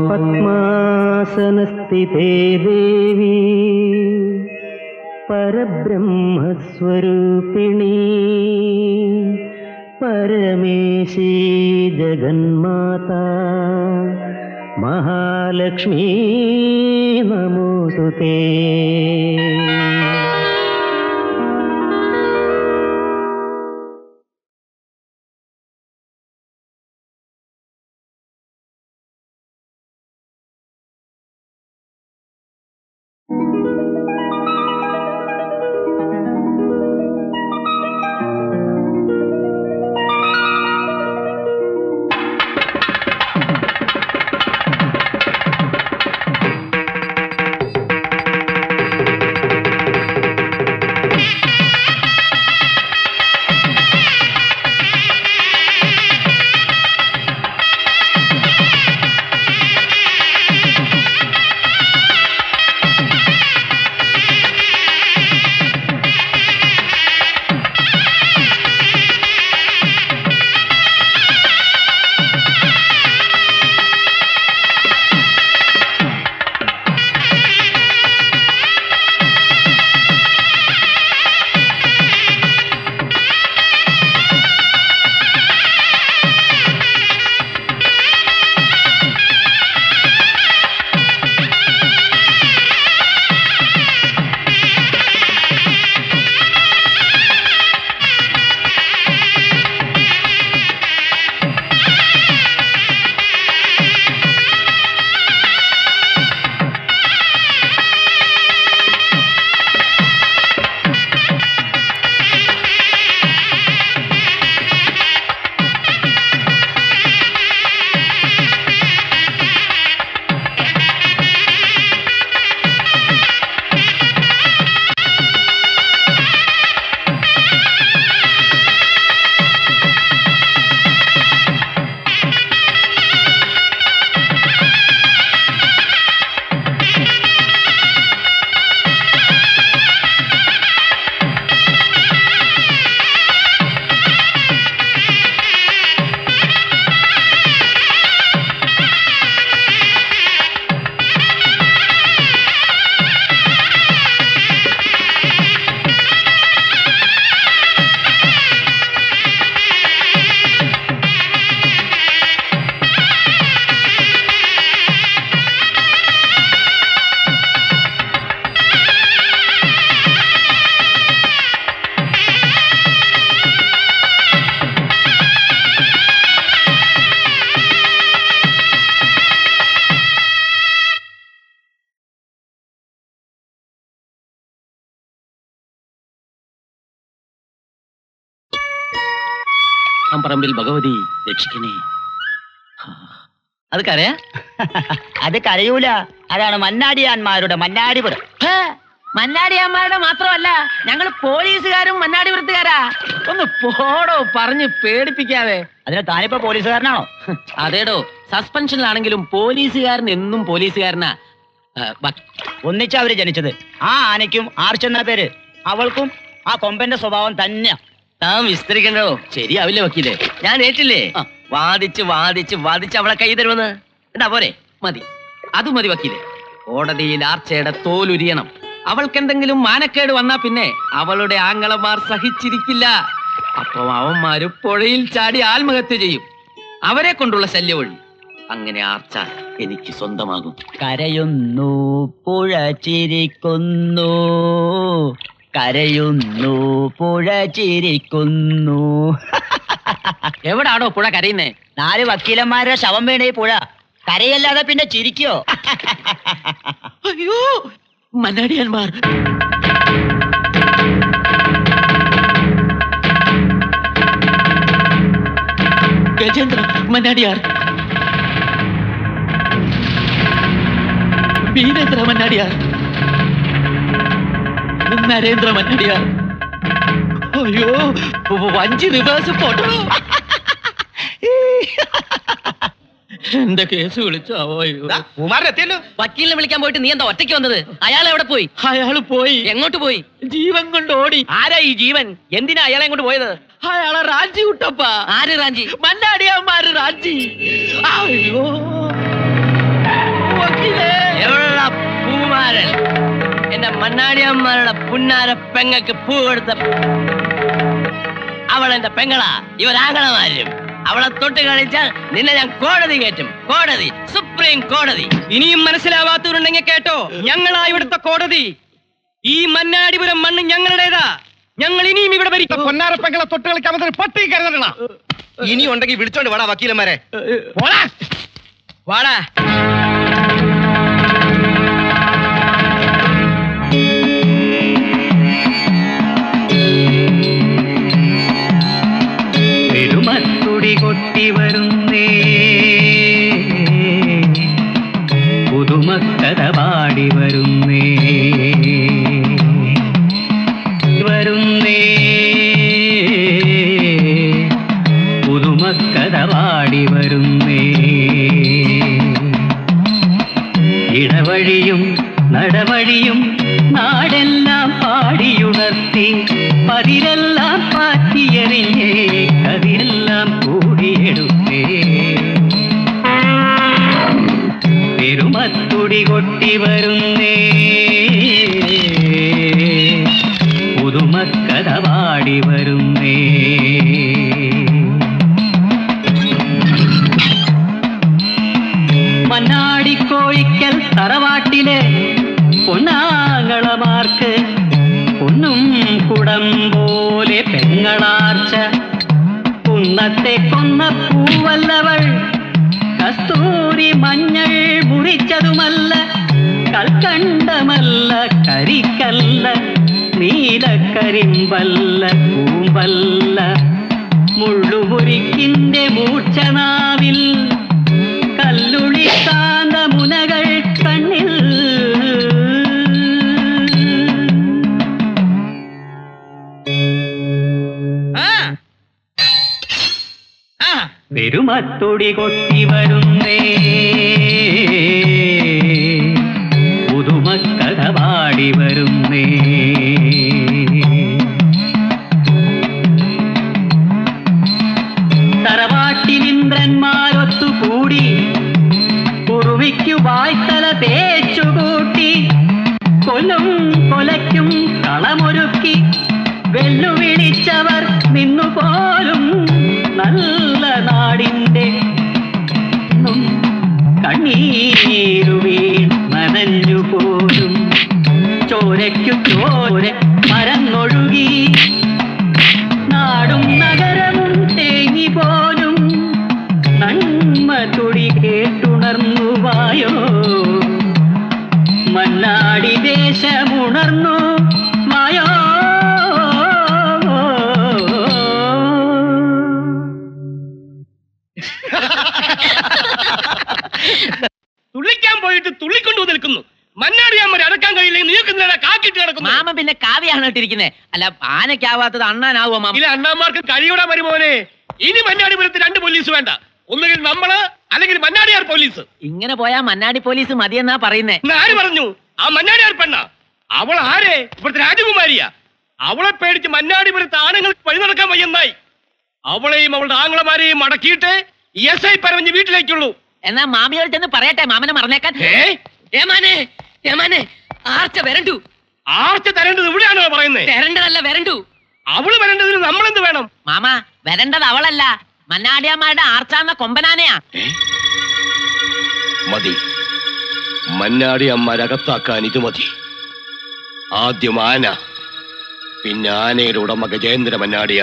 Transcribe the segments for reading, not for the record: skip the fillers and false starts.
പത്മാസനസ്ഥിതേ ദേവി പരബ്രഹ്മസ്വരൂപിണി പരമേശി ജഗന്മാതാ മഹാലക്ഷ്മീ നമോസ്തുതേ. പറമ്പിൽ ഭഗവതി രക്ഷിക്കണേ. അത് കരയാ? അത് കരയൂല, അതാണ് മന്നാടിയാന്മാരുടെ മന്നാടിപുരം. മന്നാടിയാന്മാരുടെ മാത്രമല്ല, ഞങ്ങൾ പോലീസുകാരും മന്നാടിപുരത്തുകാരാ. ഒന്ന് പോടോ, പറഞ്ഞ് പേടിപ്പിക്കാതെ. അതിന് താനിപ്പോ പോലീസുകാരനാണോ? അതേടോ, സസ്പെൻഷനിലാണെങ്കിലും പോലീസുകാരൻ എന്നും പോലീസുകാരനാ. ഒന്നിച്ചാ അവര് ജനിച്ചത്. ആ ആനയ്ക്കും ആർച്ചെന്ന പേര്, അവൾക്കും ആ കൊമ്പന്റെ സ്വഭാവം തന്നെ. താൻ വിസ്തരിക്കണ്ടോ? ശരിയാവില്ലേ വക്കീലേ? ഞാൻ ഏറ്റില്ലേ? വാദിച്ച് വാദിച്ച് വാദിച്ച് അവളെ കൈ തരുമെന്ന്. എന്താ പോരെ? മതി, അത് മതി വക്കീലേ. കോടതിയിൽ ആർച്ചയുടെ തോലുരിയണം. അവൾക്കെന്തെങ്കിലും മാനക്കേട് വന്നാ പിന്നെ അവളുടെ ആങ്ങളമാർ സഹിച്ചിരിക്കില്ല. അപ്പൊ അവന്മാര് പുഴയിൽ ചാടി ആത്മഹത്യ ചെയ്യും. അവരെ കൊണ്ടുള്ള ശല്യം ഒഴി. അങ്ങനെ ആർച്ച എനിക്ക് സ്വന്തമാകും. കരയുന്നു പുഴ ചിരിക്കുന്നു, കരയുന്നു പുഴ ചിരിക്കുന്നു. എവിടാണോ പുഴ കരയുന്നേ? 4 വക്കീലന്മാരുടെ ശവം വീണേ പുഴ. കരയല്ലാതെ പിന്നെ ചിരിക്കോ? അയ്യോ, മന്നാടിയാന്മാർ. ഗജേന്ദ്ര മന്നാടിയാർ, വീരേന്ദ്ര മന്നാടിയാർ, നരേന്ദ്ര മന്നാടിയാർ. അയ്യോ, 5 റിവേഴ്സ് ഫോട്ടോ. എന്റെ കേസ് വിളിച്ചാവോ? കുമാരനെത്തിയല്ലോ. വക്കീലിനെ വിളിക്കാൻ പോയിട്ട് നീ എന്താ ഒറ്റയ്ക്ക് വന്നത്? അയാൾ എവിടെ പോയി? അയാള് പോയി. എങ്ങോട്ട് പോയി? ജീവൻ കൊണ്ട് ഓടി. ആരാ ഈ ജീവൻ? എന്തിനാ അയാളെ കൊണ്ട് പോയത്? അയാളെ റാഞ്ചി വിട്ടപ്പ. ആര് റാഞ്ചി? മന്നാടിയന്മാര് റാഞ്ചി. അയ്യോ എവിടെ പൂമാരൻ? എന്റെ മണ്ണാടിയന്മാരുടെ പുന്നാര പെങ്ങക്ക് പൂ കൊടുത്ത അവൾ എന്റെ പെങ്ങളാ. ഇവരാങ്ങളമാരും അവളെ തൊട്ട് കളിച്ചാൽ നിന്നെ ഞാൻ കോടതി കയറ്റും. കോടതി, സുപ്രീം കോടതി. ഇനിയും മനസ്സിലാവാത്തവരുണ്ടെങ്കിൽ കേട്ടോ, ഞങ്ങളാ ഇവിടുത്തെ കോടതി. ഈ മന്നാടിപുരം മണ്ണ് ഞങ്ങളുടേതാ. ഞങ്ങൾ ഇനിയും ഇവിടെ ഭരിക്കും. പൊന്നാരപ്പെങ്ങളെ തൊട്ട് കളിക്കാൻ പട്ടി കരുതണ. ഇനി ഉണ്ടെങ്കിൽ വിളിച്ചോണ്ട് വാടാ വക്കീലന്മാരെ. വാടാ. പെരുമത്തുടി കൊട്ടി വരുന്നേ, പുതുമക്കഥ പാടി വരുന്നേ, വരുന്നേ, പുതുമക്കഥ പാടി വരുന്നേ. ഇടവഴിയും നടവഴിയും നാടെല്ലാം പാടിയുണർത്തി, പതിരെല്ലാം പാറ്റിയെറിഞ്ഞേ, കതിരെല്ലാം കൂടിയെടുത്തേ. പെരുമത്തുടി കൊട്ടി വരുന്നേ, പുതുമക്കഥ പാടി വരുന്നേ. മണ്ണാടിക്കോഴിക്കൽ തറവാട്ടിലെ പൊന്നാങ്ങളമാർക്ക് പൊന്നും കുടം പോലെ പെങ്ങളാർച്ച. കുന്നത്തെ കൊന്ന പൂവല്ലവൾ, കസ്തൂരി മഞ്ഞൾ മുറിച്ചതുമല്ല, കൽക്കണ്ടമല്ല, കരിക്കല്ല, നീലക്കരിമ്പല്ല, കൂമ്പല്ല, മുള്ളുമുരിക്കിന്റെ മൂർച്ചനാവിൽ, കല്ലുളി കാന്ത മുനകൾ കണ്ണിൽ. പെരുമത്തുടി കൊട്ടി വരുന്നേ, പുതുമക്കഥ പാടി വരുന്നേ. തറവാട്ടിലിന്ദ്രന്മാരൊത്തുകൂടി കുറുവിക്കു വായ്ത്തല തേച്ചുകൂട്ടി, കൊല്ലും കൊലയ്ക്കും കളമൊരുക്കി വെല്ലുവിളിച്ചവർ നിന്നുപോലും നല്ല നാടിന്റെ കണ്ണീരു വീൺ നനഞ്ഞുപോലും. ചോരയ്ക്കു ചോര മരന്നൊഴുകി, നാടും നഗരവും തേങ്ങി പോലും, നന്മ തുടി കേട്ടുണർന്നു വായോ, മണ്ണാടി ദേശമുണർന്നു വായോ. തുള്ളിക്കാൻ പോയിട്ട് തുള്ളിക്കൊണ്ടു നിൽക്കുന്നു. മന്നാടിയന്മാരെ അടക്കാൻ കഴിയില്ലേ? നീക്കുന്ന കാക്കിട്ട് കിടക്കുന്നു. മാമ പിന്നെ കാവ്യാണ് ഇട്ടിരിക്കുന്നേ. അല്ല, ആനയ്ക്കാവാത്തത് അണ്ണാനാവോ മാമ? ഇല്ല, അണ്ണാന്മാർക്ക് കഴിയൂടാ മരുമോനെ. ഇനി മന്നാടിപുരത്ത് 2 പോലീസ് വേണ്ട. ഒന്നുകിൽ നമ്മള്, അല്ലെങ്കിൽ മന്നാടിയാർ പോലീസ്. ഇങ്ങനെ പോയാ മന്നാടി പോലീസ് മതിയെന്നാ പറയുന്നേ. ആര് പറഞ്ഞു? ആ മന്നാടിയാർ പെണ്ണ. അവൾ ആരെ? ഇവിടുത്തെ രാജകുമാരിയാ. അവളെ പേടിച്ച് മന്നാടിപുരത്ത് ആണുങ്ങൾക്ക് വഴി നടക്കാൻ വയ്യെന്നായി. അവളെയും അവളുടെ ആങ്ങളമാരെയും അടക്കിയിട്ട് SI പറഞ്ഞ് വീട്ടിലേക്കുള്ളൂ. എന്നാ മാമിയോട് ചെന്ന് പറയട്ടെ, മാമനെ മറന്നേക്കാൻ. ആർച്ച വരണ്ടു. ആർച്ച തരേണ്ടത് ഇവിടെയാണോ പറയുന്നത്? വരണ്ടതല്ല, വരണ്ടു. അവള് വരേണ്ടതിന് നമ്മളെന്ത് വേണം? മാമ, വരണ്ടത് അവളല്ല, മന്നാടിയന്മാരുടെ ആർച്ചാന്ന കൊമ്പനാനയാ. മതി, മന്നാടിയന്മാരകത്താക്കാൻ ഇത് മതി. ആദ്യം ആന, പിന്നെ ആനയുടെ ഉടമ ഗജേന്ദ്ര മന്നാടിയ.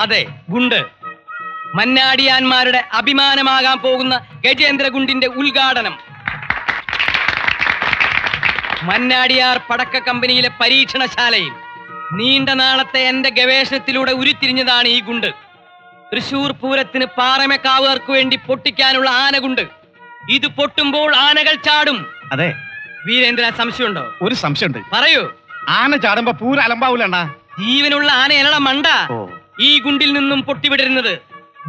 അതെ, ഗുണ്ട്. മന്നാടിയാന്മാരുടെ അഭിമാനമാകാൻ പോകുന്ന ഗജേന്ദ്ര ഗുണ്ടിന്റെ ഉദ്ഘാടനം. മന്നാടിയാർ പടക്ക കമ്പനിയിലെ പരീക്ഷണശാലയിൽ നീണ്ട നാളത്തെ എന്റെ ഗവേഷണത്തിലൂടെ ഉരുത്തിരിഞ്ഞതാണ് ഈ ഗുണ്ട്. തൃശൂർ പൂരത്തിന് പാറമേക്കാവുകാർക്ക് വേണ്ടി പൊട്ടിക്കാനുള്ള ആനഗുണ്ട്. ഇത് പൊട്ടുമ്പോൾ ആനകൾ ചാടും. അതെ. വീരേന്ദ്ര, സംശയമുണ്ടോ? ഒരു സംശയമുണ്ട്. പറയൂ. ആന ചാടുമ്പോ പൂര അലമ്പാവൂലണ്ണ. ജീവനുള്ള ആനയല്ലട മണ്ട. ഈ ഗുണ്ടിൽ നിന്നും പൊട്ടിവിടരുന്നത്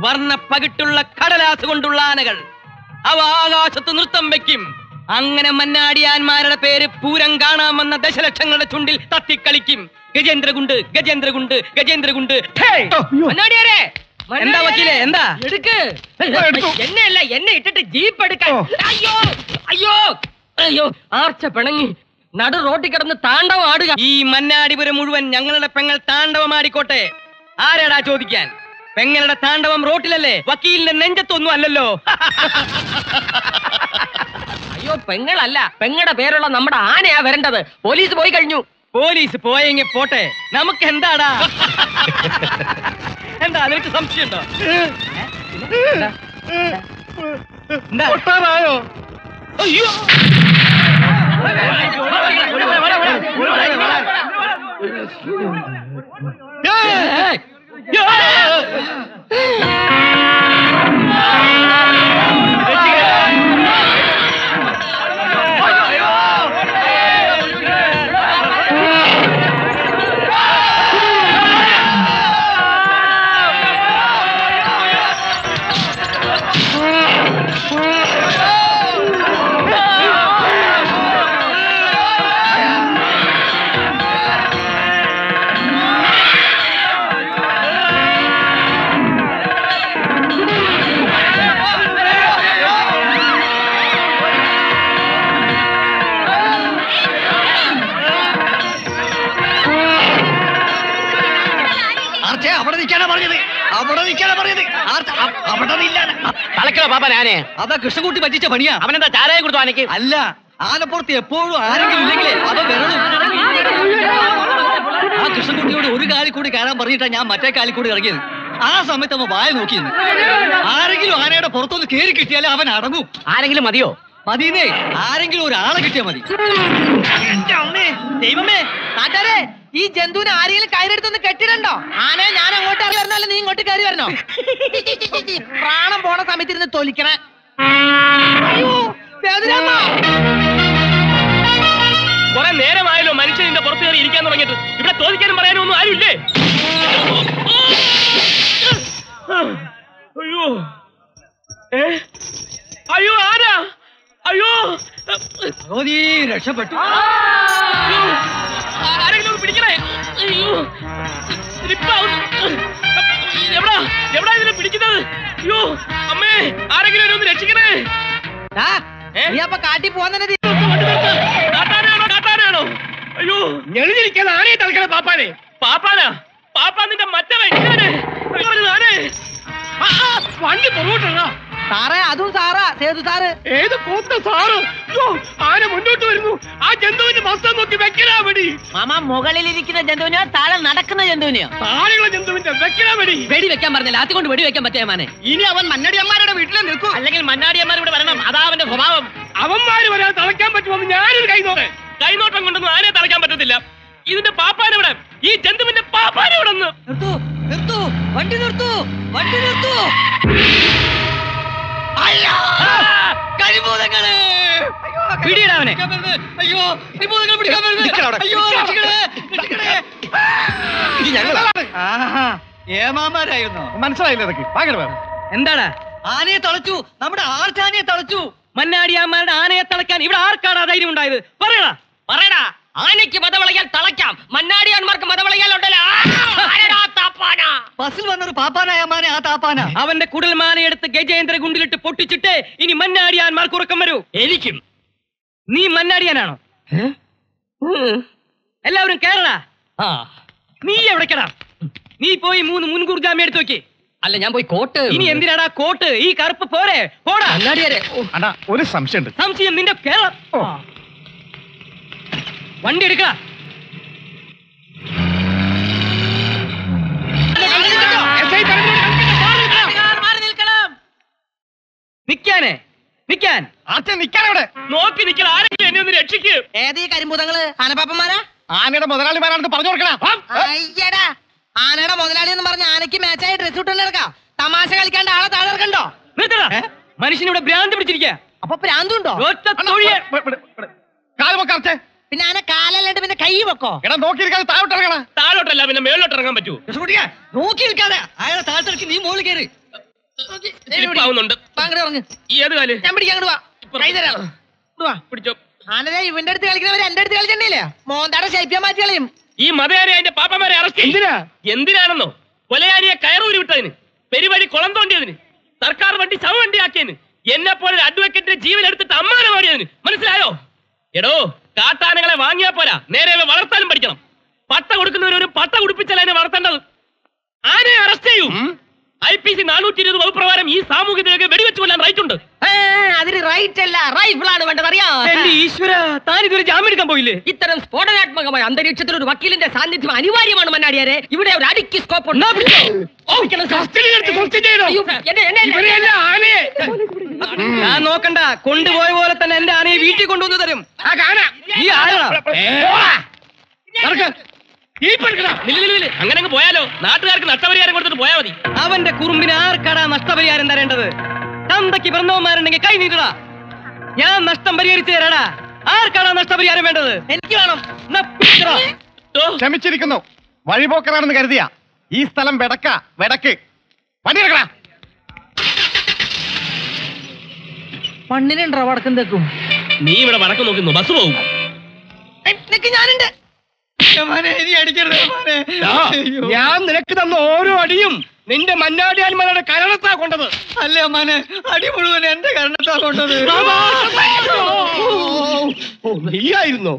വർണ്ണ പകിട്ടുള്ള കടലാസ് കൊണ്ടുള്ള ആനകൾ. അവ ആകാശത്ത് നൃത്തം വെക്കും. അങ്ങനെ മന്നാടിയാന്മാരുടെ പേര് പൂരം കാണാമെന്ന ദശലക്ഷങ്ങളുടെ ചുണ്ടിൽ തത്തിക്കളിക്കും. ഗജേന്ദ്രഗുണ്ട്, ഗജേന്ദ്രഗുണ്ട്, ഗജേന്ദ്രഗുണ്ട്. മന്നാടിയാരെ എന്താ വക്കീലേ, എന്താ എടുക്ക്? എന്നെയല്ല, എന്നെ ഇട്ടിട്ട് ജീപ്പ് എടുക്കാൻ. അയ്യോ അയ്യോ അയ്യോ, ആർച്ച പിണങ്ങി നടു റോട്ടിൽ കിടന്ന് താണ്ഡവം ആടുക. ഈ മന്നാടിപുരം മുഴുവൻ ഞങ്ങളുടെ പെങ്ങൾ താണ്ഡവമാടിക്കോട്ടെ. ആരാടാ ചോദിക്കാൻ? പെങ്ങളുടെ താണ്ഡവം റോട്ടിലല്ലേ, വക്കീലിന്റെ നെഞ്ചത്തൊന്നും അല്ലല്ലോ. അയ്യോ, പെങ്ങളല്ല, പെങ്ങളുടെ പേരുള്ള നമ്മുടെ ആനയാ വരേണ്ടത്. പോലീസ് പോയി കഴിഞ്ഞു. പോലീസ് പോയെങ്കിൽ പോട്ടെ, നമുക്ക് എന്താടാ? എന്താ നിനക്ക് സംശയമുണ്ടോ? പൊട്ടാറായോ? അയ്യോ, അതാ കൃഷ്ണൻകുട്ടി പറ്റിച്ച പണിയാ. അവനെന്താ ചാരായം കൊടുത്തു ആനയ്ക്ക്? അല്ല, ആനപ്പുറത്ത് എപ്പോഴും ആരെങ്കിലും ഇല്ലെങ്കിലേ അവ വരണം. ആ കൃഷ്ണൻകുട്ടിയോട് ഒരു കാലിൽ കൂടി കയറാൻ പറഞ്ഞിട്ടാ ഞാൻ മറ്റേ കാലിൽ കൂടി ഇറങ്ങിയത്. ആ സമയത്ത് അവൻ വായ നോക്കിയിരുന്നു. ആരെങ്കിലും ആനയുടെ പുറത്തൊന്ന് കേറി കിട്ടിയാലേ അവൻ അടങ്ങും. ആരെങ്കിലും മതിയോ? മതിയെന്നേ, ആരെങ്കിലും ഒരാളെ കിട്ടിയാ മതി. ദൈവമേ, നാട്ടാരെ, ഈ ജന്തുവിനെ ആരെങ്കിലും കയറെടുത്തൊന്ന് കെട്ടിടണ്ടോ? ആനെ ഞാൻ അങ്ങോട്ട് ഇറങ്ങി വരണല്ലോ, നീ ഇങ്ങോട്ട് കയറി വരണോ? പ്രാണം പോണ സമയത്ത് ഇരുന്ന് തൊലിക്കണേ. കുറെ നേരമായല്ലോ മനുഷ്യൻ ഇതിന്റെ പുറത്ത് കയറി ഇരിക്കാൻ തുടങ്ങിയിട്ട്. ഇവിടെ തോന്നിക്കാനും പറയാനും ഒന്നും ആരുമില്ലേ? അയ്യോ, അയ്യോ, ആരാ? അയ്യോ, രക്ഷപ്പെട്ടു. ആരെങ്കിലും പിടിക്കണേ. അയ്യോ, എവിടാ എവിടാ ഇതിനെ പിടിക്കുന്നത്? അയ്യോ അമ്മേ, ആരെങ്കിലും ഒന്ന് രക്ഷിക്കണേ. നീ അപ്പൊ കാട്ടി പോവാൻ കാട്ടാനാണോ? അയ്യോ, ഞെളിഞ്ഞിരിക്കാൻ ആനയെ തളക്കണ പാപ്പാനെ. പാപ്പാനാ? പാപ്പാ നിന്റെ മറ്റവൻ വണ്ടി പുറകോട്ടാ സാറേ. അതും സാറാ, സേതു സാറ്. ഏത് പോത്ത സാറ്? അയ്യോ, ആന മുന്നോട്ട് വരുന്നു. ആ ജന്തുവിന്റെ മസ്തം നോക്കി വെക്കലാ വെടി. മാമ, മുകളിലിരിക്കുന്ന ജന്തുവിനെയോ താഴെ നടക്കുന്ന ജന്തുവിനെയോ? താഴെയുള്ള ജന്തുവിന്റെ വെക്കലാ വെടി. വെടി വെക്കാൻ പറഞ്ഞില്ല, ആത്തിക്കൊണ്ട് വെടി വെക്കാൻ പറ്റിയ മാനെ. ഇനി അവൻ മന്നാടിയന്മാരുടെ വീട്ടിലെ നിൽക്കൂ. അല്ലെങ്കിൽ മന്നാടിയന്മാർ ഇവിടെ വരണം, അതാ അവന്റെ സ്വഭാവം. അവന്മാര് വരാൻ തളയ്ക്കാൻ പറ്റുമെന്ന് ഞാനൊരു കൈനോട്ടം കൊണ്ടൊന്നും ആരെ തളയ്ക്കാൻ പറ്റത്തില്ല. ഇതിന്റെ പാപ്പാനെവിടെ? ഈ ജന്തുവിന്റെ പാപ്പാനെവിടെ? നിർത്തൂ, നിർത്തൂ, വണ്ടി നിർത്തൂ, വണ്ടി നിർത്തൂ. പിടിയിടാവനെ. അയ്യോ, ഏമാമാരായിരുന്നു. മനസ്സിലായില്ല ഇതൊക്കെ. ഭയങ്കര വേണം. എന്താടാ? ആനയെ തളച്ചു, നമ്മുടെ ആർച്ചാനയെ തളച്ചു. മന്നാടിയാന്മാരുടെ ആനയെ തളയ്ക്കാൻ ഇവിടെ ആർക്കാണ് ധൈര്യം ഉണ്ടായത്? പറയടാ, പറയടാ. ആനയ്ക്ക് മതവളയാൽ തളയ്ക്കാം, മന്നാടിയാന്മാർക്ക് മതവളയാലുണ്ടല്ലോ. ബസ്സിൽ വന്നൊരു പാപ്പാനായ മാനെ ആ താപ്പാന. അവന്റെ കുടൽമാനയെടുത്ത് ഗജേന്ദ്ര ഗുണ്ടിലിട്ട് പൊട്ടിച്ചിട്ട് ഇനി മന്നാടിയാന്മാർക്ക് ഉറക്കം വരൂ. എനിക്കും. നീ മന്നാടിയാനാണോ? എല്ലാവരും കേരളാ. നീ എവിടേക്കടാ? നീ പോയി 3 മുൻകൂർ ജാമ്യം എടുത്തു വെക്ക്. അല്ല, ഞാൻ പോയി കോട്ട്. ഇനി എന്തിനാടാ കോട്ട്? ഈ കറുപ്പ് പോരെ? പോടാ. അണ്ണാ, ഒരു സംശയമുണ്ട്. സംശയം നിന്റെ കേരളം. വണ്ടി എടുക്ക. നിക്കാനേ, നിക്കാൻ. ആർച്ച നിക്കാനവിടെ നോക്കി നിൽക്കണം. ആരെങ്കിലും എന്നെ ഒന്ന് രക്ഷിക്ക്. ഏതീ കരിമ്പൂതങ്ങള് ആനപ്പാപ്പന്മാരാ? ആനയുടെ മുതലാളിമാരാണെന്ന് പറഞ്ഞു കൊടുക്കണം. അയ്യടാ, ആനയുടെ മുതലാളി എന്ന് പറഞ്ഞ ആനയ്ക്ക് മാച്ചായി ഡ്രസ് ഇട്ടെടുക്കാം. തമാശ കളിക്കാണ്ട് ആളെ താഴെ ഇറക്കണ്ടോ? നിർത്തടാ. മനുഷ്യനിവിടെ ഭ്രാന്ത് പിടിച്ചിരിക്കുക. അപ്പൊ പ്രാന്തുണ്ടോ? ഒറ്റ തൊഴിയെ. കാലുമൊക്കെ അർച്ചേ. പിന്നെ ആന കാലല്ലാണ്ട് പിന്നെ കൈ വെക്കോ. എടാ നോക്കിയിരിക്കാതെ താഴോട്ടിറങ്ങണ. താഴോട്ടല്ല പിന്നെ മേളിലോട്ട് ഇറങ്ങാൻ പറ്റൂ. നോക്കി നിൽക്കാതെ അയാളെ താഴ്ത്തിറക്കി നീ മുകളിൽ കയറി. ആവുന്നുണ്ട്. അങ്ങോട്ട് ഇറങ്ങ്. ഈ ഏത് കാല് ഞാൻ പിടിക്കാം. അങ്ങോട്ട് വാ. കൈ തരാം. ഇങ്ങോട്ട് വാ. പിടിച്ചോ. ആനന്ദ ഇവന്റെ അടുത്ത് കളിക്കുന്നവർ എന്റെ അടുത്ത് കളിച്ചിട്ടില്ലേ? മോന്താടെ ശൈപ്യം മാറ്റി കളയും. ഈ മതയാരെ അതിന്റെ പാപ്പമാരെ അറസ്റ്റ് എന്തിനാണെന്നോ? കൊലയാരിയെ കയറൂരി വിട്ടതിന്, പെരുവഴി കുളം തോണ്ടിയതിന്, സർക്കാർ വണ്ടി ശവവണ്ടിയാക്കിയതിന്, എന്നെ പോലെ ഒരു അഡ്വക്കേറ്റിന്റെ ജീവൻ എടുത്തിട്ട് അമ്മാനമാടിയതിന്. മനസ്സിലായോ? എടോ, കാട്ടാനകളെ വാങ്ങിയാ പോരാ, നേരെ വളർത്താനും പഠിക്കണം. പട്ട കൊടുക്കുന്നവരൊരു പട്ട കുടിപ്പിച്ചാൽ അതിനെ വളർത്തേണ്ടത്. ആനയെ അറസ്റ്റ് ചെയ്യൂ. IPC 420 വകുപ്പ് പ്രകാരം ഈ സാമൂഹിക വെടിവെച്ച് കൊല്ലാൻ റൈറ്റ് ഉണ്ട്. അതിന് റൈറ്റ് അല്ല, റൈഫിളാണ് വേണ്ടത്. അറിയാം. ഈശ്വര, താൻ ഇതൊരു ജാമ്യം എടുക്കാൻ പോയില്ലേ? ഇത്തരം സ്ഫോടനാത്മകമായ അന്തരീക്ഷത്തിൽ ഒരു വക്കീലിന്റെ സാന്നിധ്യം അനിവാര്യമാണ് മന്നാടിയാരെ. ഇവിടെ ഒരു അടിക്ക് സ്കോപ്പ് ഉണ്ട്. ഞാൻ നോക്കണ്ട, കൊണ്ടുപോയ പോലെ തന്നെ എന്റെ ആനയെ വീട്ടിൽ കൊണ്ടുവന്ന് തരും. ഈ ആരാ? അങ്ങനെ അങ്ങ് പോയാലോ? നാട്ടുകാർക്ക് നഷ്ടപരിഹാരം കൊടുത്തിട്ട് പോയാൽ മതി. അവന്റെ കുറുമ്പിന് ആർക്കാടാ നഷ്ടപരിഹാരം തരേണ്ടത്? തന്തയ്ക്ക് പിറന്നവന്മാരുണ്ടെങ്കിൽ കൈ നീട്ടടാ, ഞാൻ നഷ്ടം പരിഹരിച്ചു തരാടാ. ആർക്കാടാ നഷ്ടപരിഹാരം വേണ്ടത്? എനിക്ക് വേണം. ക്ഷമിച്ചിരിക്കുന്നു. വഴിപോക്കറാണെന്ന് കരുതിയ ഈ സ്ഥലം വെടക്ക് പണിയെടുക്കടാ. മണ്ണിനുണ്ടോ വടക്കും തെക്കും? നീ ഇവിടെ വടക്ക് നോക്കുന്നു, ബസ് പോകും. ഞാനുണ്ട്. ഞാൻ നിനക്ക് തന്ന ഓരോ അടിയും നിന്റെ മന്നാടിയാന്മാരുടെ കരണത്താ കൊണ്ടത്. അല്ലേ അമ്മാനെ, അടി മുഴുവൻ എന്റെ കരണത്താ കൊണ്ടത്. നീയായിരുന്നോ?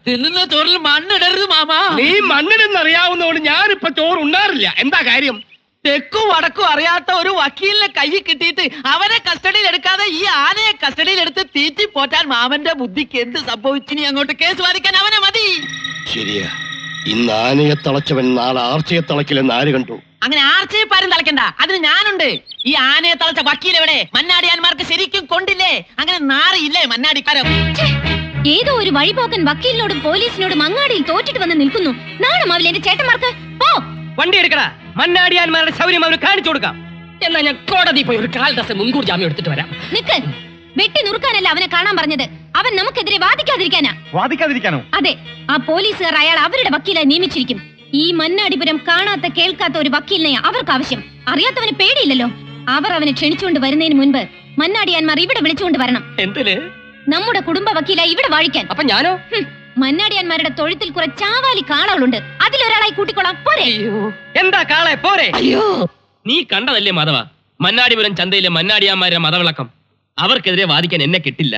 തിന്നുന്ന ചോറിൽ മണ്ണിടരുത് മാമാ. നീ മണ്ണിടെന്നറിയാവുന്നതുകൊണ്ട് ഞാനിപ്പൊ ചോറ് ഉണ്ടാറില്ല. എന്താ കാര്യം? തെക്കും വടക്കും അറിയാത്ത ഒരു വക്കീലിനെ കൈ കിട്ടിയിട്ട് അവനെ കസ്റ്റഡിയിൽ എടുക്കാതെ ഈ ആനയെ കസ്റ്റഡിയിൽ എടുത്ത് തീറ്റി പോറ്റാൻ മാമന്റെ ബുദ്ധിക്ക് എന്ത് സംഭവിച്ചിനി? അങ്ങോട്ട് കേസ് വാദിക്കാൻ അവനെ മതി. ശരിയാ, ഇന്ന് ആനയെ തളച്ചവൻ നാളെ ആർച്ചയെ തളക്കില്ലെന്ന് ആര് കണ്ടു? അങ്ങനെ ആർച്ചയെ പാരും തളയ്ക്കണ്ട, അതിന് ഞാനുണ്ട്. ഈ ആനയെ തളച്ച വക്കീൽ എവിടെ? മന്നാടിയാന്മാർക്ക് ശരിക്കും കൊണ്ടില്ലേ? അങ്ങനെ നാറിയില്ലേ മന്നാടിക്കാരം? ഏതോ ഒരു വഴിപോക്കൻ വക്കീലിനോടും പോലീസിനോടും അങ്ങാടിയിൽ തോറ്റിട്ട് വന്ന് നിൽക്കുന്നു. നാണമാവില്ല എന്റെ ചേട്ടന്മാർക്ക്. പോ, വണ്ടി എടുക്കടാ. മന്നാടിയാന്മാരുടെ ശൗര്യം അവന് കാണിച്ചു കൊടുക്കാം. എന്നാ ഞാൻ കോടതി പോയി ഒരു കാൽ ദിവസം മുൻകൂർ ജാമ്യം എടുത്തിട്ട് വരാം. നിക്ക്. വെട്ടി നുറുക്കാനല്ല അവനെ കാണാൻ പറഞ്ഞത്, അവൻ നമുക്കെതിരെ വാദിക്കാതിരിക്കാനാ. വാദിക്കാതിരിക്കാനോ? അതെ, ആ പോലീസുകാർ അയാൾ അവരുടെ വക്കീലായി നിയമിച്ചിരിക്കും. ഈ മന്നാടിപുരം കാണാത്ത കേൾക്കാത്ത ഒരു വക്കീലിനെ അവർക്ക് ആവശ്യം. അറിയാത്തവന് പേടിയില്ലല്ലോ. അവർ അവനെ ക്ഷണിച്ചുകൊണ്ട് വരുന്നതിന് മുൻപ് മന്നാടിയാന്മാർ ഇവിടെ വിളിച്ചുകൊണ്ട് വരണം. എന്തിന്? നമ്മുടെ കുടുംബ വക്കീലായി ഇവിടെ വാഴിക്കാൻ. അപ്പൊ ഞാനോ? മന്നാടിയാന്മാരുടെ തൊഴുത്തിൽ കുറെ ചാവാലി കാളകളുണ്ട്, അതിലൊരാളായി കൂട്ടിക്കൊള്ളാം. പോരെ? എന്താ കാളെ പോരെ? അയ്യോ, നീ കണ്ടതല്ലേ മാധവ, മന്നാടിപുരം ചന്തയിലെ മന്നാടിയാന്മാരുടെ മതവിളക്കം. അവർക്കെതിരെ വാദിക്കാൻ എന്നെ കിട്ടില്ല.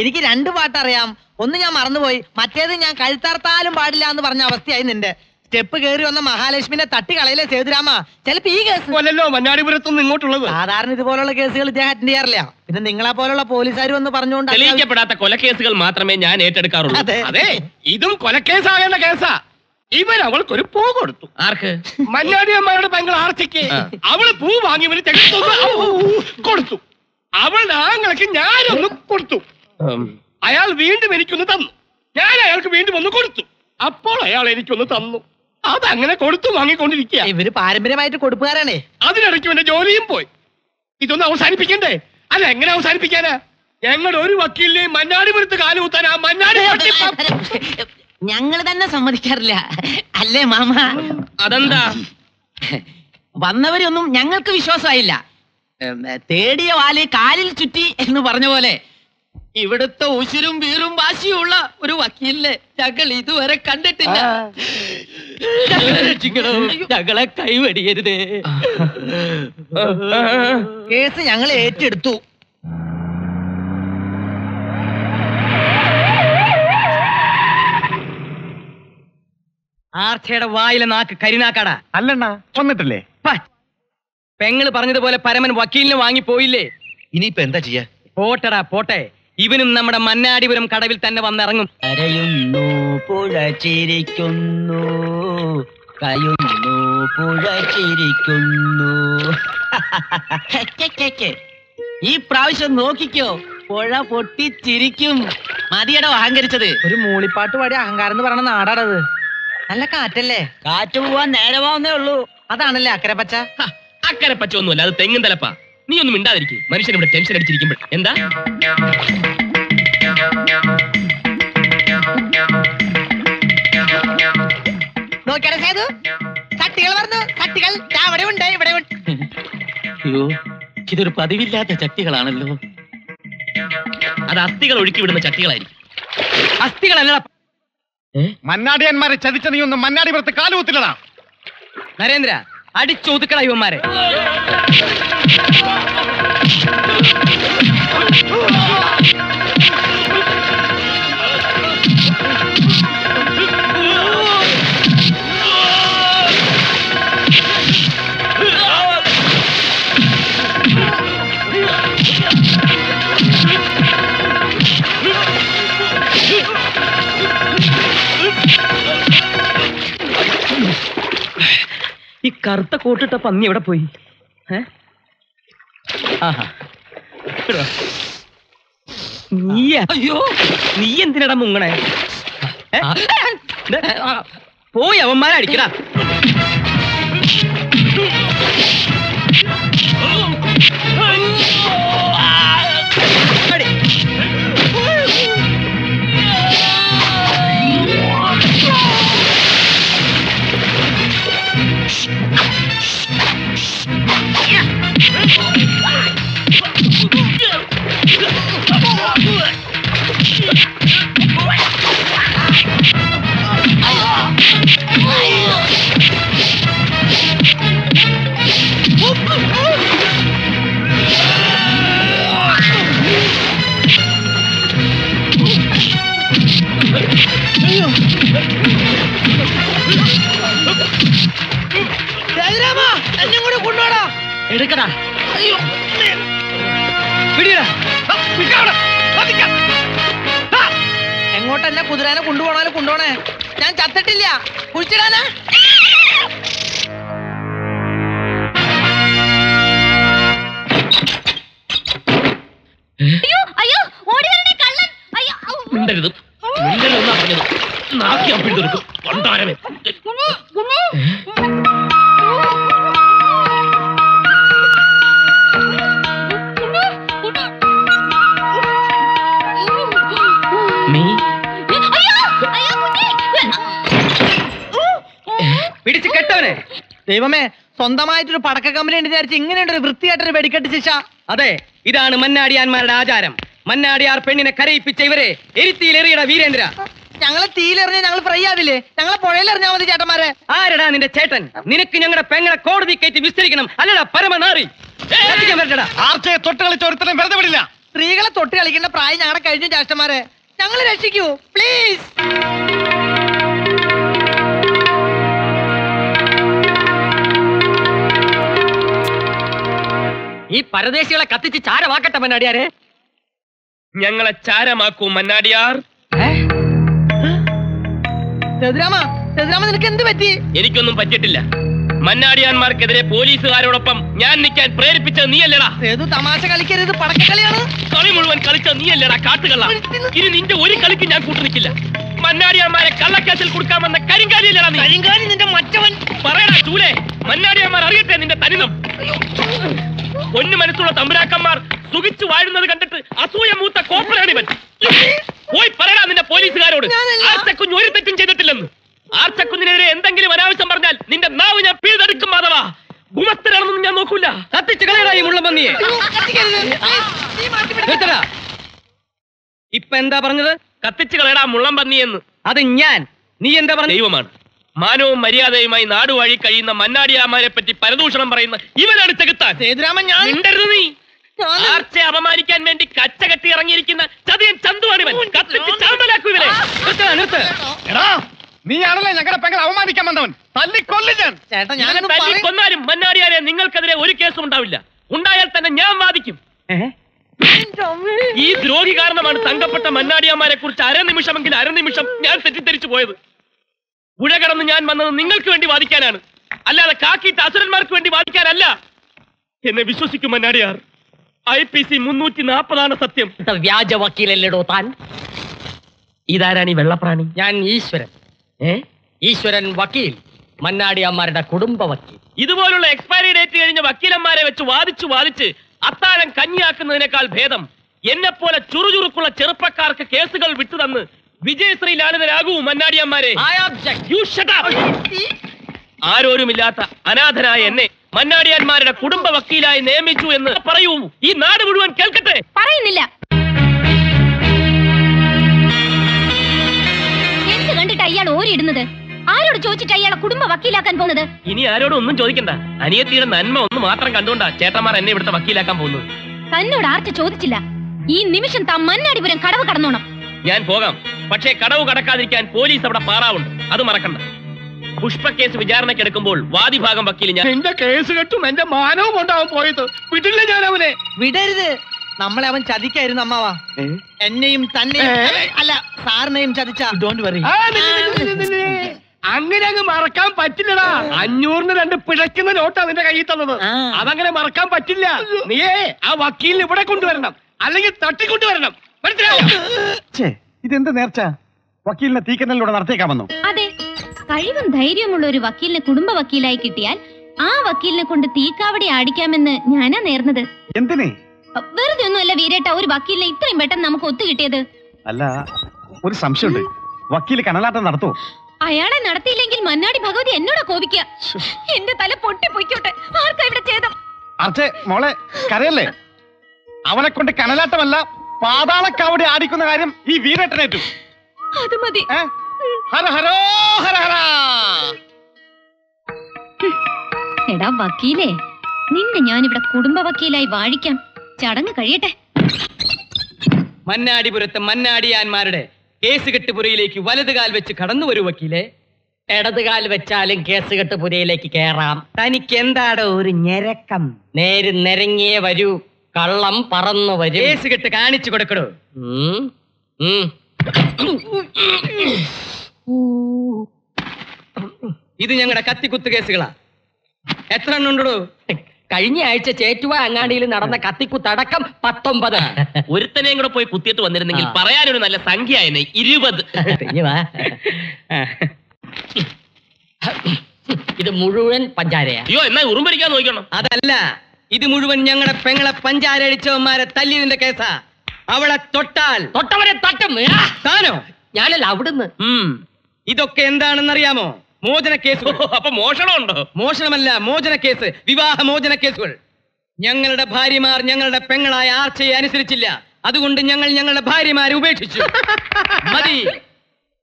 എനിക്ക് 2 പാട്ടറിയാം. ഒന്ന് ഞാൻ മറന്നുപോയി, മറ്റേത് ഞാൻ കഴുത്തർത്താലും പാടില്ല എന്ന് പറഞ്ഞ അവസ്ഥയായി നിന്റെ. സ്റ്റെപ്പ് കയറി വന്ന മഹാലക്ഷ്മിനെ തട്ടി കളയിലെ സേതുരാമ. ചിലപ്പോ ഈ കേസ് കൊല്ലല്ലോ മന്നാടിപുരത്തുനിന്ന് ഇങ്ങോട്ടുള്ളത്. സാധാരണ ഇതുപോലുള്ള കേസുകൾ ഇദ്ദേഹം അറ്റൻഡ് ചെയ്യാറില്ല. പിന്നെ നിങ്ങളെ പോലുള്ള പോലീസുകാർ വന്ന് പറഞ്ഞുകൊണ്ട് തെളിയിക്കപ്പെടാത്ത കൊലക്കേസുകൾ മാത്രമേ ഞാൻ ഏറ്റെടുക്കാറുള്ളൂ. അതെ. അതെ, ഇതും കൊലക്കേസാകേണ്ട കേസാ. ഇവൻ അവൾക്കൊരു പൂ കൊടുത്തു. ആർക്ക്? മന്നാടിയമ്മയുടെ പെങ്ങൾ ആർച്ചയ്ക്ക്. അവള് പൂ വാങ്ങി ഇവന് കൊടുത്തു. അവളുടെ ആങ്ങൾക്ക് ഞാനൊന്ന് കൊടുത്തു. അയാൾ വീണ്ടും എനിക്കൊന്ന് തന്നു. ഞാൻ അയാൾക്ക് വീണ്ടും ഒന്ന് കൊടുത്തു. അപ്പോൾ അയാൾ എനിക്കൊന്ന് തന്നു. അതങ്ങനെ കൊടുത്തു വാങ്ങിക്കൊണ്ടിരിക്കുക. ഇവര് പാരമ്പര്യമായിട്ട് കൊടുപ്പുകാരാണേ. അതിനിടയ്ക്ക് എന്റെ ജോലിയും പോയി. ഇതൊന്ന് അവസാനിപ്പിക്കണ്ടേ? അല്ല, എങ്ങനെ അവസാനിപ്പിക്കാനാ? ഞങ്ങളുടെ ഒരു വക്കീലിനെയും മന്നാടിപുരത്ത് കാലുകുത്താൻ ആ മന്നാടി ഞങ്ങൾ തന്നെ സമ്മതിക്കാറില്ല അല്ലേ മാമ? അതെന്താ? വന്നവരൊന്നും ഞങ്ങൾക്ക് വിശ്വാസമായില്ല. തേടിയ വാല് കാലിൽ ചുറ്റി എന്ന് പറഞ്ഞ പോലെ ഇവിടുത്തെ ഉശിരും വീറും വാശിയുള്ള ഒരു വക്കീലിനെ ഞങ്ങൾ ഇതുവരെ കണ്ടിട്ടില്ല. ഞങ്ങളെ കൈവടിയരുതേ. കേസ് ഞങ്ങൾ ഏറ്റെടുത്തു. ആർച്ചയുടെ വായിലെ നാക്ക് കരിനാക്കാടാ. അല്ലണ്ണ വന്നിട്ടില്ലേ? പെങ്ങള് പറഞ്ഞതുപോലെ പരമൻ വക്കീലിനെ വാങ്ങിപ്പോയില്ലേ? ഇനിയിപ്പോ എന്താ ചെയ്യാ? പോട്ടടാ പോട്ടെ, ഇവനും നമ്മുടെ മന്നാടിപുരം കടവിൽ തന്നെ വന്നിറങ്ങും. കരയുന്നു പുഴ ചിരിക്കുന്നു, കയുന്നു പുഴ ചിരിക്കുന്നു. ഈ പ്രാവശ്യം നോക്കിക്കോ, പുഴ പൊട്ടിച്ചിരിക്കും. മതിയടോ അഹങ്കരിച്ചത്. ഒരു മൂളിപ്പാട്ട് പാടി അഹങ്കാരം എന്ന് പറഞ്ഞ നാടാടത്. നല്ല കാറ്റല്ലേ? കാറ്റ് പോവാൻ നേരമാവുന്നേ ഉള്ളൂ. അതാണല്ലേ അക്കരെ പച്ച. അക്കരെ പച്ചൊന്നുമല്ല, അത് തെങ്ങും തലപ്പാ. നീ ഒന്നും മിണ്ടാതിരിക്കും. മനുഷ്യൻ ഇവിടെ ടെൻഷൻ അടിച്ചിരിക്കുമ്പോൾ എന്താ? അയ്യോ, ഇതൊരു പതിവില്ലാത്ത ചട്ടികളാണല്ലോ. അത് അസ്ഥികൾ ഒഴുക്കി വിടുന്ന ചട്ടികളായിരിക്കും. അസ്ഥികളല്ല. മന്നാടിയന്മാരെ ചതിച്ച നീ ഒന്ന് മന്നാടിപുരത്ത് കാലുകുത്തില്ലടാ. നരേന്ദ്ര, അടിച്ചൊതുക്കട ഇവന്മാരെ. ഈ കറുത്ത കോട്ടിട്ട പന്നി എവിടെ പോയി? അയ്യോ, നീ എന്തിനടാ മുങ്ങണേ? പോയി അവന്മാരെ അടിക്കടാ. എടുക്കടാ. എങ്ങോട്ടെന്നെ കുതിരാനെ കൊണ്ടുപോണാലും കൊണ്ടുപോണേ. ഞാൻ ചത്തിട്ടില്ല. കുഴിച്ചിടാനാ? മിണ്ടരുത്, മിണ്ടരുതെന്നാ പറഞ്ഞത്. നാക്കി അപ്പിട്ടെടുക്കും കൊണ്ടാരമേ. പിടിച്ച് കെട്ടവനെ. ദൈവമേ, സ്വന്തമായിട്ടൊരു പടക്ക കമ്പനി ഉണ്ട് വിചാരിച്ച് ഇങ്ങനെയുണ്ടൊരു വൃത്തിയായിട്ടൊരു വെടിക്കെട്ട് ശിക്ഷ. അതെ, ഇതാണ് മന്നാടിയാന്മാരുടെ ആചാരം. മന്നാടിയാർ പെണ്ണിനെ കരയിപ്പിച്ച ഇവരെ എരിത്തിയിലെറിയട വീരേന്ദ്ര. ഞങ്ങളെ തീയിലെറിഞ്ഞ ഞങ്ങൾ ഫ്രൈ ആവില്ലേ? ഞങ്ങളെ പുഴയിലെറിഞ്ഞാൽ മതി ചേട്ടന്മാരെ. ആരടാ നിന്റെ ചേട്ടൻ? നിനക്ക് ഞങ്ങളുടെ പെങ്ങളെ കോടതി കയറ്റി വിസ്തരിക്കണം, അല്ലടാ പരമനാറി. ആർച്ചയെ തൊട്ട് കളിച്ച ഒരുത്തരം വെറുതെ വിടില്ല. സ്ത്രീകളെ തൊട്ട് കളിക്കേണ്ട പ്രായം ഞങ്ങളുടെ കഴിഞ്ഞ ചേട്ടന്മാരെ. ഞങ്ങളെ രക്ഷിക്കൂ പ്ലീസ്. ഈ പരദേശികളെ കത്തിച്ച് ചാരമാക്കട്ടെ മന്നാടിയാരെ. ഞങ്ങളെ ചാരമാക്കൂ മന്നാടിയാർ. നിനക്ക് എന്ത് പറ്റി? എനിക്കൊന്നും പറ്റിയിട്ടില്ല. മന്നാടിയാന്മാർക്കെതിരെ പോലീസുകാരോടൊപ്പം ഞാൻ നിൽക്കാൻ പ്രേരിപ്പിച്ചത് നീയല്ലടാ. ഏതു തമാശ കളിക്കരുത്, പടക്കളിയാണ്. കളി മുഴുവൻ കളിച്ച നീയല്ലടാ കാട്ടുകള്ള. ഇനി നിന്റെ ഒരു കളിക്ക് ഞാൻ കൂട്ടു നിൽക്കില്ല. മന്നാടിയാന്മാരെ കള്ളക്കേസിൽ കൊടുക്കാമെന്ന കരിങ്കാലിയല്ലടാ നീ. കരിങ്കാലി നിന്റെ മറ്റവൻ. പറയടാ ചൂലേ, മന്നാടിയാന്മാർ അറിയട്ടെ നിന്റെ തനിതം. പൊന്നു മനസ്സുള്ള തമ്പുരാക്കന്മാർ സുഖിച്ചു വാഴുന്നത് കണ്ടിട്ട് അസൂയ മൂത്ത കോപ്പറാണിവൻ. പോയി പറയടാ നിന്റെ പോലീസുകാരോട് ആർച്ചക്കുഞ്ഞ് ഒരു തെറ്റും ചെയ്തിട്ടില്ലെന്ന്. ആർച്ചക്കുഞ്ഞിനെതിരെ എന്തെങ്കിലും അനാവശ്യം പറഞ്ഞാൽ നിന്റെ നാവ് ഞാൻ പിഴുതെടുക്കും മാധവാ. ഗുമസ്തരാണെന്നൊന്നും ഞാൻ നോക്കൂല. കത്തിച്ച് കളയടാ ഈ മുള്ളമ്പന്നിയെ. ഇപ്പൊ എന്താ പറഞ്ഞത്? കത്തിച്ചു കളയടാ മുള്ളംപന്നിയെന്ന്. അത് ഞാൻ. നീ എന്താ പറഞ്ഞ? ദൈവമാണ്. മാനവും മര്യാദയുമായി നാടുവഴി കഴിയുന്ന മന്നാടിയാമാരെ പറ്റി പരദൂഷണം പറയുന്ന ഇവനാണ് ചെകുത്താൻ. മിണ്ടരുത് നീ. ആർച്ചയെ അപമാനിക്കാൻ വേണ്ടി കച്ചകെട്ടി ഇറങ്ങിയിരിക്കുന്ന ചതിയൻ ചന്തുവാണിവൻ. കത്തിച്ച് ചാമ്പലാക്കൂ ഇവനെ. നീയാണല്ലേ ഞങ്ങളുടെ പെങ്ങളെ അവമാനിക്കാൻ വന്നവൻ. തല്ലിക്കൊല്ലു ഞാൻ. തല്ലിക്കൊന്നാലും മന്നാടിയാരെ നിങ്ങൾക്കെതിരെ ഒരു കേസും ഉണ്ടാവില്ല. ഉണ്ടായാൽ തന്നെ ഞാൻ വാദിക്കും. ഈ ദ്രോഹി കാരണമാണ് തങ്കപ്പെട്ട മന്നാടിയാമാരെ കുറിച്ച് അരനിമിഷം ഞാൻ തെറ്റിദ്ധരിച്ചു പോയത്. പുഴ കടന്ന് ഞാൻ വന്നത് നിങ്ങൾക്ക് വേണ്ടി വാദിക്കാനാണ്, അല്ലാതെ കാക്കിയിട്ട് അസുരന്മാർക്ക് വേണ്ടി വാദിക്കാനല്ല. എന്നെ വിശ്വസിക്കും മന്നാടിയാർ. IPC 340 സത്യം. വ്യാജ വക്കീലല്ലേടോ താൻ? ഇതാരാണ് ഈ വെള്ളപ്രാണി? ഞാൻ ഈശ്വരൻ. ഈശ്വരൻ വക്കീൽ, മന്നാടിയന്മാരുടെ കുടുംബ വക്കീൽ. ഇതുപോലുള്ള എക്സ്പയറി ഡേറ്റ് കഴിഞ്ഞ വക്കീലന്മാരെ വെച്ച് വാദിച്ച് അത്താഴം കഞ്ഞിയാക്കുന്നതിനേക്കാൾ ഭേദം എന്നെപ്പോലെ ചുറുചുറുക്കുള്ള ചെറുപ്പക്കാർക്ക് കേസുകൾ വിട്ടുതന്ന് വിജയശ്രീ ലാളിതരാകൂ മന്നാടിയന്മാരെ. ആരോരുമില്ലാത്ത അനാഥനായ എന്നെ മന്നാടിയാന്മാരുടെ കുടുംബ വക്കീലായി നിയമിച്ചു എന്ന് പറയൂ. ഈ നാട് മുഴുവൻ കേൾക്കട്ടെ. പറയുന്നില്ല. എന്ത് കണ്ടിട്ട് അയാൾ ഓരിയിടുന്നത്? ആരോട് ചോദിച്ചിട്ട് അയാളെ കുടുംബ വക്കീലാക്കാൻ പോകുന്നത്? ഇനി ആരോടും ഒന്നും ചോദിക്കണ്ട. അനിയത്തിയുടെ നന്മ ഒന്ന് മാത്രം കണ്ടുകൊണ്ടാ ചേട്ടന്മാർ എന്നെ ഇവിടുത്തെ വക്കീലാക്കാൻ പോകുന്നത്. തന്നോട് ആർച്ച ചോദിച്ചില്ല. ഈ നിമിഷം താൻ മന്നാടിപുരം കടവ് കടന്നോണം. ഞാൻ പോകാം, പക്ഷേ കടവ് കടക്കാതിരിക്കാൻ പോലീസ് അവിടെ പാറാവുണ്ട്. അത് മറക്കണ്ട. പുഷ്പ കേസ് വിചാരണക്കെടുക്കുമ്പോൾ വാദിഭാഗം വക്കീൽ ഞാൻ. എന്റെ കേസ് കെട്ടും എന്റെ മാനവും കൊണ്ടാവും പോയത്. വിടില്ല ഞാൻ അവനെ. വിടരുത്. നമ്മളെ അവൻ ചതിക്കായിരുന്നു അമ്മാവാ. എന്നെയും തന്നെയും അല്ല സാറിനെയും ചതിച്ച. Don't worry. അങ്ങനെ അങ്ങ് മറക്കാൻ പറ്റില്ലടാ. 500-ന് 2 പിഴയ്ക്കുന്ന നോട്ടാ നിന്റെ കയ്യിൽ തന്നത്. അതങ്ങനെ മറക്കാൻ പറ്റില്ല. നീയേ ആ വക്കീലിന് ഇവിടെ കൊണ്ടുവരണം, അല്ലെങ്കിൽ തട്ടിക്കൊണ്ടുവരണം. മനസ്സിലായോ? ഇതെന്ത് നേർച്ച? വക്കീലിനെ തീക്കനലിലൂടെ നടത്തിയേക്കാമെന്നോ? അതെ, കഴിവും ധൈര്യമുള്ള ഒരു വക്കീലിനെ കുടുംബ വക്കീലായി കിട്ടിയാൽ ആ വക്കീലിനെ കൊണ്ട് തീക്കാവടി ആടിക്കാമെന്ന് ഞാനാ നേർന്നത്. എന്തിനെ? വെറുതെ ഒന്നുമല്ല വീരേട്ട ഒരു വക്കീലിനെ ഇത്രയും പെട്ടെന്ന് നമുക്ക് ഒത്തു കിട്ടിയത്. അല്ല, ഒരു സംശയമുണ്ട്. വക്കീല് കനലാട്ടം നടത്തുമോ? അയാളെ നടത്തിയില്ലെങ്കിൽ മന്നാടി ഭഗവതി എന്നോടാ കോപിക്കുക. എന്റെ തല പൊട്ടിപ്പൊയ്ക്കോട്ടെ. ആർക്കാ ഇവിടെ ചെയ്തം? അർച്ചേ മോളെ കരയല്ലേ. അവനെ കൊണ്ട് കനലാട്ടമല്ല പാതാളക്കാവടി ആടിക്കുന്ന കാര്യം ഈ വീരേട്ടനേറ്റു. അത് മതി. ഹര ഹരോ ഹര ഹര. എടാ വക്കീലേ, നിന്നെ ഞാനിവിടെ കുടുംബ വക്കീലായി വാഴിക്കാം. ചടങ്ങ് കഴിയട്ടെ. മന്നാടിപുരത്ത് മന്നാടിയാന്മാരുടെ കേസുകെട്ടുപുരയിലേക്ക് വലതുകാൽ വെച്ച് കടന്നു വരൂ വക്കീലെ. ഇടതുകാൽ വെച്ചാലും കേസുകെട്ടുപുരയിലേക്ക് കയറാം. തനിക്ക് എന്താടോ ഒരു ഞെരക്കം? നേര് നിരങ്ങിയേ വരൂ, കള്ളം പറന്നു വരും. കേസുകെട്ട് കാണിച്ചു കൊടുക്കടോ. ഇത് ഞങ്ങളുടെ കത്തിക്കുത്ത് കേസുകളാ. എത്ര എണ്ണം ഉണ്ടോ? കഴിഞ്ഞ ആഴ്ച ചേറ്റുവ അങ്ങാടിയിൽ നടന്ന കത്തിക്കുത്തടക്കം 19. ഒരുത്തനെയും കൂടെ പോയി കുത്തിയിട്ട് വന്നിരുന്നെങ്കിൽ പറയാനൊരു നല്ല സംഖ്യ ആയിരുന്നു. 20. ഇത് മുഴുവൻ പഞ്ചാരയാ. അയ്യോ, എന്നാ ഉറുമ്പരിക്കാൻ നോക്കണം. അതല്ല, ഇത് മുഴുവൻ ഞങ്ങളുടെ പെങ്ങളെ പഞ്ചാരടിച്ചവന്മാരെ തല്ലിയതിന്റെ കേസാ. അവളെ തൊട്ടാൽ തൊട്ടവരെ തട്ടും. താനോ? ഞാനല്ല, അവിടുന്ന്. ഇതൊക്കെ എന്താണെന്നറിയാമോ? മോചന കേസുകൾ. അപ്പൊ മോഷണമുണ്ടോ? മോഷണമല്ല, മോചന കേസ്, വിവാഹ മോചന കേസുകൾ. ഞങ്ങളുടെ ഭാര്യമാർ ഞങ്ങളുടെ പെങ്ങളായ ആർച്ചയെ അനുസരിച്ചില്ല. അതുകൊണ്ട് ഞങ്ങൾ ഞങ്ങളുടെ ഭാര്യമാരെ ഉപേക്ഷിച്ചു. മതി.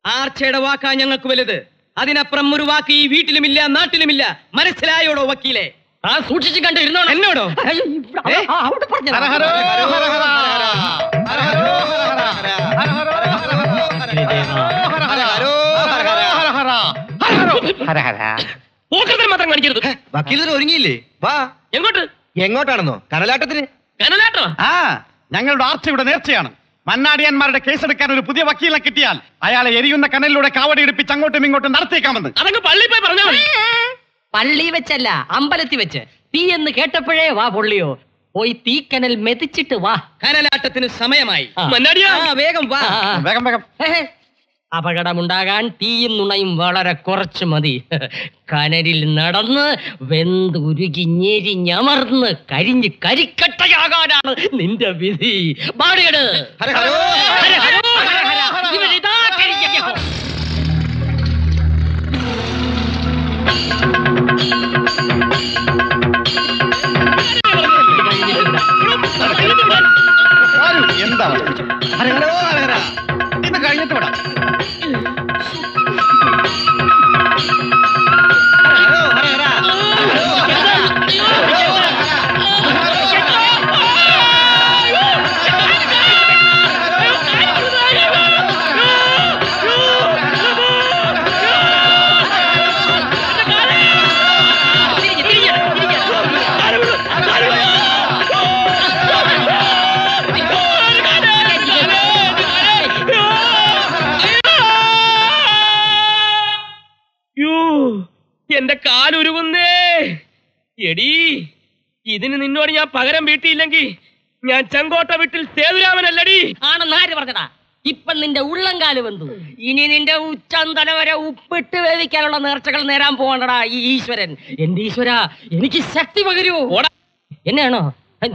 ആർച്ചയുടെ വാക്കാ ഞങ്ങൾക്ക് വലുത്. അതിനപ്പുറം ഒരു വാക്ക് ഈ വീട്ടിലുമില്ല, നാട്ടിലുമില്ല. മനസ്സിലായോടോ വക്കീലെ? ആ സൂക്ഷിച്ചു കണ്ടു ഇരുന്നോ. എന്നോടോ? അവിടെ പറഞ്ഞു. ഹര ഹരോ ഹര ഹര. ഹര ഹരോ ഹര ഹര. ഹര ഹരോ ഹര ഹര. പോക്കത്തിൽ മാത്രം കാണിക്കരുത്. വക്കീലിന് ഒരുങ്ങിയില്ലേ? വാ. എങ്ങോട്ട്? എങ്ങോട്ടാണെന്നോ? കനലാട്ടത്തിന്. കനലാട്ടോ? ആ, ഞങ്ങളുടെ ആർച്ചയുടെ നേർച്ചയാണ്. മന്നാടിയാന്മാരുടെ കേസെടുക്കാൻ ഒരു പുതിയ വക്കീലിനെ കിട്ടിയാൽ അയാളെ എരിയുന്ന കനലിലൂടെ കാവടി എടുപ്പിച്ച് അങ്ങോട്ടും ഇങ്ങോട്ടും നടത്തിയേക്കാമെന്ന്. അതങ്ങ് പള്ളി പോയി പറഞ്ഞാൽ മതി. പള്ളി വെച്ചല്ല, അമ്പലത്തിൽ വെച്ച്. തീ എന്ന് കേട്ടപ്പോഴേ വാ പൊള്ളിയോ. പോയി തീക്കനൽ മെതിച്ചിട്ട് വാ. കനലാട്ടത്തിന് സമയമായി. മന്നാടിയാ, വേഗം വാ. വേഗം വേഗം. അപകടമുണ്ടാകാൻ തീയും നുണയും വളരെ കുറച്ച് മതി. കനലിൽ നടന്ന് വെന്തുരുകി ഞെരിഞ്ഞമർന്ന് കരിഞ്ഞ് കരിക്കട്ടയാകാനാണ് നിന്റെ വിധി. പാടുകട്. ഇവരിതാ കരിഞ്ഞ. എന്താ ഹര ഹരോ ഹര ഹര. ഇത് കഴിഞ്ഞിട്ട് വിടാം. എന്റെ കാലുരുകുന്നേ. എടീ, ഇതിന് നിന്നോട് ഞാൻ പകരം വീട്ടിയില്ലെങ്കിൽ ഞാൻ ചെങ്കോട്ട വീട്ടിൽ സേതുരാമനല്ലടി. ആണെന്ന് ആര് പറഞ്ഞടാ? ഇപ്പൊ നിന്റെ ഉള്ളംകാല് വെന്തു. ഇനി നിന്റെ ഉച്ചന്തല വരെ ഉപ്പിട്ട് വേവിക്കാനുള്ള നേർച്ചകൾ നേരാൻ പോകണ്ടടാ ഈ ഈശ്വരൻ. എന്റെ ഈശ്വര, എനിക്ക് ശക്തി പകരൂ. എന്നെയാണോ?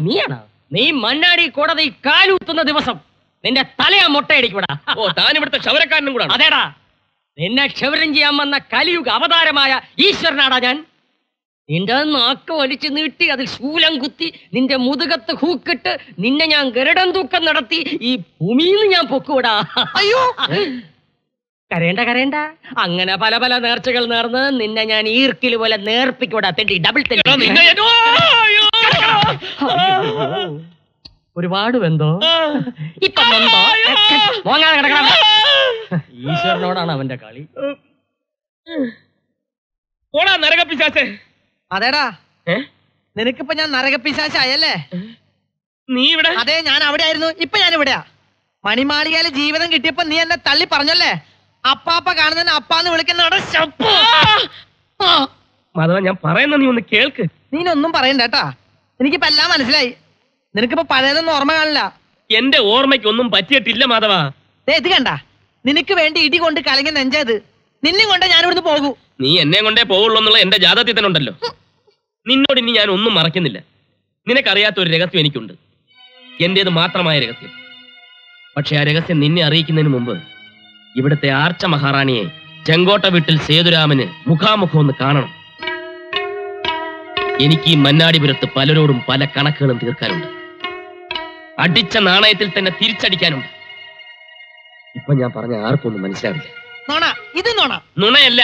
നീയാണോ? നീ മണ്ണാടി കോടതി കാലൂത്തുന്ന ദിവസം നിന്റെ തലയാ മുട്ടയടിക്കൂടാ. ഓ, താൻ ഇവിടുത്തെ ക്ഷവരക്കാരനും കൂടാ? അതേടാ, നിന്നെ ക്ഷവരം ചെയ്യാൻ വന്ന കലിയുഗ അവതാരമായ ഈശ്വരനാടാ ഞാൻ. നിന്റെ നാക്ക് വലിച്ചു നീട്ടി അതിൽ ശൂലം കുത്തി നിന്റെ മുതുകത്ത് ഹൂക്കിട്ട് നിന്നെ ഞാൻ ഗരുഡൻ തൂക്കം നടത്തി ഈ ഭൂമിയിൽ ഞാൻ പൊക്കൂടാ. അയ്യോ കരയണ്ട കരയണ്ട. അങ്ങനെ പല പല നേർച്ചകൾ നേർന്ന് നിന്നെ ഞാൻ ഈർക്കിൽ പോലെ നേർപ്പിക്കൂടാ. തെണ്ടി ഡബിൾ ഒരുപാട് വെന്തോ ഇപ്പൊ മോങ്ങാതെ കിടക്കണം. ഈശ്വരനോടാണ് അവന്റെ കളി. പോടാ നരകപ്പിശാചേ. അതേടാ നിനക്കിപ്പോ ഞാൻ നരകപ്പിശാചായല്ലേ? നീ ഇവിടെ? അതെ, ഞാൻ അവിടെ ആയിരുന്നു. ഇപ്പൊ ഞാൻ ഇവിടെയാ. മണിമാളികയിലെ ജീവിതം കിട്ടിയപ്പോ നീ എന്നെ തള്ളി പറഞ്ഞല്ലേ? അപ്പാപ്പ കാണുന്നതിന് അപ്പാന്ന് വിളിക്കുന്ന മാധവ, ഞാൻ പറയുന്ന നീ ഒന്ന് കേൾക്ക്. നീനൊന്നും പറയണ്ട കേട്ടാ. എനിക്കിപ്പോ എല്ലാം മനസ്സിലായി. നിനക്കിപ്പോ പഴയതൊന്നും ഓർമ്മ കാണില്ല. എന്റെ ഓർമ്മയ്ക്കൊന്നും പറ്റിയിട്ടില്ല മാധവ. ഇത് കണ്ട, നിനക്ക് വേണ്ടി ഇടി കൊണ്ട് കലങ്ങി നെഞ്ചത്. നിന്നെ കൊണ്ട് ഞാൻ ഇവിടുന്ന് പോകൂ. നീ എന്നെ കൊണ്ടേ പോവുള്ളൂ എന്നുള്ള എന്റെ ജാതകത്തിൽ തന്നെ ഉണ്ടല്ലോ. നിന്നോട് ഇനി ഞാൻ ഒന്നും മറക്കുന്നില്ല. നിനക്കറിയാത്ത ഒരു രഹസ്യം എനിക്കുണ്ട്, എന്റേത് മാത്രമായ രഹസ്യം. പക്ഷെ ആ രഹസ്യം നിന്നെ അറിയിക്കുന്നതിന് മുമ്പ് ഇവിടുത്തെ ആർച്ച മഹാറാണിയെ ചെങ്കോട്ട വീട്ടിൽ സേതുരാമന് മുഖാമുഖം ഒന്ന് കാണണം. എനിക്ക് ഈ മന്നാടിപുരത്ത് പലരോടും പല കണക്കുകളും തീർക്കാനുണ്ട്. അടിച്ച നാണയത്തിൽ തന്നെ തിരിച്ചടിക്കാനുണ്ട്. ഇപ്പൊ ഞാൻ പറഞ്ഞ ആർക്കൊന്നും മനസ്സിലാവില്ല. നുണയല്ല.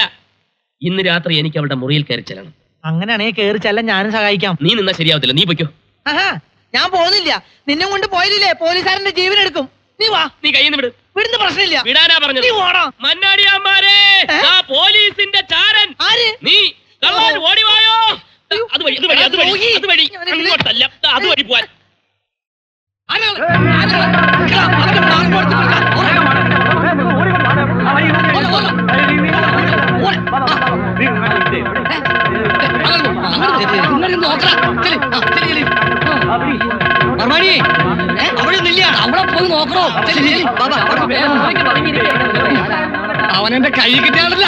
ഇന്ന് രാത്രി എനിക്ക് അവളുടെ മുറിയിൽ കയറി ചെല്ലണം. അങ്ങനെയാണെങ്കിൽ കയറി ചെല്ലാൻ ഞാനും സഹായിക്കാം. നീ നിന്നാ ശരിയാവത്തില്ല, നീ പൊയ്ക്കോ. ഞാൻ പോകുന്നില്ല. നിന്നെ കൊണ്ട് പോയില്ലേ പോലീസുകാരന്റെ ജീവൻ എടുക്കും. നീ വാ. നീ കയ്യിൽ നിന്ന് വിട്. വിടുന്ന പ്രശ്നമില്ല. വിടാനാ പറഞ്ഞത്. മന്നാടിയാമാരെ, പോലീസിന്റെ ചാരൻ നീ കള്ളൻ, ഓടിവായോ. അതുവഴി അതുവഴി അതുവഴി അതുവഴി അങ്ങോട്ടല്ല, അതുവഴി പോവാൻ. അവനെന്റെ കൈ കിട്ടിയാണല്ല.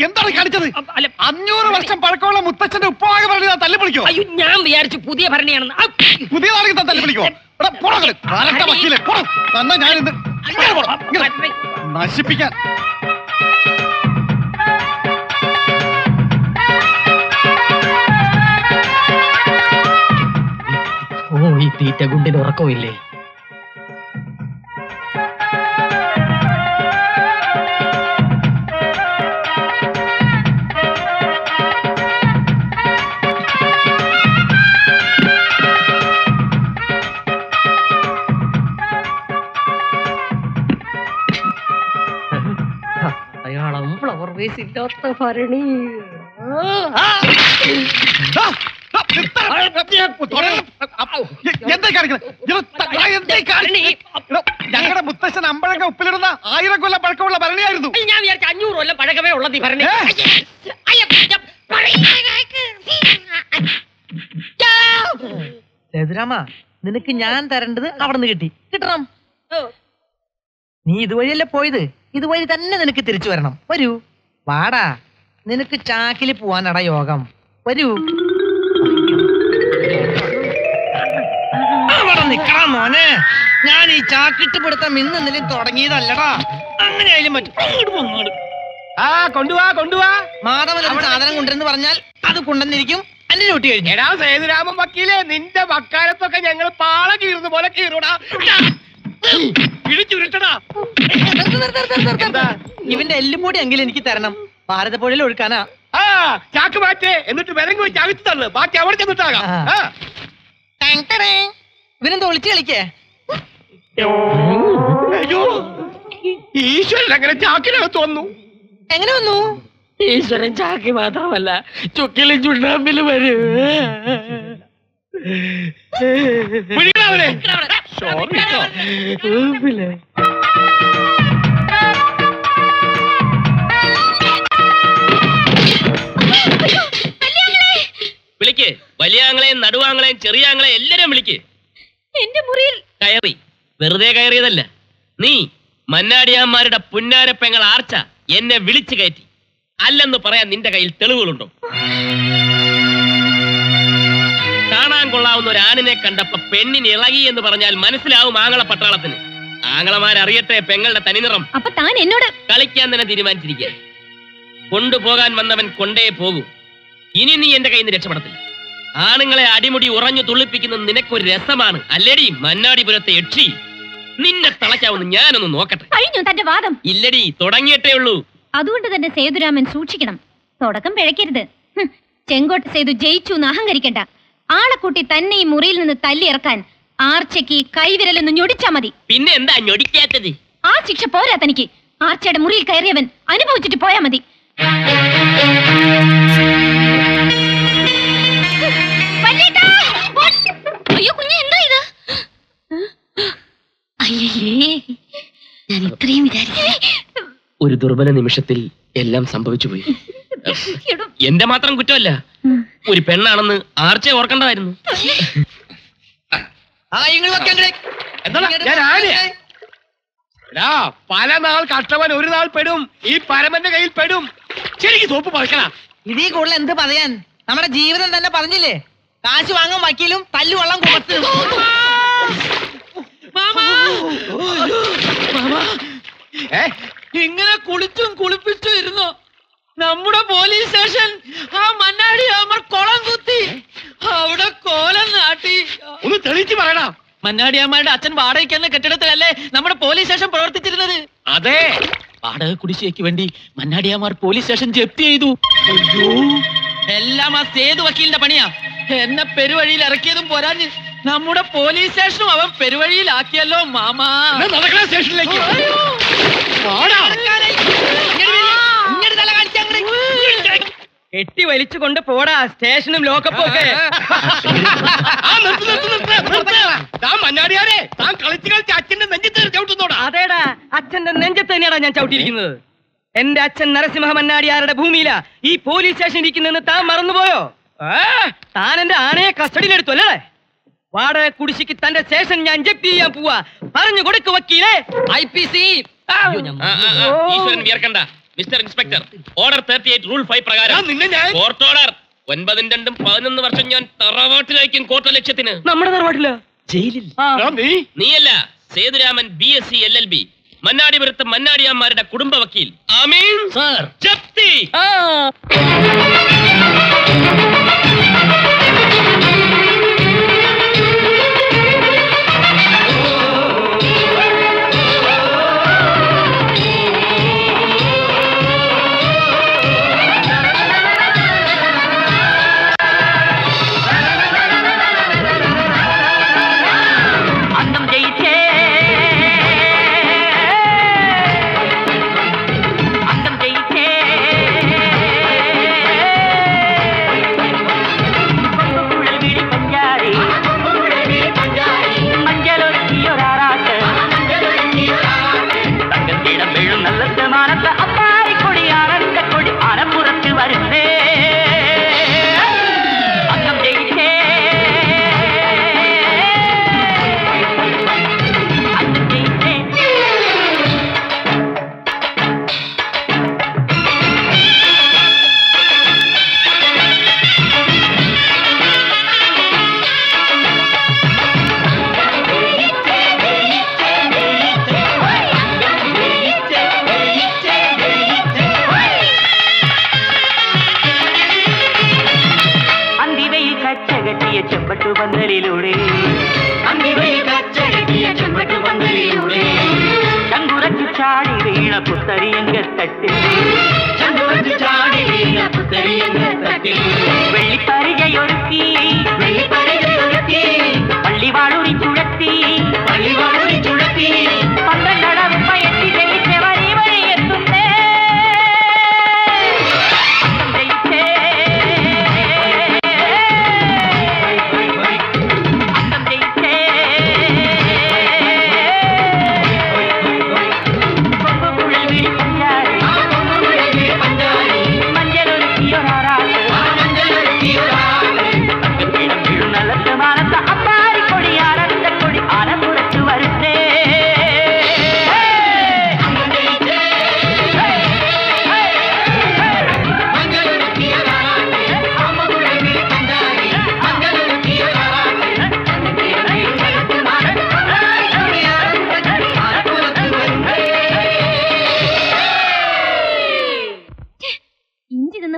എന്താണ് കാണിച്ചത്? 500 വർഷം പഴക്കമുള്ള മുത്തച്ഛന്റെ ഉപ്പമാകെ പറഞ്ഞ തല്ലിപ്പൊളിക്കോ? അയ്യോ, ഞാൻ വിചാരിച്ചു പുതിയ ഭരണിയാണെന്ന്. പുതിയതാണെങ്കിൽ തല്ലിപ്പൊളിക്കോ? തന്നെ ഞാൻ ഇന്ന് നശിപ്പിക്കാൻ. ഓ, ഈ തീറ്റ ഗുണ്ടിന് ഉറക്കമില്ലേ? അയാളും ഫ്ലവർ വേസ് ഇല്ലാത്ത ഭരണി. ഞങ്ങളുടെ മുത്തശ്ശൻ അമ്പഴങ്ങ ഉപ്പിലിടുന്ന 1000 കൊല്ലം പഴക്കമുള്ള ഭരണിയായിരുന്നു. ഞാൻ വിചാരിച്ച 500 കൊല്ലം പഴക്കമേ ഉള്ളത് ഈ ഭരണി. സേതുരാമ, നിനക്ക് ഞാൻ തരേണ്ടത് അവിടെ നിന്ന് കിട്ടണം. നീ ഇതുവഴിയല്ലേ പോയത്, ഇതുവഴി തന്നെ നിനക്ക് തിരിച്ചു വരണം. വരൂ, വാടാ. നിനക്ക് ചാക്കിൽ പോവാനടാ യോഗം. വരൂ. അവിടെ നിക്കണം മോനെ. ഞാൻ ഈ ചാക്കിട്ട് പിടുത്തം ഇന്നെന്തെങ്കിലും തുടങ്ങിയതല്ലടാ. അങ്ങനെയായാലും പറ്റും. കൊണ്ടുവാ. മാധവൻ ഒരു സാധനം കൊണ്ടുവരെന്ന് പറഞ്ഞാൽ അത് കൊണ്ടുവന്നിരിക്കും. എന്റെ ഡ്യൂട്ടി കഴിഞ്ഞു. എടാ സേതുരാമൻ വക്കീലെ, നിന്റെ വക്കാലത്തൊക്കെ ഞങ്ങൾ പാള കീറുന്ന പോലെ കീറൂടാ. പിടിച്ചുരുട്ടടാ. ഇവന്റെ എല്ലുപൊടി എങ്കിലും എനിക്ക് തരണം. ഭാരതപ്പുഴയിൽ ഒഴുക്കാനാ. ചാക്ക് മാറ്റേ, എന്നിട്ട് വിലങ്ങ് വെച്ച് അകത്ത് തള്ളു. ബാക്കി അവിടെ ചെന്നിട്ടാകാം. ഇവനെന്താ ഒളിച്ചു കളിക്കേ? അയ്യോ, ഈശ്വരൻ അങ്ങനെ ചാക്കിനകത്ത് വന്നു. എങ്ങനെ വന്നു? ഈശ്വരൻ ചാക്കി മാത്രമല്ല, ചുക്കിലും ചുണ്ണാമ്പിലും വരും. പിടിക്കണവനെ. വിളിക്ക്. വലിയാങ്ങളെയും നടുവാങ്ങളെയും ചെറിയാങ്ങളെയും എല്ലാരും വിളിക്ക്. എന്റെ മുറിയിൽ കയറി. വെറുതെ കയറിയതല്ല. നീ മന്നാടിയാന്മാരുടെ പുന്നാരപ്പെങ്ങൾ ആർച്ച എന്നെ വിളിച്ചു കയറ്റി. അല്ലെന്ന് പറയാൻ നിന്റെ കയ്യിൽ തെളിവുകളുണ്ടോ? കാണാൻ കൊള്ളാവുന്ന ഒരു ആണിനെ കണ്ടപ്പോ പെണ്ണിന് ഇളകി എന്ന് പറഞ്ഞാൽ മനസ്സിലാവും ആങ്ങള പട്ടാളത്തിന്. ആങ്ങളമാരറിയട്ടെ പെങ്ങളുടെ തനിനിറം. അപ്പൊ താൻ എന്നോട് കളിക്കാൻ തന്നെ തീരുമാനിച്ചിരിക്കുക. കൊണ്ടുപോകാൻ വന്നവൻ കൊണ്ടേ പോകൂ. ഇനി നീ എന്റെ കയ്യിൽ നിന്ന് രക്ഷപ്പെടത്തില്ല. ആണുങ്ങളെ അടിമുടി ഉറഞ്ഞു തുള്ളിപ്പിക്കുന്നത് നിനക്കൊരു രസമാണ് അല്ലേടി മന്നാടിപുരത്തെ യക്ഷി. നിന്നെ തളയ്ക്കാവുന്ന ഞാനൊന്ന് നോക്കട്ടെ. കഴിഞ്ഞു തന്റെ വാദം. ഇല്ലടി, തുടങ്ങിയിട്ടേ ഉള്ളൂ. അതുകൊണ്ട് തന്നെ സേതുരാമൻ സൂക്ഷിക്കണം. തുടക്കം പിഴയ്ക്കരുത്. ചെങ്കോട്ട് സേതു ജയിച്ചു എന്ന് അഹങ്കരിക്കണ്ട. ആളെക്കൂട്ടി തന്നെ ഈ മുറിയിൽ നിന്ന് തല്ലിയിറക്കാൻ ആർച്ചയ്ക്ക് കൈവിരലൊന്ന് ഞൊടിച്ചാ മതി. പിന്നെ എന്താ ഞൊടിക്കാത്തത്? ആ ശിക്ഷ പോരാ തനിക്ക്. ആർച്ചയുടെ മുറിയിൽ കയറിയവൻ അനുഭവിച്ചിട്ട് പോയാ മതി. അയ്യോ കുഞ്ഞ്, എന്താ ഇത്? അയ്യേ, ഞാൻ ഇത്രയും വിചാരിച്ചില്ല. ഒരു ദുർബല നിമിഷത്തിൽ എല്ലാം സംഭവിച്ചു പോയി. എന്റെ മാത്രം കുറ്റമല്ല. ഒരു പെണ്ണാണെന്ന് ആർച്ചയെ ഓർക്കേണ്ടതായിരുന്നു. ഞാൻ ആനയാ? എടാ, പല നാൾ കഷ്ടവൻ ഒരു നാൾ പെടും. ഈ പരമന്റെ കയ്യിൽ പെടും. ശരിക്കും സോപ്പ് പറക്കണ. ഇതീ കൂടുതൽ എന്ത് പറയാൻ? നമ്മുടെ ജീവിതം തന്നെ പറഞ്ഞില്ലേ, കാശ് വാങ്ങാൻ വക്കീലും തല്ലുവെള്ളം കൊടുത്ത്. ഇങ്ങനെ കുളിച്ചും കുളിപ്പിച്ചും ഇരുന്നു നമ്മുടെ പോലീസ് സ്റ്റേഷൻ. ആ മന്നാടി അമർ കുളം കുത്തി അവിടെ കോലം നാട്ടി. ഒന്ന് തെളിയിച്ച് പറയണ. മന്നാടിയമ്മയുടെ അച്ഛൻ വാടകയ്ക്ക് എന്ന കെട്ടിടത്തിലല്ലേ നമ്മുടെ പോലീസ് സ്റ്റേഷൻ പ്രവർത്തിച്ചിരുന്നത്? അതെ. വാടക കുടിശ്ശികയ്ക്ക് വേണ്ടി മന്നാടിയമാർ പോലീസ് സ്റ്റേഷൻ ജപ്തി ചെയ്തു. എല്ലാം ആ സേതു വക്കീലിന്റെ പണിയാ. എന്നെ പെരുവഴിയിൽ ഇറക്കിയതും പോരാഞ്ഞ് നമ്മുടെ പോലീസ് സ്റ്റേഷനും അവൻ പെരുവഴിയിലാക്കിയല്ലോ മാമാ. നടക്കണ സ്റ്റേഷനിലേക്ക്. കെട്ടി വലിച്ചുകൊണ്ട് പോടാ സ്റ്റേഷനും ലോക്കപ്പും ഒക്കെ. മന്നാടിയാരെ, താൻ കളിച്ച് കളിച്ച് അച്ഛന്റെ നെഞ്ചത്ത് ചവിട്ടുന്നോടാ. അതേടാ, അച്ഛന്റെ നെഞ്ചത്ത് തന്നെയാടാ ഞാൻ ചവിട്ടിയിരിക്കുന്നത്. എന്റെ അച്ഛൻ നരസിംഹ മന്നാടിയാരുടെ ഭൂമിയിലാ ഈ പോലീസ് സ്റ്റേഷൻ ഇരിക്കുന്നെന്ന് താൻ മറന്നുപോയോ? താൻ എന്റെ ആനയെ കസ്റ്റഡിയിലെടുത്തു അല്ലേ? വാടക കുടിശ്ശിക്ക് തന്റെ സ്റ്റേഷൻ ഞാൻ ജപ്തി ചെയ്യാൻ പോവാ. പറഞ്ഞു കൊടുക്ക് വക്കീലേ. IPC. ഈശ്വരൻ വിയർക്കണ്ട. മിസ്റ്റർ ഇൻസ്പെക്ടർ, ഓർഡർ 38 റൂൾ 5 പ്രകാരം കോർട്ട് ഓർഡർ 9-2-11 വർഷം ഞാൻ തറവാട്ടിലേക്കും കോർട്ട് ലക്ഷ്യത്തിന്. നമ്മുടെ തറവാട്ടില് ജയിലിൽ. നീയല്ല, സേതുരാമൻ BSc LLB, മന്നാടിപുരത്ത് മന്നാടിയാന്മാരുടെ കുടുംബ വക്കീൽ. ആമീൻ സർ. ജപ്തി.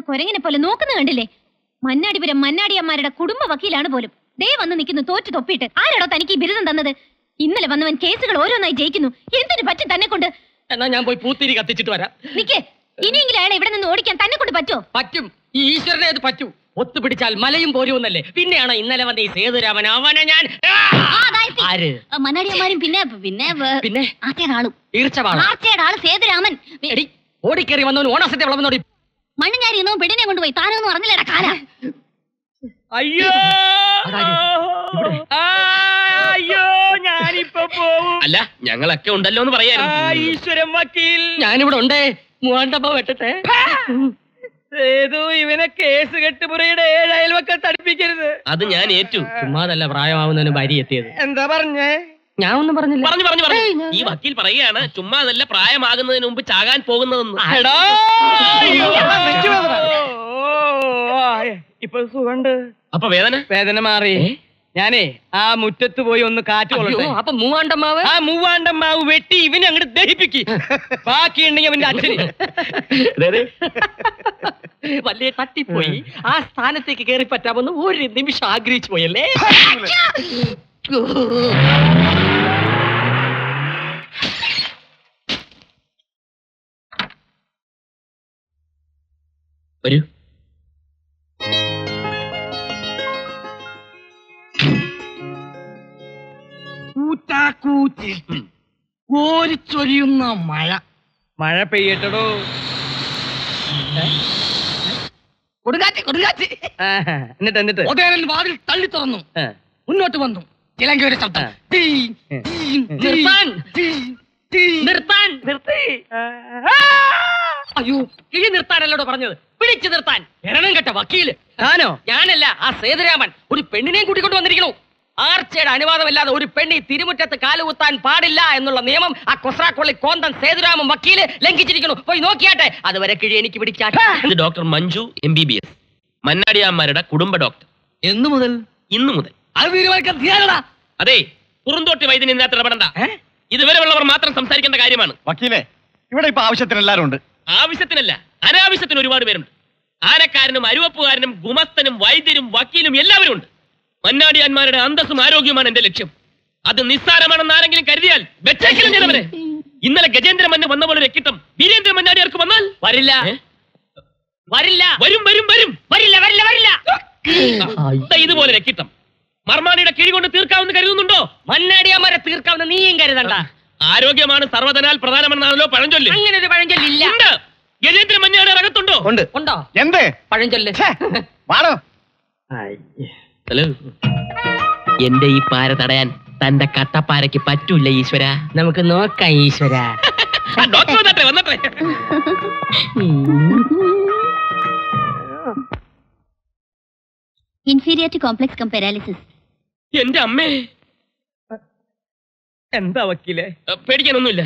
നിന്ന് കൊരങ്ങനെ പോലെ നോക്കുന്ന കണ്ടില്ലേ? മന്നാടിപുരം മന്നാടിയമ്മാരുടെ കുടുംബ വക്കീലാണ് പോലും. ദേ വന്ന് നിൽക്കുന്നു തോറ്റു തൊപ്പിയിട്ട്. ആരാടോ തനിക്ക് ഈ ബിരുദം തന്നത്? ഇന്നലെ വന്നവൻ കേസുകൾ ഓരോന്നായി ജയിക്കുന്നു. എന്തിനു പറ്റും തന്നെ കൊണ്ട്? എന്നാ ഞാൻ പോയി പൂത്തിരി കത്തിച്ചിട്ട് വരാം. നിക്കേ, ഇനിയെങ്കിലും അയാളെ ഇവിടെ നിന്ന് ഓടിക്കാൻ തന്നെ കൊണ്ട് പറ്റുമോ? പറ്റും. ഈ ഈശ്വരനെ അത് പറ്റൂ. ഒത്തുപിടിച്ചാൽ മലയും പോരുമെന്നല്ലേ. പിന്നെയാണ് ഇന്നലെ വന്ന ഈ സേതുരാമൻ. അവനെ ഞാൻ ആര് മന്നാടിയമ്മാരും പിന്നെ പിന്നെ ആർച്ചയുടെ ആളും. ഈർച്ചവാള ആർച്ചയുടെ ആള് സേതുരാമൻ. എടി ഓടിക്കേറി വന്നവന് ഓണസത്തെ വളർന്നോടി. മണ്ണുഞ്ഞാരി എന്നോ പെണ്ണിനെ കൊണ്ടുപോയി. താനൊന്നും അറിഞ്ഞില്ലടാ കാല. അയ്യോ അയ്യോ ഞാനിപ്പോ പോവും. അല്ല ഞങ്ങളൊക്കെ ഉണ്ടല്ലോ എന്ന് പറയായിരുന്നു. ഈശ്വരൻ വക്കീൽ, ഞാനിവിടെ ഉണ്ടേ. മൂവാണ്ടപ്പ വെട്ടട്ടെ. സേതു ഇവനെ കേസ് കെട്ടുപുറയുടെ 7 അയൽവക്കത്ത് അടുപ്പിക്കരുത്. അത് ഞാൻ ഏറ്റു. ചുമ്മാതല്ല പ്രായമാവുന്നതിന് ഭാര്യ എത്തിയത്. എന്താ പറഞ്ഞേ? ഞാൻ ഒന്നും പറഞ്ഞില്ല. പറഞ്ഞു ഈ വക്കീൽ പറയുകയാണ് ചുമ്മാതല്ല പ്രായമാകുന്നതിന് മുമ്പ് ചാകാൻ പോകുന്നതെന്ന്. ഇപ്പൊ സുഖണ്ട്. അപ്പൊ വേദന വേദന മാറി. ഞാനേ ആ മുറ്റത്ത് പോയി ഒന്ന് കാറ്റ് കൊള്ളട്ടെ. അപ്പൊ മൂവാണ്ടമ്മാവ് ആ മൂവാണ്ടമ്മാവ് വെട്ടി ഇവനെ അങ്ങോട്ട് ദഹിപ്പിക്ക്. ബാക്കിയുണ്ടെങ്കിൽ അവന്റെ അച്ഛന് വലിയ തട്ടിപ്പോയി. ആ സ്ഥാനത്തേക്ക് കയറി പറ്റാമെന്ന് ഒരു നിമിഷം ആഗ്രഹിച്ചു പോയല്ലേ. വരൂ. കോരിച്ചൊരിയുന്ന മഴ. മഴ പെയ്യട്ടടോ. കൊടുങ്കാറ്റ്. എന്നിട്ട് ഒതേരൻ വാതിൽ തള്ളി തുറന്നു. മുന്നോട്ട് വന്നു. ചിലങ്കയുടെ ശബ്ദം. ടീ, ടീ, നിർത്താൻ. ടീ, ടീ. നിർത്തി. അയ്യോ, കിഴി നിർത്താനല്ലോടോ പറഞ്ഞത്. പിടിച്ചു നിർത്താൻ. എരണം കെട്ട വക്കീല്. ഞാനോ? ഞാനല്ല, ആ സേതുരാമൻ ഒരു പെണ്ണിനെയും കൂട്ടിക്കൊണ്ട് വന്നിരിക്കണു. ആർച്ചയുടെ അനുവാദമില്ലാതെ ഒരു പെണ്ണി തിരുമുറ്റത്ത് കാലുകുത്താൻ പാടില്ല എന്നുള്ള നിയമം ആ കൊസ്രാക്കൊള്ളി കോന്തൻ സേതുരാമൻ വക്കീല് ലംഘിച്ചിരിക്കുന്നു. പോയി നോക്കിയാട്ടെ. അതുവരെ കിഴി എനിക്ക് പിടിക്കാൻ. ഇത് ഡോക്ടർ മഞ്ജു MBBS, മന്നാടിയാമ്മാരുടെ കുടുംബ ഡോക്ടർ. എന്നു മുതൽ? ഇന്നു മുതൽ. അത് തീരുമാനിക്കാൻ തീരാനടാ. അതെ, പുറന്തോട്ടി വൈദ്യൻ ഇതിനകത്ത് ഇടപെടണ്ട. ഇതുവരെ ഉള്ളവർ മാത്രം സംസാരിക്കേണ്ട കാര്യമാണ്. വക്കീലെ, ഇവിടെ ഇപ്പൊ ആവശ്യത്തിന് എല്ലാരും ഉണ്ട്. ആവശ്യത്തിനല്ല, അനാവശ്യത്തിന് ഒരുപാട് പേരുണ്ട്. ആനക്കാരനും അരുവപ്പുകാരനും ഗുമസ്തനും വൈദ്യരും വക്കീലും എല്ലാവരും ഉണ്ട്. മന്നാടിയാന്മാരുടെ അന്തസ്സും ആരോഗ്യവുമാണ് എന്റെ ലക്ഷ്യം. അത് നിസ്സാരമാണെന്ന് ആരെങ്കിലും കരുതിയാൽ വെച്ചേക്കിലും ചെയ്തവരെ. ഇന്നലെ ഗജേന്ദ്ര മന്ന വന്ന പോലെ രക്കിട്ടം വീരേന്ദ്ര മന്നാടിയാർക്ക് വന്നാൽ വരില്ല. വരില്ല. വരും വരും വരും. വരില്ല വരില്ല വരില്ല. ഇതുപോലെ രക്കിട്ടം മർമാണിയുടെ കിഴി കൊണ്ട് തീർക്കാമെന്ന് കരുതുന്നുണ്ടോ? മന്നാടിയാന്മാരെ തീർക്കാവുന്ന നീയും കരുതണ്ട. ആരോഗ്യമാണ് സർവ്വതനാൽ പ്രധാനമെന്നാണല്ലോ പഴഞ്ചൊല്ല്. അങ്ങനെ ഒരു പഴഞ്ചൊല്ലില്ല. ഗജേന്ദ്ര മന്നാടി അകത്തുണ്ടോ? ഉണ്ട്. ഉണ്ടോ എന്ത് പഴഞ്ചൊല്ല്? വാടോ. ഹലോ, എന്റെ ഈ പാര തടയാൻ തന്റെ കട്ടപ്പാരയ്ക്ക് പറ്റൂല ഈശ്വര. നമുക്ക് നോക്കാം ഈശ്വര. ഡോക്ടർ വന്നട്ടെ വന്നട്ടെ. Inferiority complex cum paralysis. എന്റെ അമ്മേ. എന്താ വക്കീലെ? പേടിക്കാനൊന്നുമില്ല.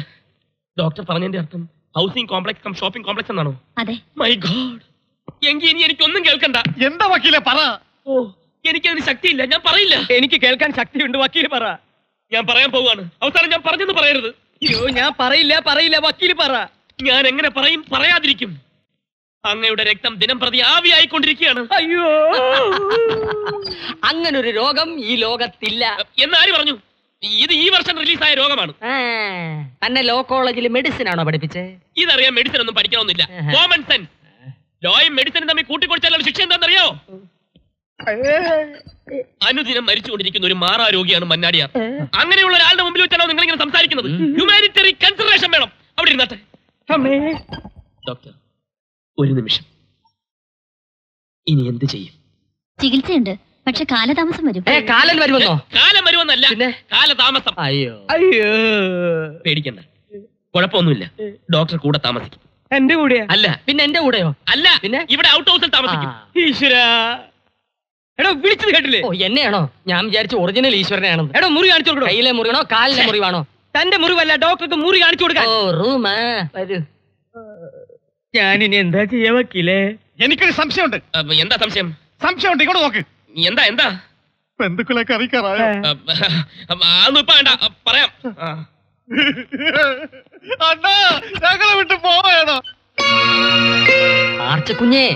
ഡോക്ടർ പറഞ്ഞതിന്റെ അർത്ഥം housing complex cum shopping complex എന്നാണോ? അതെ. My God. എങ്കിൽ ഇനി എനിക്കൊന്നും കേൾക്കണ്ട. എന്താ വക്കീലെ പറ. ഓ, എനിക്കതിന് ശക്തിയില്ല, ഞാൻ പറയില്ല. എനിക്ക് കേൾക്കാൻ ശക്തിയുണ്ട്. വക്കീല് പറ. ഞാൻ പറയാൻ പോവാണ്. അവസാനം ഞാൻ പറഞ്ഞെന്ന് പറയരുത്. അയ്യോ, ഞാൻ പറയില്ല. വക്കീല് പറ. ഞാൻ എങ്ങനെ പറയും? പറയാതിരിക്കും. അങ്ങയുടെ രക്തം ദിനം പ്രതി ആവിയായിക്കൊണ്ടിരിക്കുകയാണ്. അയ്യോ, അങ്ങനൊരു രോഗം ഈ ലോകത്തില്ല. എന്നാര് പറഞ്ഞു? ഇത് ഈ വർഷം റിലീസായ രോഗമാണ്. തന്നെ ലോ കോളേജിൽ മെഡിസിൻ ആണോ പഠിപ്പിച്ചേ? ഇതറിയാൻ മെഡിസിൻ ഒന്നും പഠിക്കണമെന്നില്ല. Common sense. ലോയും മെഡിസിനും തമ്മിൽ കൂട്ടിക്കൊടിച്ചാലുള്ള ശിക്ഷ എന്താണെന്നറിയോ? അനുദിനം മരിച്ചുകൊണ്ടിരിക്കുന്ന ഒരു മാറാരോഗിയാണ് മന്നാടിയാർ. അങ്ങനെയുള്ള ഒരാളുടെ മുമ്പിൽ വെച്ചാണോ നിങ്ങൾ ഇങ്ങനെ സംസാരിക്കുന്നത്? ഹ്യൂമാനിറ്ററി കൺസിഡറേഷൻ വേണം. അവിടെ ഇരുന്നാട്ടെ. ഡോക്ടർ, ഒരു നിമിഷം. ഇനി എന്ത് ചെയ്യും? ചികിത്സയുണ്ട്, പക്ഷെ കാലതാമസം വരും. കാലം വരുമെന്നോ? കാലം വരുമെന്നല്ല, കാലതാമസം. അയ്യോ അയ്യോ, പേടിക്കണ്ട, കുഴപ്പമൊന്നുമില്ല. ഡോക്ടർ കൂടെ താമസിക്കും. എന്റെ കൂടെയാ? അല്ല. പിന്നെ എന്റെ കൂടെയോ? അല്ല, പിന്നെ ഇവിടെ ഔട്ട് ഹൗസിൽ താമസിക്കും. ഈശ്വരാ, എടോ വിളിച്ചത് കേട്ടില്ലേ? ഓ, എന്നെയാണോ? ഞാൻ വിചാരിച്ചു ഒറിജിനൽ ഈശ്വരനെയാണെന്ന്. എടോ മുറി കാണിച്ചു കൊടുക്കണോ? കയ്യിലെ മുറിവാണോ കാലിലെ മുറിവാണോ? തന്റെ മുറിവല്ല, ഡോക്ടർക്ക് മുറി കാണിച്ചു കൊടുക്കാൻ. ഓ, റൂം വരൂ. ഞാനിനി എന്താ ചെയ്യാ വക്കീലേ? എനിക്കൊരു സംശയമുണ്ട്. എന്താ സംശയം? സംശയമുണ്ട്, ഇങ്ങോട്ട് നോക്ക്. എന്താ? ബന്ധുക്കളെ കറിക്കാറായോ? അതൊന്നും ഇപ്പൊ വേണ്ട, പറയാം. അണ്ണാ, ഞങ്ങളെ വിട്ട് പോവേണോ? ആർച്ചക്കുഞ്ഞേ,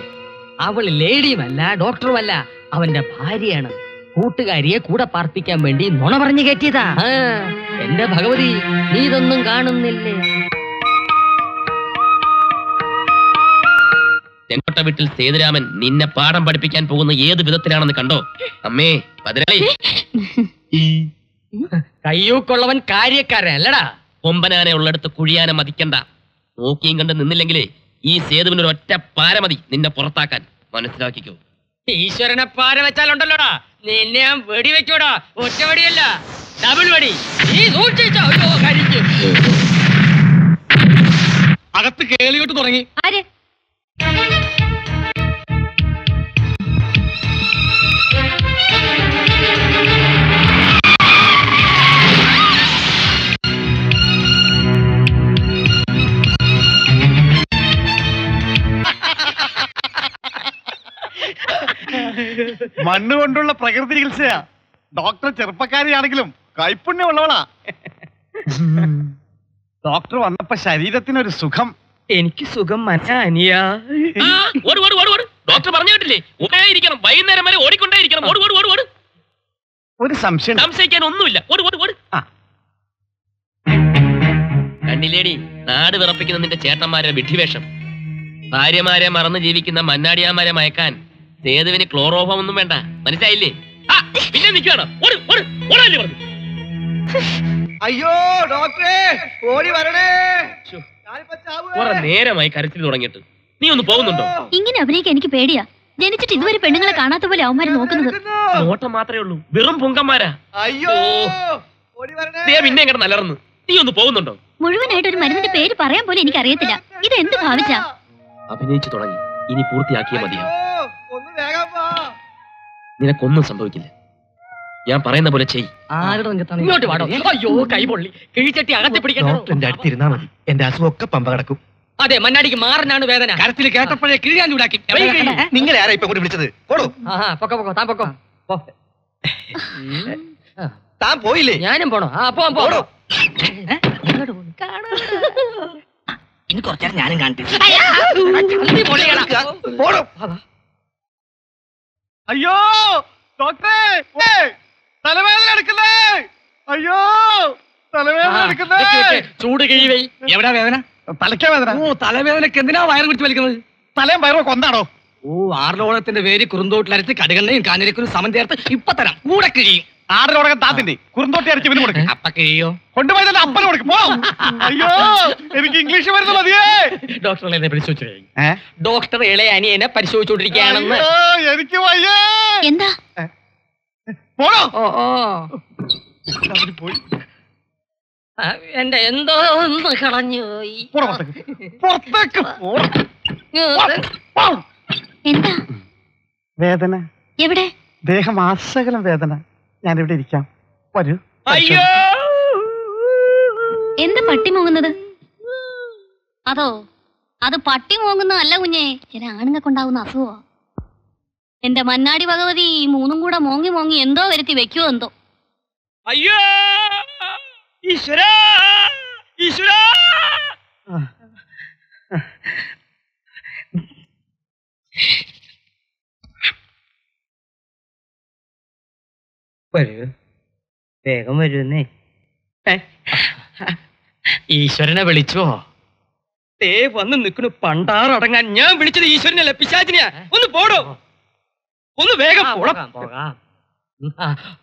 അവള് ലേഡിയുമല്ല ഡോക്ടറുമല്ല, അവന്റെ ഭാര്യയാണ്. കൂട്ടുകാരിയെ കൂടെ പാർപ്പിക്കാൻ വേണ്ടി നുണ പറഞ്ഞു കയറ്റിയതാ. എന്റെ ഭഗവതി, നീ ഇതൊന്നും കാണുന്നില്ലേ? ചെങ്കോട്ട വീട്ടിൽ സേതുരാമൻ നിന്നെ പാഠം പഠിപ്പിക്കാൻ പോകുന്ന ഏത് വിധത്തിലാണെന്ന് കണ്ടോ? അമ്മേ പതിനാളി, കയ്യൂക്കുള്ളവൻ കാര്യക്കാരനല്ലടാ. കൊമ്പനാനെ ഉള്ളിടത്ത് കുഴിയാനെ മതിക്കണ്ട. നോക്കിയും കണ്ട് നിന്നില്ലെങ്കിലേ ഈ സേതുവിനൊരു ഒറ്റ പാരമതി നിന്നെ പുറത്താക്കാൻ. മനസ്സിലാക്കിക്കോ. ഈശ്വരനെ പാര വെച്ചാലുണ്ടല്ലോടാ, നിന്നെ ഞാൻ വെടി വെക്കൂടാ. ഒറ്റ വെടിയല്ല, ഡബിൾ വെടി. നീ സൂക്ഷിച്ചോ. കഴിക്കും. അകത്ത് കേളിയോട്ട് തുടങ്ങി. ആര്? മണ്ണ് കൊണ്ടുള്ള പ്രകൃതി ചികിത്സയാ. ഡോക്ടർ ചെറുപ്പക്കാരിയാണെങ്കിലും കൈപ്പുണ്യമുള്ളവളാ. ഡോക്ടർ വന്നപ്പോ ശരീരത്തിനൊരു സുഖം. എനിക്ക് സുഖം മനസ്സിലാ. ഡോക്ടർ പറഞ്ഞു കേട്ടില്ലേ? ഓടിയിരിക്കണം, വൈകുന്നേരം വരെ ഓടിക്കൊണ്ടേയിരിക്കണം. ഓട് ഓട് ഓട് ഓട്. ഒരു സംശയം. സംശയിക്കാൻ ഒന്നുമില്ല. ഓട് ഓട് ഓട്. കണ്ടില്ലേടി നാട് വിറപ്പിക്കുന്ന നിന്റെ ചേട്ടന്മാരെ വിഡ്ഢിവേഷം. ഭാര്യമാരെ മറന്ന് ജീവിക്കുന്ന മന്നാടിയാമാരെ മയക്കാൻ സേതുവിന് ക്ലോറോഫോം ഒന്നും വേണ്ട. മനസ്സിലായില്ലേ? പിന്നെ നിൽക്കുകയാണ്. അയ്യോ ഡോക്ടറെ, ഓടി വരണേ. കുറെ നേരമായി കരച്ചിൽ തുടങ്ങിയിട്ട്. നീ ഒന്ന് പോകുന്നുണ്ടോ? ഇങ്ങനെ അഭിനയിക്കാൻ എനിക്ക് പേടിയാ. ജനിച്ചിട്ട് ഇതുവരെ പെണ്ണുങ്ങളെ കാണാത്ത പോലെ അവന്മാര് നോക്കുന്നത്. നോട്ടം മാത്രമേ ഉള്ളൂ, വെറും പൊങ്കന്മാരാ. അയ്യോ ഓടി വരണേ. പിന്നെ എങ്ങനെ നല്ലറന്ന്. നീ ഒന്ന് പോകുന്നുണ്ടോ? മുഴുവനായിട്ട് ഒരു മരുന്നിന്റെ പേര് പറയാൻ പോലും എനിക്ക് അറിയത്തില്ല. ഇത് എന്ത് ഭാവിച്ചാ? അഭിനയിച്ചു തുടങ്ങി, ഇനി പൂർത്തിയാക്കിയ മതിയാവും. ഒന്ന് വേഗം വാ. നിനക്കൊന്നും സംഭവിക്കില്ല. ഞാൻ പറയുന്ന പോലെ ചെയ്. ഇങ്ങോട്ട് വാടോ. അയ്യോ കൈ പൊള്ളി. കിഴിച്ചട്ടി അകത്തി പിടിക്കട്ടെ. ഡോക്ടറിന്റെ അടുത്തിരുന്നാ മതി, എന്റെ അസുഖമൊക്കെ പമ്പ കിടക്കും. അതെ, മണ്ണാടിക്ക് മാറിനാണ് വേദന. കരത്തിൽ കേട്ടപ്പോഴേ കിഴിയാൻ ചൂടാക്കി. നിങ്ങളെ ആരാ ഇപ്പൊ കൂടി വിളിച്ചത്? ഓടോ. പൊക്കോ പൊക്കോ, താൻ പൊക്കോ. താൻ പോയില്ലേ? ഞാനും പോണോ? പോടോ. ഇനി കുറച്ചേരം ഞാനും കാണട്ടെ. അയ്യോ ഡോക്ടറെ, തലവേദന എടുക്കുന്നേ. അയ്യോ തലവേദന എടുക്കുന്നേ. ചൂട് കിഴിവൈ. എവിടാ വേദന? തലയ്ക്കാ വേദന. ഓ, തലവേദനക്ക് എന്തിനാ വയറ് പിടിച്ച് വലിക്കുന്നത്? തലയും വയറോ കൊന്നാണോ? ഓ, ആറിലോളത്തിന്റെ പേര് കുറുന്തോട്ടിലരച്ച് കടുകണ്ണയും കാഞ്ഞിരക്കും സമം ചേർത്ത് ഇപ്പൊ തരാം. കൂടെ കിഴിയും. ആറിലോടകം താത്തിന്റെ കുറുന്തോട്ടി അരച്ച് പിന്നെ കൊടുക്കും. അപ്പ കിഴിയോ? കൊണ്ടുപോയി തന്നെ അപ്പന് കൊടുക്കും. പോ. അയ്യോ എനിക്ക് ഇംഗ്ലീഷ് മരുന്ന് മതിയേ. ഡോക്ടർ എന്നെ പരിശോധിച്ചു കഴിഞ്ഞു. ഡോക്ടർ ഇളയ അനിയനെ പരിശോധിച്ചുകൊണ്ടിരിക്കുകയാണെന്ന്. എനിക്ക് വയ്യേ. എന്താ? പോണോ? പോയി. എന്റെ എന്തോ ഒന്ന് കളഞ്ഞു പോയി. പുറത്തേക്ക് എന്താ വേദന? എവിടെ? ദേഹം ആസകലം വേദന. ഞാനിവിടെ ഇരിക്കാം, വരൂ. അയ്യോ എന്ത് പട്ടി മോങ്ങുന്നത്? അതോ അത് പട്ടി മോങ്ങുന്നതല്ല കുഞ്ഞേ, ചില ആണുങ്ങൾക്കുണ്ടാവുന്ന അസുഖോ. എന്റെ മന്നാടി ഭഗവതി ഈ മൂന്നും കൂടെ മോങ്ങി മോങ്ങി എന്തോ വരുത്തി വെക്കുവോ എന്തോ. അയ്യോ ഈശ്വരാ, ഈശ്വരാ. വരൂ, വേഗം വരുന്നേ. ഈശ്വരനെ വിളിച്ചോ? തേ വന്ന് നിൽക്കുന്നു പണ്ടാറടങ്ങാൻ. ഞാൻ വിളിച്ചത് ഈശ്വരനല്ല, പിശാചിനെയാ. ഒന്ന് പോടോ, ഒന്ന് വേഗം പോകാം.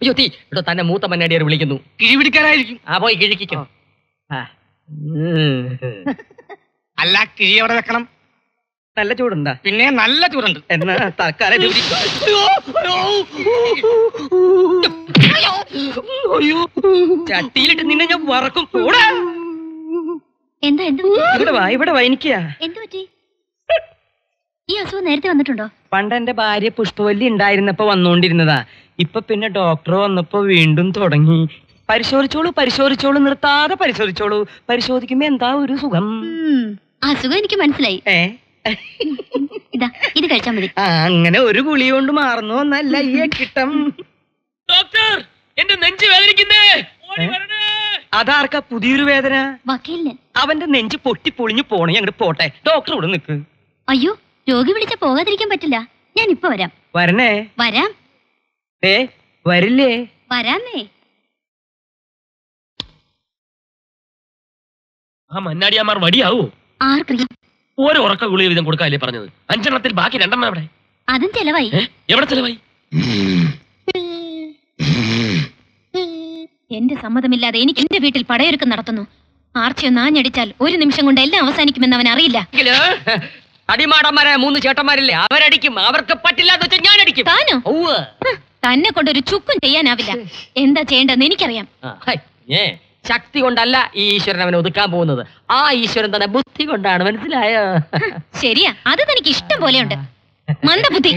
അയ്യോ തീ ഇവിടെ തന്നെ മൂത്ത മന്നാടിയാർ വിളിക്കുന്നു. കിഴി പിടിക്കാനായിരിക്കും. പോയി കിഴിക്കോ. അല്ല, കിഴി എവിടെ വെക്കണം? നല്ല ചൂടുണ്ടാ? പിന്നെ നല്ല ചൂടുണ്ട്. എന്നാ തൽക്കാലം ചട്ടിയിലിട്ട് നിന്നെ ഞാൻ വറക്കും. എന്താ ഇവിടെ വൈനിക്കാ. എന്ത് പറ്റി? ഈ അസുഖം നേരത്തെ വന്നിട്ടുണ്ടോ? പണ്ട് എന്റെ ഭാര്യ പുഷ്പവല്ലി ഉണ്ടായിരുന്നപ്പോ വന്നോണ്ടിരുന്നതാ. ഇപ്പൊ പിന്നെ ഡോക്ടർ വന്നപ്പോ വീണ്ടും തുടങ്ങി. പരിശോധിച്ചോളൂ നിർത്താതെ പരിശോധിച്ചോളൂ. പരിശോധിക്കുമ്പോ എന്താ ഒരു സുഖം. അസുഖം എനിക്ക് മനസ്സിലായി. ഇതാ ഇത് കഴിച്ചാൽ മതി. അങ്ങനെ ഒരു ഗുളി കൊണ്ട് മാറുന്നു എന്നല്ല ഈ കിട്ടം. ഡോക്ടർ, എന്റെ നെഞ്ച് വേദനിക്കുന്നേ. അതാർക്കാ പുതിയൊരു വേദന? വക്കീലിന്. അവന്റെ നെഞ്ച് പൊട്ടി പൊളിഞ്ഞു പോണേ അങ്ങോട്ട് പോട്ടെ. ഡോക്ടർ ഇവിടെ നിൽക്ക്. അയ്യോ രോഗി വിളിച്ച പോകാതിരിക്കാൻ പറ്റില്ല. ഞാൻ ഇപ്പൊ വരാം. വരണേ. വരാം. വരില്ലേ? വരാന്നേ. ആ മന്നാടിയാമാർ വടിയാവോ? ആർക്കറിയാം. ഓരോ ഉറക്ക ഗുളിക വീതം കൊടുക്കാല്ലേ പറഞ്ഞത്? 5 എണ്ണത്തിൽ ബാക്കി 2 എണ്ണം എവിടെ? അതും ചെലവായി. എവിടെ ചെലവായി? എന്റെ സമ്മതമില്ലാതെ എനിക്ക് എന്റെ വീട്ടിൽ പടയൊരുക്കം നടത്തുന്നു. ആർച്ചയൊന്ന് ആഞ്ഞടിച്ചാൽ 1 നിമിഷം കൊണ്ട് എല്ലാം അവസാനിക്കുമെന്ന് അവൻ അറിയില്ല. അടിമാടന്മാരായ 3 ചേട്ടന്മാരില്ലേ, അവരടിക്കും. അവർക്ക് പറ്റില്ലാന്ന് വെച്ചാൽ ഞാൻ അടിക്കും. താനോ? തന്നെ കൊണ്ടൊരു ചുക്കും ചെയ്യാനാവില്ല. എന്താ ചെയ്യേണ്ടതെന്ന് എനിക്കറിയാം. ശക്തി കൊണ്ടല്ല ഈ ഈശ്വരൻ അവനെ ഒതുക്കാൻ പോകുന്നത്. ആ ഈശ്വരൻ തന്നെ ബുദ്ധി കൊണ്ടാണ്. മനസ്സിലായോ? ശരിയാ, അത് തനിക്ക് ഇഷ്ടം പോലെയുണ്ട്. മന്ദബുദ്ധി.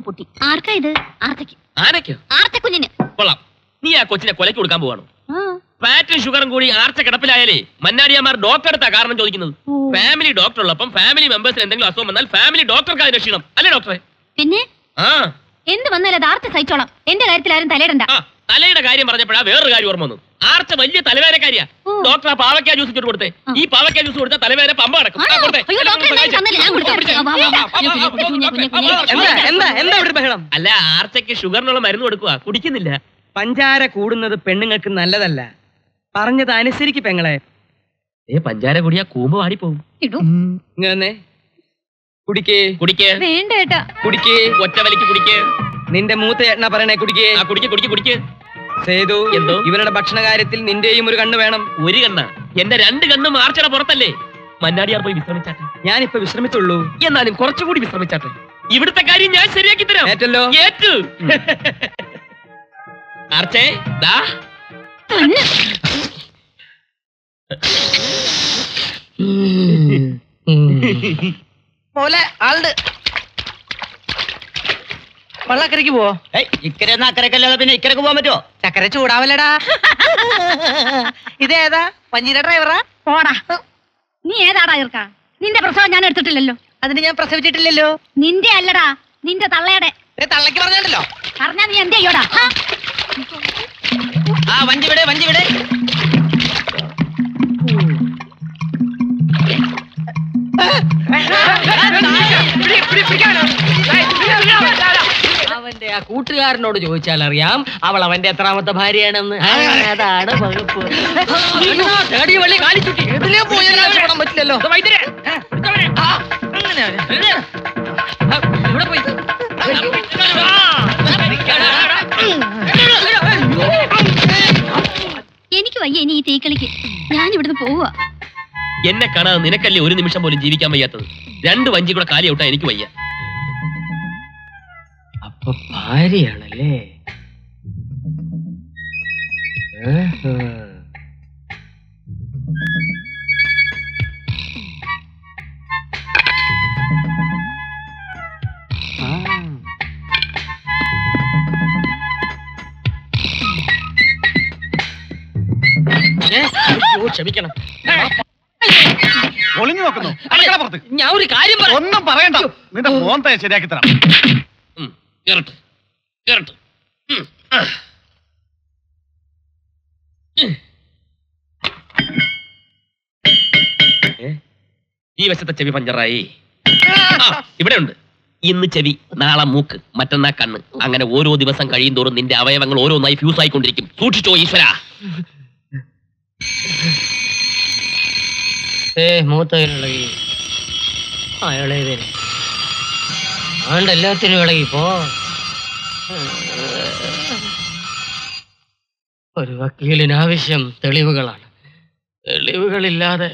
പൊട്ടി. ആർക്കാ ഇത്? ആർത്തയ്ക്ക്. ആനയ്ക്കോ? ആർത്തക്കുഞ്ഞിന്. കൊള്ളാം. നീ ആ കൊച്ചിനെ കൊലയ്ക്ക് കൊടുക്കാൻ പോവാണോ? ഫാറ്റും ഷുഗറും കൂടി ആർച്ച കിടപ്പിലായാലേ മന്നാടിയാമാർ ഡോക്ടർ എടുത്താ കാരണം ചോദിക്കുന്നത്. ഫാമിലി ഡോക്ടർ ഉള്ളപ്പം ഫാമിലി മെമ്പേഴ്സിന് എന്തെങ്കിലും അസുഖം വന്നാൽ ഫാമിലി ഡോക്ടർക്ക് അതിന് ക്ഷീണം അല്ലേ ഡോക്ടറെ? പിന്നെ എന്ത് വന്നാലും അത് ആർച്ച സഹിച്ചോളാം. എന്റെ കാര്യത്തിൽ ആരും തലയിടണ്ട. തലയുടെ കാര്യം പറഞ്ഞപ്പോഴാ വേറൊരു കാര്യം ഓർമ്മ വന്നു. ആർച്ച വലിയ തലവേദനക്കാരിയാ. ഡോക്ടർ ആ പാവയ്ക്ക ജ്യൂസ് ഇട്ട് കൊടുത്തേ. ഈ പാവയ്ക്ക ജ്യൂസ് കൊടുത്താൽ തലവേദന പമ്പ നടക്കും. അല്ല, ആർച്ചയ്ക്ക് ഷുഗറിനുള്ള മരുന്ന് കൊടുക്കുക, കുടിക്കുന്നില്ല. പഞ്ചാര കൂടുന്നത് പെണ്ണുങ്ങൾക്ക് നല്ലതല്ല. പറഞ്ഞത് അനുസരിക്ക് പെങ്ങളെ. പഞ്ചാര കുടിയാ കൂമ്പ് വാടിപ്പോവും. ഇങ്ങനെ കുടിക്കേ. കുടിക്കേ. വേണ്ട ഏട്ടാ. കുടിക്കേ. ഒറ്റ വലിക്ക് കുടിക്കേ. നിന്റെ മൂത്ത ചേട്ടനാ പറയണേ കുടിക്കേ. കുടിക്കേ കുടിക്കേ കുടിക്കേ. സേതു, എന്തോ ഇവരുടെ ഭക്ഷണ കാര്യത്തിൽ നിന്റെയും ഒരു കണ്ണ് വേണം. ഒരു കണ്ണ? എന്റെ 2 കണ്ണും ആർച്ചയുടെ പുറത്തല്ലേ. മന്നാടിയാർ പോയി വിശ്രമിച്ചാട്ടെ. ഞാനിപ്പോ വിശ്രമിച്ചുള്ളൂ. എന്നാലും കുറച്ചുകൂടി വിശ്രമിച്ചാട്ടെ. ഇവിടുത്തെ കാര്യം ഞാൻ ശരിയാക്കി തരാം. ഏറ്റല്ലോ? ഏറ്റു. ആർച്ചേ ദാ പോലെ ആളുടെ വള്ളക്കരയ്ക്ക് പോവോ? ഇക്കരെ അക്കരക്കല്ലാതെ പിന്നെ ഇക്കരക്ക് പോകാൻ പറ്റുമോ? ചക്കര ചൂടാവല്ലടാ. ഇതേതാ? പഞ്ഞീര ഡ്രൈവറാ? പോടാ. നീ ഏതാടാ ഇർക്കാ? നിന്റെ പ്രസവം ഞാൻ എടുത്തിട്ടില്ലല്ലോ. അതിന് ഞാൻ പ്രസവിച്ചിട്ടില്ലല്ലോ. നിന്റെ അല്ലടാ, നിന്റെ തള്ളയുടെ. തള്ളക്ക് പറഞ്ഞല്ലോ. പറഞ്ഞാ നീ എന്റെ അയ്യോടാ. ആ വഞ്ചി വിടെ, വഞ്ചി വിടെ. അവന്റെ ആ കൂട്ടുകാരനോട് ചോദിച്ചാൽ അറിയാം അവൾ അവന്റെ എത്രാമത്തെ ഭാര്യയാണെന്ന്. അതാണ് വകുപ്പ്. തേടി വള്ളി കാണിച്ചുട്ടി എതിലേ പോയാലും പറ്റില്ലല്ലോ. ഇവിടെ പോയി എനിക്ക് വയ്യ ഇനി ഈ തീക്കളിക്ക്. ഞാൻ ഇവിടുന്ന് പോവുക. എന്നെ കാണാതെ നിനക്കല്ലേ 1 നിമിഷം പോലും ജീവിക്കാൻ വയ്യാത്തത്. 2 വഞ്ചി കൂടെ കാലി ഔട്ടാ എനിക്ക് വയ്യ. അപ്പൊ ഭാര്യയാണല്ലേ? ക്ഷമിക്കണം. ഒളിഞ്ഞു നോക്കുന്നു. ഞാൻ ഒരു കാര്യം ഒന്നും പറയണ്ട. നിന്റെ മോന്തെ ശരിയാക്കി തരാം. ഈ വശത്തെ ചെവി പഞ്ചറായി. ഇവിടെ ഉണ്ട്. ഇന്ന് ചെവി, നാളെ മൂക്ക്, മറ്റന്നാ കണ്ണ്. അങ്ങനെ ഓരോ ദിവസം കഴിയും തോറും നിന്റെ അവയവങ്ങൾ ഓരോന്നായി ഫ്യൂസ് ആയിക്കൊണ്ടിരിക്കും. സൂക്ഷിച്ചോ ഈശ്വര. മൂത്ത ഇളകി ഇളയതിന് ആണ്ട് എല്ലാത്തിനും ഇളകിപ്പോ. ഒരു വക്കീലിന് ആവശ്യം തെളിവുകളാണ്. തെളിവുകളില്ലാതെ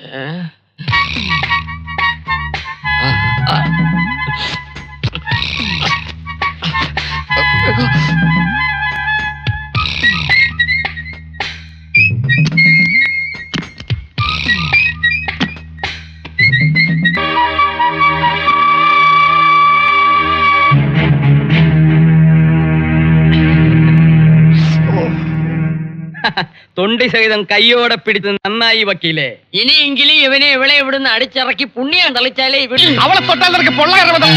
തൊണ്ടി സഹിതം കയ്യോടെ പിടിച്ച് നന്നായി വക്കീലേ. ഇനിയെങ്കിലും ഇവനെ ഇവിടെ ഇവിടുന്ന് അടിച്ചിറക്കി പുണ്യം തളിച്ചാലേ ഇവിടെ അവളെ തൊട്ടാൽ നിനക്ക് പൊള്ളകരമതം.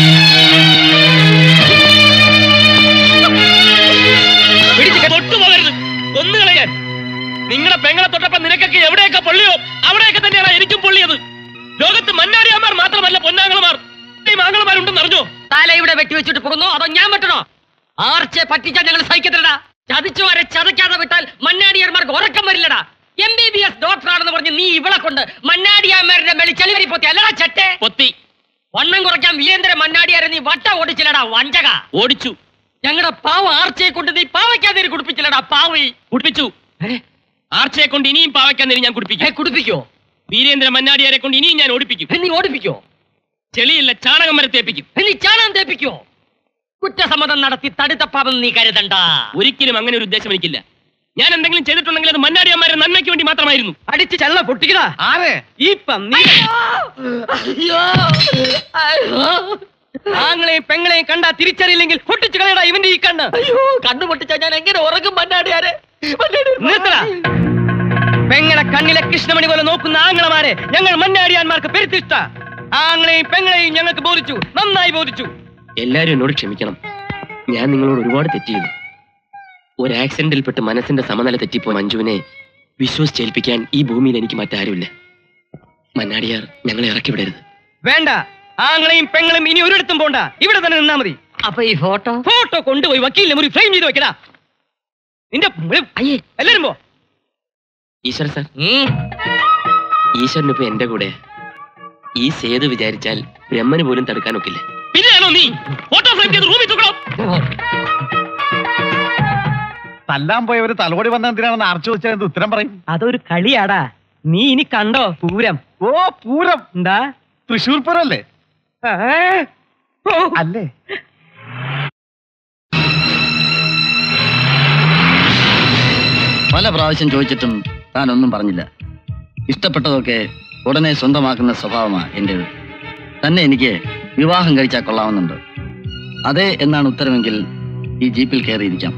തൊട്ടുപോകരുത്, കൊന്നുകളയാൻ. നിങ്ങളെ പെങ്ങളെ തൊട്ടപ്പോ നിനക്കൊക്കെ എവിടെയൊക്കെ പൊള്ളിയോ അവിടെയൊക്കെ തന്നെയാണ് എനിക്കും പൊള്ളിയത്. ലോകത്ത് മന്നാടിയാമാർ മാത്രമല്ല പൊന്നാങ്ങളമാർ ആങ്ങളമാരുണ്ടെന്ന് അറിഞ്ഞോ? തല ഇവിടെ വെട്ടിവെച്ചിട്ട് പോകുന്നു അതോ ഞാൻ വെട്ടണോ? ആർച്ചെ പറ്റിച്ചാൽ ഞങ്ങൾ സഹിക്കത്തില്ലടാ. ചതിച്ചു വരെ ചതയ്ക്കാതെ വിട്ടാൽ മന്നാടിയാർമാർക്ക് ഉറക്കം വരില്ലടാ. MBBS ഡോക്ടറാണെന്ന് പറഞ്ഞ് നീ ഇവളെ കൊണ്ട് മന്നാടിയാർമാരുടെ മേളിൽ ചെളിവരി പൊത്തി അല്ലടാ ചട്ടെ പൊത്തി. വണ്ണം കുറയ്ക്കാൻ വീരേന്ദ്ര മന്നാടിയാരെ നീ വട്ട ഓടിച്ചില്ലടാ വഞ്ചക. ഓടിച്ചു. ഞങ്ങളുടെ പാവ ആർച്ചയെ കൊണ്ട് നീ പാവയ്ക്കാതെ കുടിപ്പിച്ചില്ലടാ പാവി. കുടിപ്പിച്ചു. ആർച്ചയെ കൊണ്ട് ഇനിയും പാവയ്ക്കാൻ ഞാൻ കുടിപ്പിക്കും. കുടിപ്പിക്കോ? വീരേന്ദ്ര മന്നാടിയാരെ കൊണ്ട് ഇനിയും ഞാൻ ഓടിപ്പിക്കും. നീ ഓടിപ്പിക്കോ? ചെളിയില്ല ചാണകം വരെ തേപ്പിക്കും. നീ ചാണകം തേപ്പിക്കോ? കുറ്റസമ്മതം നടത്തി തടുത്തപ്പാവെന്ന് നീ കരുതണ്ട. ഒരിക്കലും അങ്ങനെ ഒരു ഉദ്ദേശം എനിക്കില്ല. ഞാൻ എന്തെങ്കിലും ചെയ്തിട്ടുണ്ടെങ്കിൽ അത് മന്നാടിയന്മാരുടെ നന്മയ്ക്ക് വേണ്ടി മാത്രമായിരുന്നു. അടിച്ച് ചള്ള പൊട്ടിക്കടാ. ആരെ ഈ പന്നി. ആങ്ങളെയും പെങ്ങളെയും കണ്ടാ തിരിച്ചറിയില്ലെങ്കിൽ പൊട്ടിച്ചു കളയടാ ഇവന്റെ ഈ കണ്ണ്. അയ്യോ കണ്ണു പൊട്ടിച്ചാ ഞാൻ എങ്ങനെ ഉറങ്ങും മന്നാടിയാരെ? പെങ്ങളെ കണ്ണിലെ കൃഷ്ണമണി പോലെ നോക്കുന്ന ആങ്ങളമാരെ ഞങ്ങൾ മന്നാടിയാന്മാർക്ക് പെരുത്തിഷ്ട. ആങ്ങളെയും പെങ്ങളെയും ഞങ്ങൾക്ക് ബോധിച്ചു, നന്നായി ബോധിച്ചു. എല്ലാരും എന്നോട് ക്ഷമിക്കണം. ഞാൻ നിങ്ങളോട് ഒരുപാട് തെറ്റ് ചെയ്തു. ഒരു ആക്സിഡന്റിൽപ്പെട്ട് മനസ്സിന്റെ സമനില തെറ്റിപ്പോയ മഞ്ജുവിനെ വിശ്വസിച്ചേൽപ്പിക്കാൻ ഈ ഭൂമിയിൽ എനിക്ക് മറ്റാരുമില്ല. മന്നാടിയാർ ഞങ്ങളെ ഇറക്കി വിടരുത്. വേണ്ട, ആങ്ങളെയും പെങ്ങളും ഇനി ഒരിടത്തും പോണ്ട, ഇവിടെ തന്നെ നിന്നാ മതി. അപ്പൊ ഈ ഫോട്ടോ കൊണ്ടുപോയി വക്കീലിനെ മുറി ഫ്രെയിം ചെയ്ത് വെക്കടാ. നിന്റെ എല്ലാരും പോ. ഈശ്വര സാർ, ഈശ്വരനിപ്പോ എന്റെ കൂടെ. ഈ സേതു വിചാരിച്ചാൽ ബ്രഹ്മന് പോലും തടുക്കാൻ ഒക്കില്ല. പിന്നെയാണോ നീ ഫോട്ടോ ഫ്രെയിം ചെയ്ത് റൂമിൽ തൂക്കണം? തല്ലാൻ പോയവര് തലോടി വന്ന എന്തിനാണെന്ന് ആർച്ചു വെച്ചാൽ ഉത്തരം പറയും. അതൊരു കളിയാടാ. നീ ഇനി കണ്ടോ പൂരം? ഓ പൂരം എന്താ? തൃശ്ശൂർ പൂരം അല്ലേ? അല്ലേ? പല പ്രാവശ്യം ചോദിച്ചിട്ടും താൻ ഒന്നും പറഞ്ഞില്ല. ഇഷ്ടപ്പെട്ടതൊക്കെ ഉടനെ സ്വന്തമാക്കുന്ന സ്വഭാവമാണ് എന്റേത്. തന്നെ എനിക്ക് വിവാഹം കഴിച്ചാൽ കൊള്ളാവുന്നുണ്ട്. അതെ എന്നാണ് ഉത്തരമെങ്കിൽ ഈ ജീപ്പിൽ കയറിയിരിക്കാം.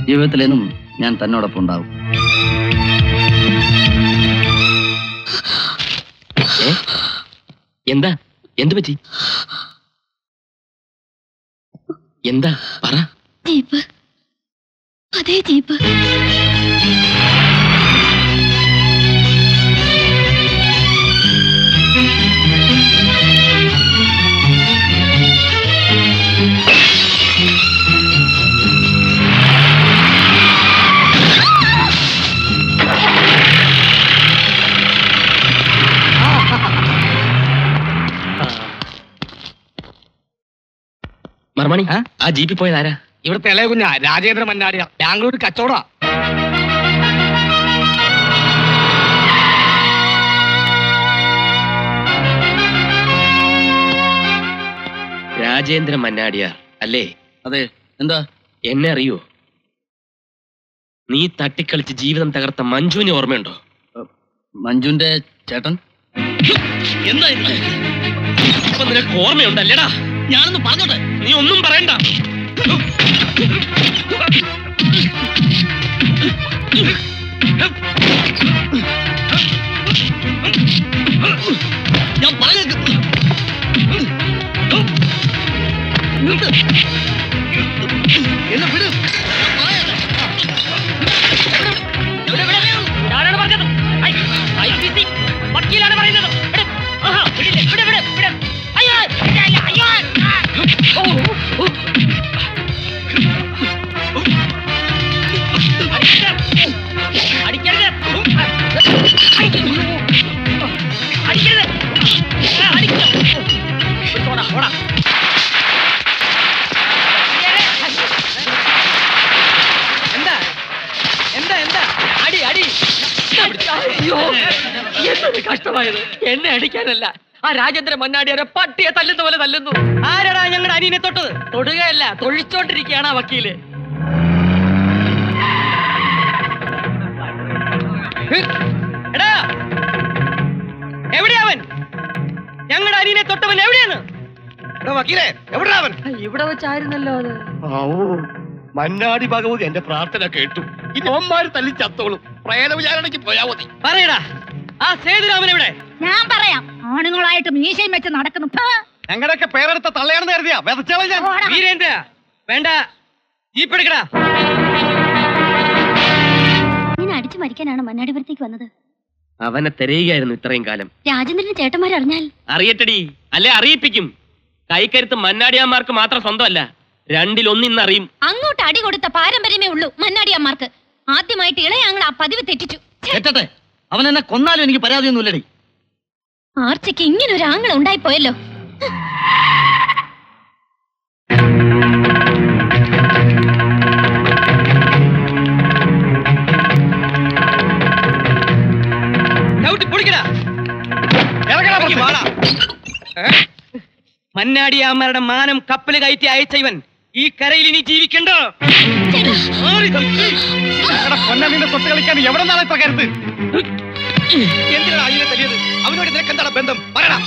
ജീവിതത്തിലെന്നും ഞാൻ തന്നോടൊപ്പം ഉണ്ടാവും. എന്താ? എന്ത് പറ്റി? എന്താ പറ. ജീപ്പ്, അതേ ജീപ്പ്. മർമണി, ആ ജീപ്പിൽ പോയത് ആരാ? ഇവിടുത്തെ ഇളയ കുഞ്ഞാ രാജേന്ദ്ര മന്നാടിയ. ബാംഗ്ലൂർ കച്ചവടാ. രാജേന്ദ്ര മന്നാടിയാർ അല്ലേ? അതെ. എന്താ? എന്നെ അറിയോ? നീ തട്ടിക്കളിച്ച് ജീവിതം തകർത്ത മഞ്ജുവിനെ ഓർമ്മയുണ്ടോ? മഞ്ജുവിന്റെ ചേട്ടൻ? എന്താ ഇപ്പൊ നിനക്ക് ഓർമ്മയുണ്ടല്ലേടാ? ഞാനൊന്നും പറഞ്ഞോട്ടെ, നീ ഒന്നും പറയണ്ട. ഞാൻ പറഞ്ഞു എന്നെ വിട്. ഞാനാണ് പറഞ്ഞത്. വക്കീലാണ് പറയുന്നത്. കഷ്ടമായത് എന്നെ അടിക്കാനല്ല, ആ രാജേന്ദ്ര മന്നാടിയാരെ പട്ടിയെ തല്ലുന്ന പോലെ തല്ലുന്നു. ആരാടാ ഞങ്ങളുടെ അനിയനെ തൊട്ടത്? തൊടുകയല്ല, തൊഴിച്ചോണ്ടിരിക്കുകയാണ് ആ വക്കീല്. എടാ, എവിടെയാ അവൻ? ഞങ്ങളുടെ അനിയനെ തൊട്ടവൻ എവിടെയാണ്? വക്കീലേ, എവിടെ അവൻ? ഇവിടെ വെച്ചായിരുന്നല്ലോ അത്. മന്നാടി ഭഗവതി എന്റെ പ്രാർത്ഥന കേട്ടു. ഈ നോമ്മാര് തല്ലി ചത്തോളും. പ്രേത വിചാരണയ്ക്ക് പോയാ മതി. പറയടാ, ആ സേതുരാമൻ എവിടെ? ഞാൻ പറയാം. ആണുങ്ങളായിട്ട് മീശയും വെച്ച് നടക്കുന്നു. ഞങ്ങളുടെയൊക്കെ പേരെടുത്ത തള്ളയാണെന്ന് കരുതിയാ വെതച്ചോളാം ഞാൻ. വീരേന്ദ്ര, വേണ്ട, ജീപ്പ് എടുക്കടാ. ഇങ്ങനെ അടിച്ചു മരിക്കാനാണ് മന്നാടിപുരത്തേക്ക് വന്നത്. അവനെ തിരയുകയായിരുന്നു ഇത്രയും കാലം. രാജേന്ദ്രന്റെ ചേട്ടന്മാരറിഞ്ഞാൽ അറിയട്ടടി, അല്ലെ അറിയിപ്പിക്കും. കൈക്കരുത്ത് മന്നാടിയാന്മാർക്ക് മാത്രം സ്വന്തമല്ല, രണ്ടിലൊന്നിന്ന് അറിയും. അങ്ങോട്ട് അടി കൊടുത്ത പാരമ്പര്യമേ ഉള്ളൂ മന്നാടിയാന്മാർക്ക്. ആദ്യമായിട്ട് ഇളയാങ്ങൾ ആ പതിവ് തെറ്റിച്ചു. കേട്ടെ, അവൻ എന്നെ കൊന്നാലും എനിക്ക് പരാതിയൊന്നുമില്ലടി. ആർച്ചയ്ക്ക് ഇങ്ങനൊരു ആങ്ങള ഉണ്ടായിപ്പോയല്ലോ. മന്നാടിയാമ്മരുടെ മാനം കപ്പല് കയറ്റി അയച്ച ഇവൻ ഈ കരയിൽ ഇനി ജീവിക്കണ്ടോ? പൊന്നണിന്റെ തൊട്ട് കളിക്കാൻ എവിടെ നിന്നാണ് ഇത്ര കരുത്ത്? എന്തിനാണ് അനിയനെ തല്ലിയത്? അവനോട് നിനക്ക് എന്താണ് ബന്ധം? പറയടാ.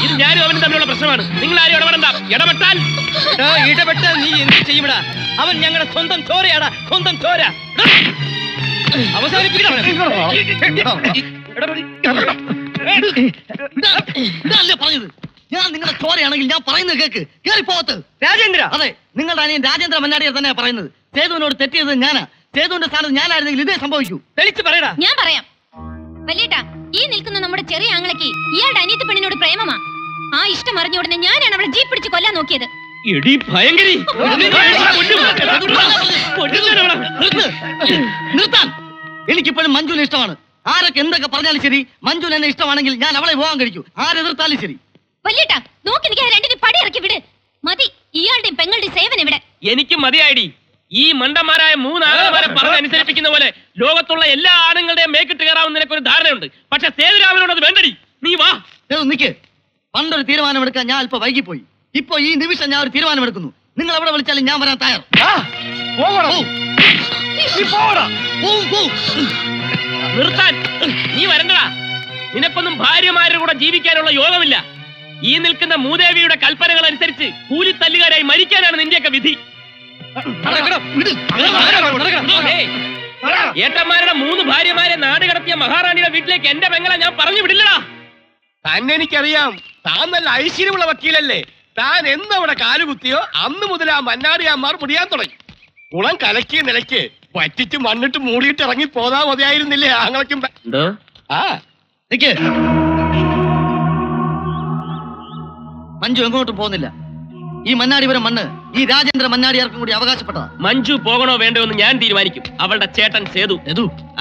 ഇത് ഞാനും അവനും തമ്മിലുള്ള പ്രശ്നമാണ്. നിങ്ങൾ ആരും ഇടപെടണ്ട. ഇടപെട്ടാൽ നീ എന്ത് ചെയ്യുമടാ? അവൻ ഞങ്ങളുടെ സ്വന്തം ചോരയാടാ, സ്വന്തം ചോര. പറഞ്ഞത് ഞാൻ നിങ്ങളുടെ ചോരയാണെങ്കിൽ ഞാൻ പറയുന്നത് കേക്ക്. കേറിപ്പോകത്ത്. രാജേന്ദ്ര, അതെ, നിങ്ങളുടെ അനിയൻ രാജേന്ദ്ര മന്നാടിയാർ തന്നെയാ പറയുന്നത്. സേതുവിനോട് തെറ്റിയത് ഞാനാ. സേതുവിന്റെ സ്ഥാനത്ത് ഞാനായിരുന്നെങ്കിൽ ഇതേ സംഭവിക്കൂ. തെളിച്ച് പറയടാ. ഞാൻ പറയാം. വലിയേട്ടാ, ഈ നിൽക്കുന്ന നമ്മുടെ ചെറിയ ആങ്ങളയ്ക്ക് ഇയാളുടെ അനിയത്തി പെണ്ണിനോട് പ്രേമമാ. ആ ഇഷ്ടം അറിഞ്ഞ ഉടനെ ഞാനാണ് അവളെ ജീപ്പ് പിടിച്ച് കൊല്ലാൻ നോക്കിയത്. എടി ഭയങ്കരി, നിർത്താൻ. എനിക്കിപ്പോഴും മഞ്ജുവിനെ ഇഷ്ടമാണ്. ആരൊക്കെ എന്തൊക്കെ പറഞ്ഞാലും ശരി, മഞ്ജുവിന് എന്നെ ഇഷ്ടമാണെങ്കിൽ ഞാൻ അവളെ വിവാഹം കഴിക്കൂ. ആരെതിർത്താലും ശരി. വലിയേട്ടാ, നോക്കി നിൽക്കാൻ രണ്ടിന് പടി ഇറക്കി വിട്. മതി ഇയാളുടെയും പെങ്ങളുടെയും സേവനം ഇവിടെ. എനിക്ക് മതിയായിടി. ഈ മണ്ടന്മാരായ മൂന്നാളുമാരെ പറഞ്ഞ് അനുസരിപ്പിക്കുന്ന പോലെ ലോകത്തുള്ള എല്ലാ ആണുങ്ങളുടെയും മേക്കിട്ട് കയറാവുന്ന നിനക്കൊരു ധാരണയുണ്ട്. പക്ഷെ സേതുരാമനോട് അത് വേണ്ടടി. നീ വാ. നിക്ക്. പണ്ടൊരു തീരുമാനമെടുക്കാൻ ഞാൻ അല്പം വൈകിപ്പോയി. ഇപ്പൊ ഈ നിമിഷം ഞാൻ ഒരു തീരുമാനമെടുക്കുന്നു. നിങ്ങൾ എവിടെ വിളിച്ചാലും ഞാൻ വരാൻ തയ്യാർ. നിർത്താൻ. നീ വരണ്ടടാ. നിനക്കൊന്നും ഭാര്യമാരുടെ കൂടെ ജീവിക്കാനുള്ള യോഗമില്ല. ഈ നിൽക്കുന്ന മൂദേവിയുടെ കൽപ്പനകൾ അനുസരിച്ച് കൂലിത്തല്ലുകാരായി മരിക്കാനാണ് നിന്റെയൊക്കെ വിധി. ഏട്ടന്മാരുടെ 3 ഭാര്യമാരെ നാട് കടത്തിയ മഹാറാണിയുടെ വീട്ടിലേക്ക് എന്റെ പെങ്ങളെ ഞാൻ പറഞ്ഞു വിടില്ലടാ. തന്നെ എനിക്കറിയാം. താൻ നല്ല ഐശ്വര്യമുള്ള വക്കീലല്ലേ. താൻ എന്നവിടെ കാലുകുത്തിയോ അന്ന് മുതൽ ആ മന്നാടിയാന്മാർ മുടിയാൻ തുടങ്ങി. കുളം കലക്കിയ നിലയ്ക്ക് പറ്റിച്ച് മണ്ണിട്ട് മൂടിയിട്ട് ഇറങ്ങി പോതാ മതിയായിരുന്നില്ലേ ആങ്ങളയ്ക്കും? ആ നിക്ക്. മഞ്ജു എങ്ങോട്ടും പോകുന്നില്ല. ഈ മന്നാടിപുരം മണ്ണ് ഈ രാജേന്ദ്ര മന്നാടിയാർക്കും കൂടി അവകാശപ്പെട്ടതാ. മഞ്ജു പോകണോ വേണ്ടോ എന്ന് ഞാൻ തീരുമാനിക്കും. അവളുടെ ചേട്ടൻ സേതു.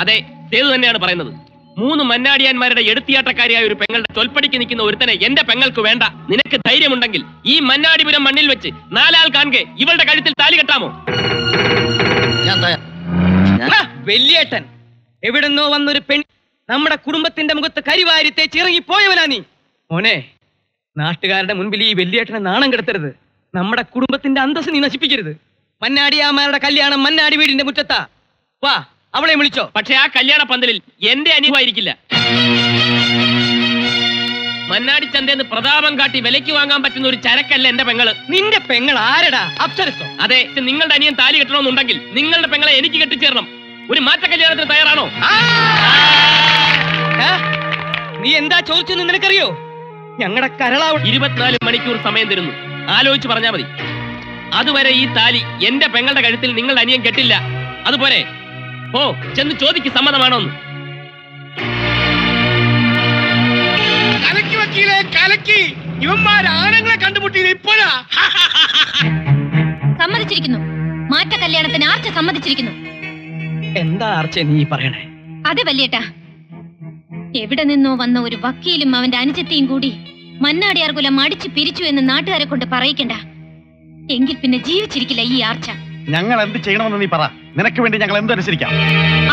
അതെ, സേതു തന്നെയാണ് പറയുന്നത്. 3 മന്നാടിയാന്മാരുടെ എടുത്തിയാട്ടക്കാരിയായ ഒരു പെങ്ങളുടെ തൊൽപ്പടിക്ക് നിൽക്കുന്ന ഒരുത്തനെ എന്റെ പെങ്ങൾക്ക് വേണ്ട. നിനക്ക് ധൈര്യമുണ്ടെങ്കിൽ ഈ മന്നാടിപുരം മണ്ണിൽ വെച്ച് 4 ആൾ കാണുക ഇവളുടെ കഴുത്തിൽ താലി കെട്ടാമോ? വലിയേട്ടൻ എവിടെന്നോ വന്നൊരു പെൺ നമ്മുടെ കുടുംബത്തിന്റെ മുഖത്ത് കരിവാരി തേച്ച് ഇറങ്ങിപ്പോയവനാ നീ. മോനെ, നാട്ടുകാരുടെ മുൻപിൽ ഈ വലിയേട്ടനെ നാണം കെടുത്തരുത്. നമ്മുടെ കുടുംബത്തിന്റെ അന്തസ് നീ നശിപ്പിക്കരുത്. മന്നാടിയാമാരുടെ കല്യാണം മന്നാടി വീടിന്റെ മുറ്റത്താ. വാ, അവളെ വിളിച്ചോ. പക്ഷെ ആ കല്യാണ പന്തലിൽ എന്റെ അനിയമായിരിക്കില്ല. മന്നാടി ചന്തേന്ന് പ്രതാപം കാട്ടി വിലയ്ക്ക് വാങ്ങാൻ പറ്റുന്ന ഒരു ചരക്കല്ല എന്റെ പെങ്ങള്. നിന്റെ പെങ്ങൾ ആരടാ? അപ്സരസോ? അതെ, നിങ്ങളുടെ അനിയൻ താലി കെട്ടണമെന്നുണ്ടെങ്കിൽ നിങ്ങളുടെ പെങ്ങളെ എനിക്ക് കെട്ടിച്ചേരണം. ഒരു മാറ്റ കല്യാണത്തിന് തയ്യാറാണോ? നീ എന്താ ചോദിച്ചെന്ന് നിനക്കറിയോ? ഞങ്ങളുടെ കരളാ. 24 മണിക്കൂർ സമയം തരുന്നു. ആലോചിച്ച് പറഞ്ഞാ മതി. അതുവരെ ഈ താലി എന്റെ പെങ്ങളുടെ കഴുത്തിൽ നിങ്ങളുടെ അനിയൻ കെട്ടില്ല. അതുപോലെ ഓ ചെന്ന് ചോദിക്ക് സമ്മതമാണോന്ന്. കലക്കി വക്കീലെ, കലക്കി. ഇവന്മാർ ആണുങ്ങളെ കണ്ടുമുട്ടിയത് ഇപ്പോഴാ. സമ്മതിച്ചിരിക്കുന്നു. മാറ്റ കല്യാണത്തിന് ആർച്ച സമ്മതിച്ചിരിക്കുന്നു. എന്താ ആർച്ച നീ പറയണേ? അതെ വല്യേട്ടാ, എവിടെ നിന്നോ വന്ന ഒരു വക്കീലും അവന്റെ അനുജത്തിയും കൂടി മന്നാടിയാർ കുലം അടിച്ചു പിരിച്ചു എന്ന് നാട്ടുകാരെ കൊണ്ട് പറയിക്കണ്ട. എങ്കിൽ പിന്നെ ജീവിച്ചിരിക്കില്ല ഈ ആർച്ച. ഞങ്ങൾ എന്ത് ചെയ്യണമെന്ന് നീ പറ. നിനക്ക് വേണ്ടി ഞങ്ങൾ എന്തനുസരിക്കാം.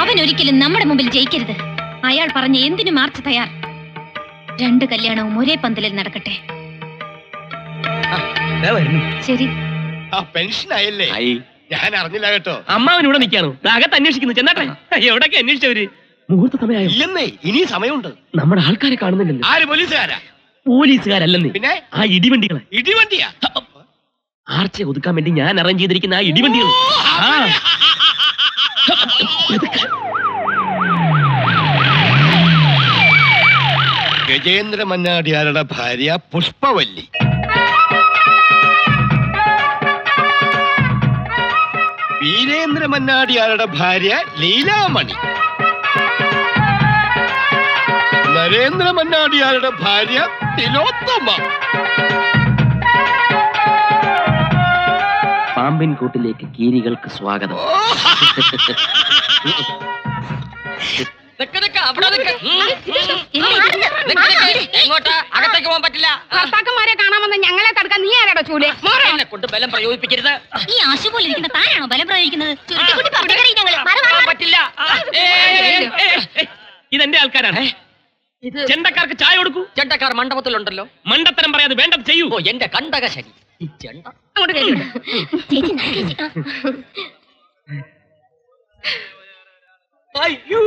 അവൻ ഒരിക്കലും നമ്മുടെ മുമ്പിൽ ജയിക്കരുത്. അയാൾ പറഞ്ഞ എന്തിനും ആർച്ച തയ്യാർ. 2 കല്യാണവും ഒരേ പന്തലിൽ നടക്കട്ടെ. ശരി. പെൻഷൻ ആയല്ലേ? ഞാൻ അറിഞ്ഞില്ല കേട്ടോ. അമ്മാവൻ ഇവിടെ നിൽക്കാണോ? അകത്ത് അന്വേഷിക്കുന്നു. ചെന്നാട്ടെ. എവിടൊക്കെ അന്വേഷിച്ചവര്? മുഹൂർത്ത സമയമായി. ഇല്ലെന്നേ, ഇനി സമയമുണ്ട്. നമ്മുടെ ആൾക്കാരെ കാണുന്നില്ലല്ലോ. ആര്? പോലീസുകാരാ? പോലീസുകാരല്ലെന്ന്, പിന്നെ ആ ഇടിവണ്ടികളെ. ഇടിവണ്ടിയാ? ആർച്ചയെ ഒതുക്കാൻ വേണ്ടി ഞാൻ അറേഞ്ച് ചെയ്തിരിക്കുന്ന ആ ഇടിവണ്ടികൾ. ഗജേന്ദ്ര മന്നാടിയാരുടെ ഭാര്യ പുഷ്പവല്ലി. വീരേന്ദ്ര മന്നാടിയാരുടെ ഭാര്യ ലീലാമണി, നരേന്ദ്ര മന്നാടിയാരുടെ ഭാര്യ തിലോത്തമ. പാമ്പിൻ കൂട്ടിലേക്ക് കീരികൾക്ക് സ്വാഗതം. എങ്ങോട്ടാ? അകത്തേക്ക് പോകാൻ പറ്റില്ല. ഭർത്താക്കന്മാരെ കാണാമെന്ന് ഞങ്ങളെ തടുക്കാൻ നീ ആരാടോ ചൂല്? എന്നെ കൊണ്ട് ബലം പ്രയോഗിപ്പിക്കരുത്. ഈ ആശു പോലെ ഇരിക്കുന്ന താനാണോ ബലം പ്രയോഗിക്കുന്നത്? പറ്റില്ല. ഇതെന്റെ ആൾക്കാരാണ്. ചെണ്ടക്കാർക്ക് ചായ കൊടുക്കൂ. ചെണ്ടക്കാർ മണ്ഡപത്തിലുണ്ടല്ലോ. മണ്ടത്തരം പറയാതെ വേണ്ടത് ചെയ്യൂ. ഓ, എന്റെ കണ്ടക ശരി. ഈ ചെണ്ട അങ്ങോട്ട് കേട്ടോ. അയ്യോ,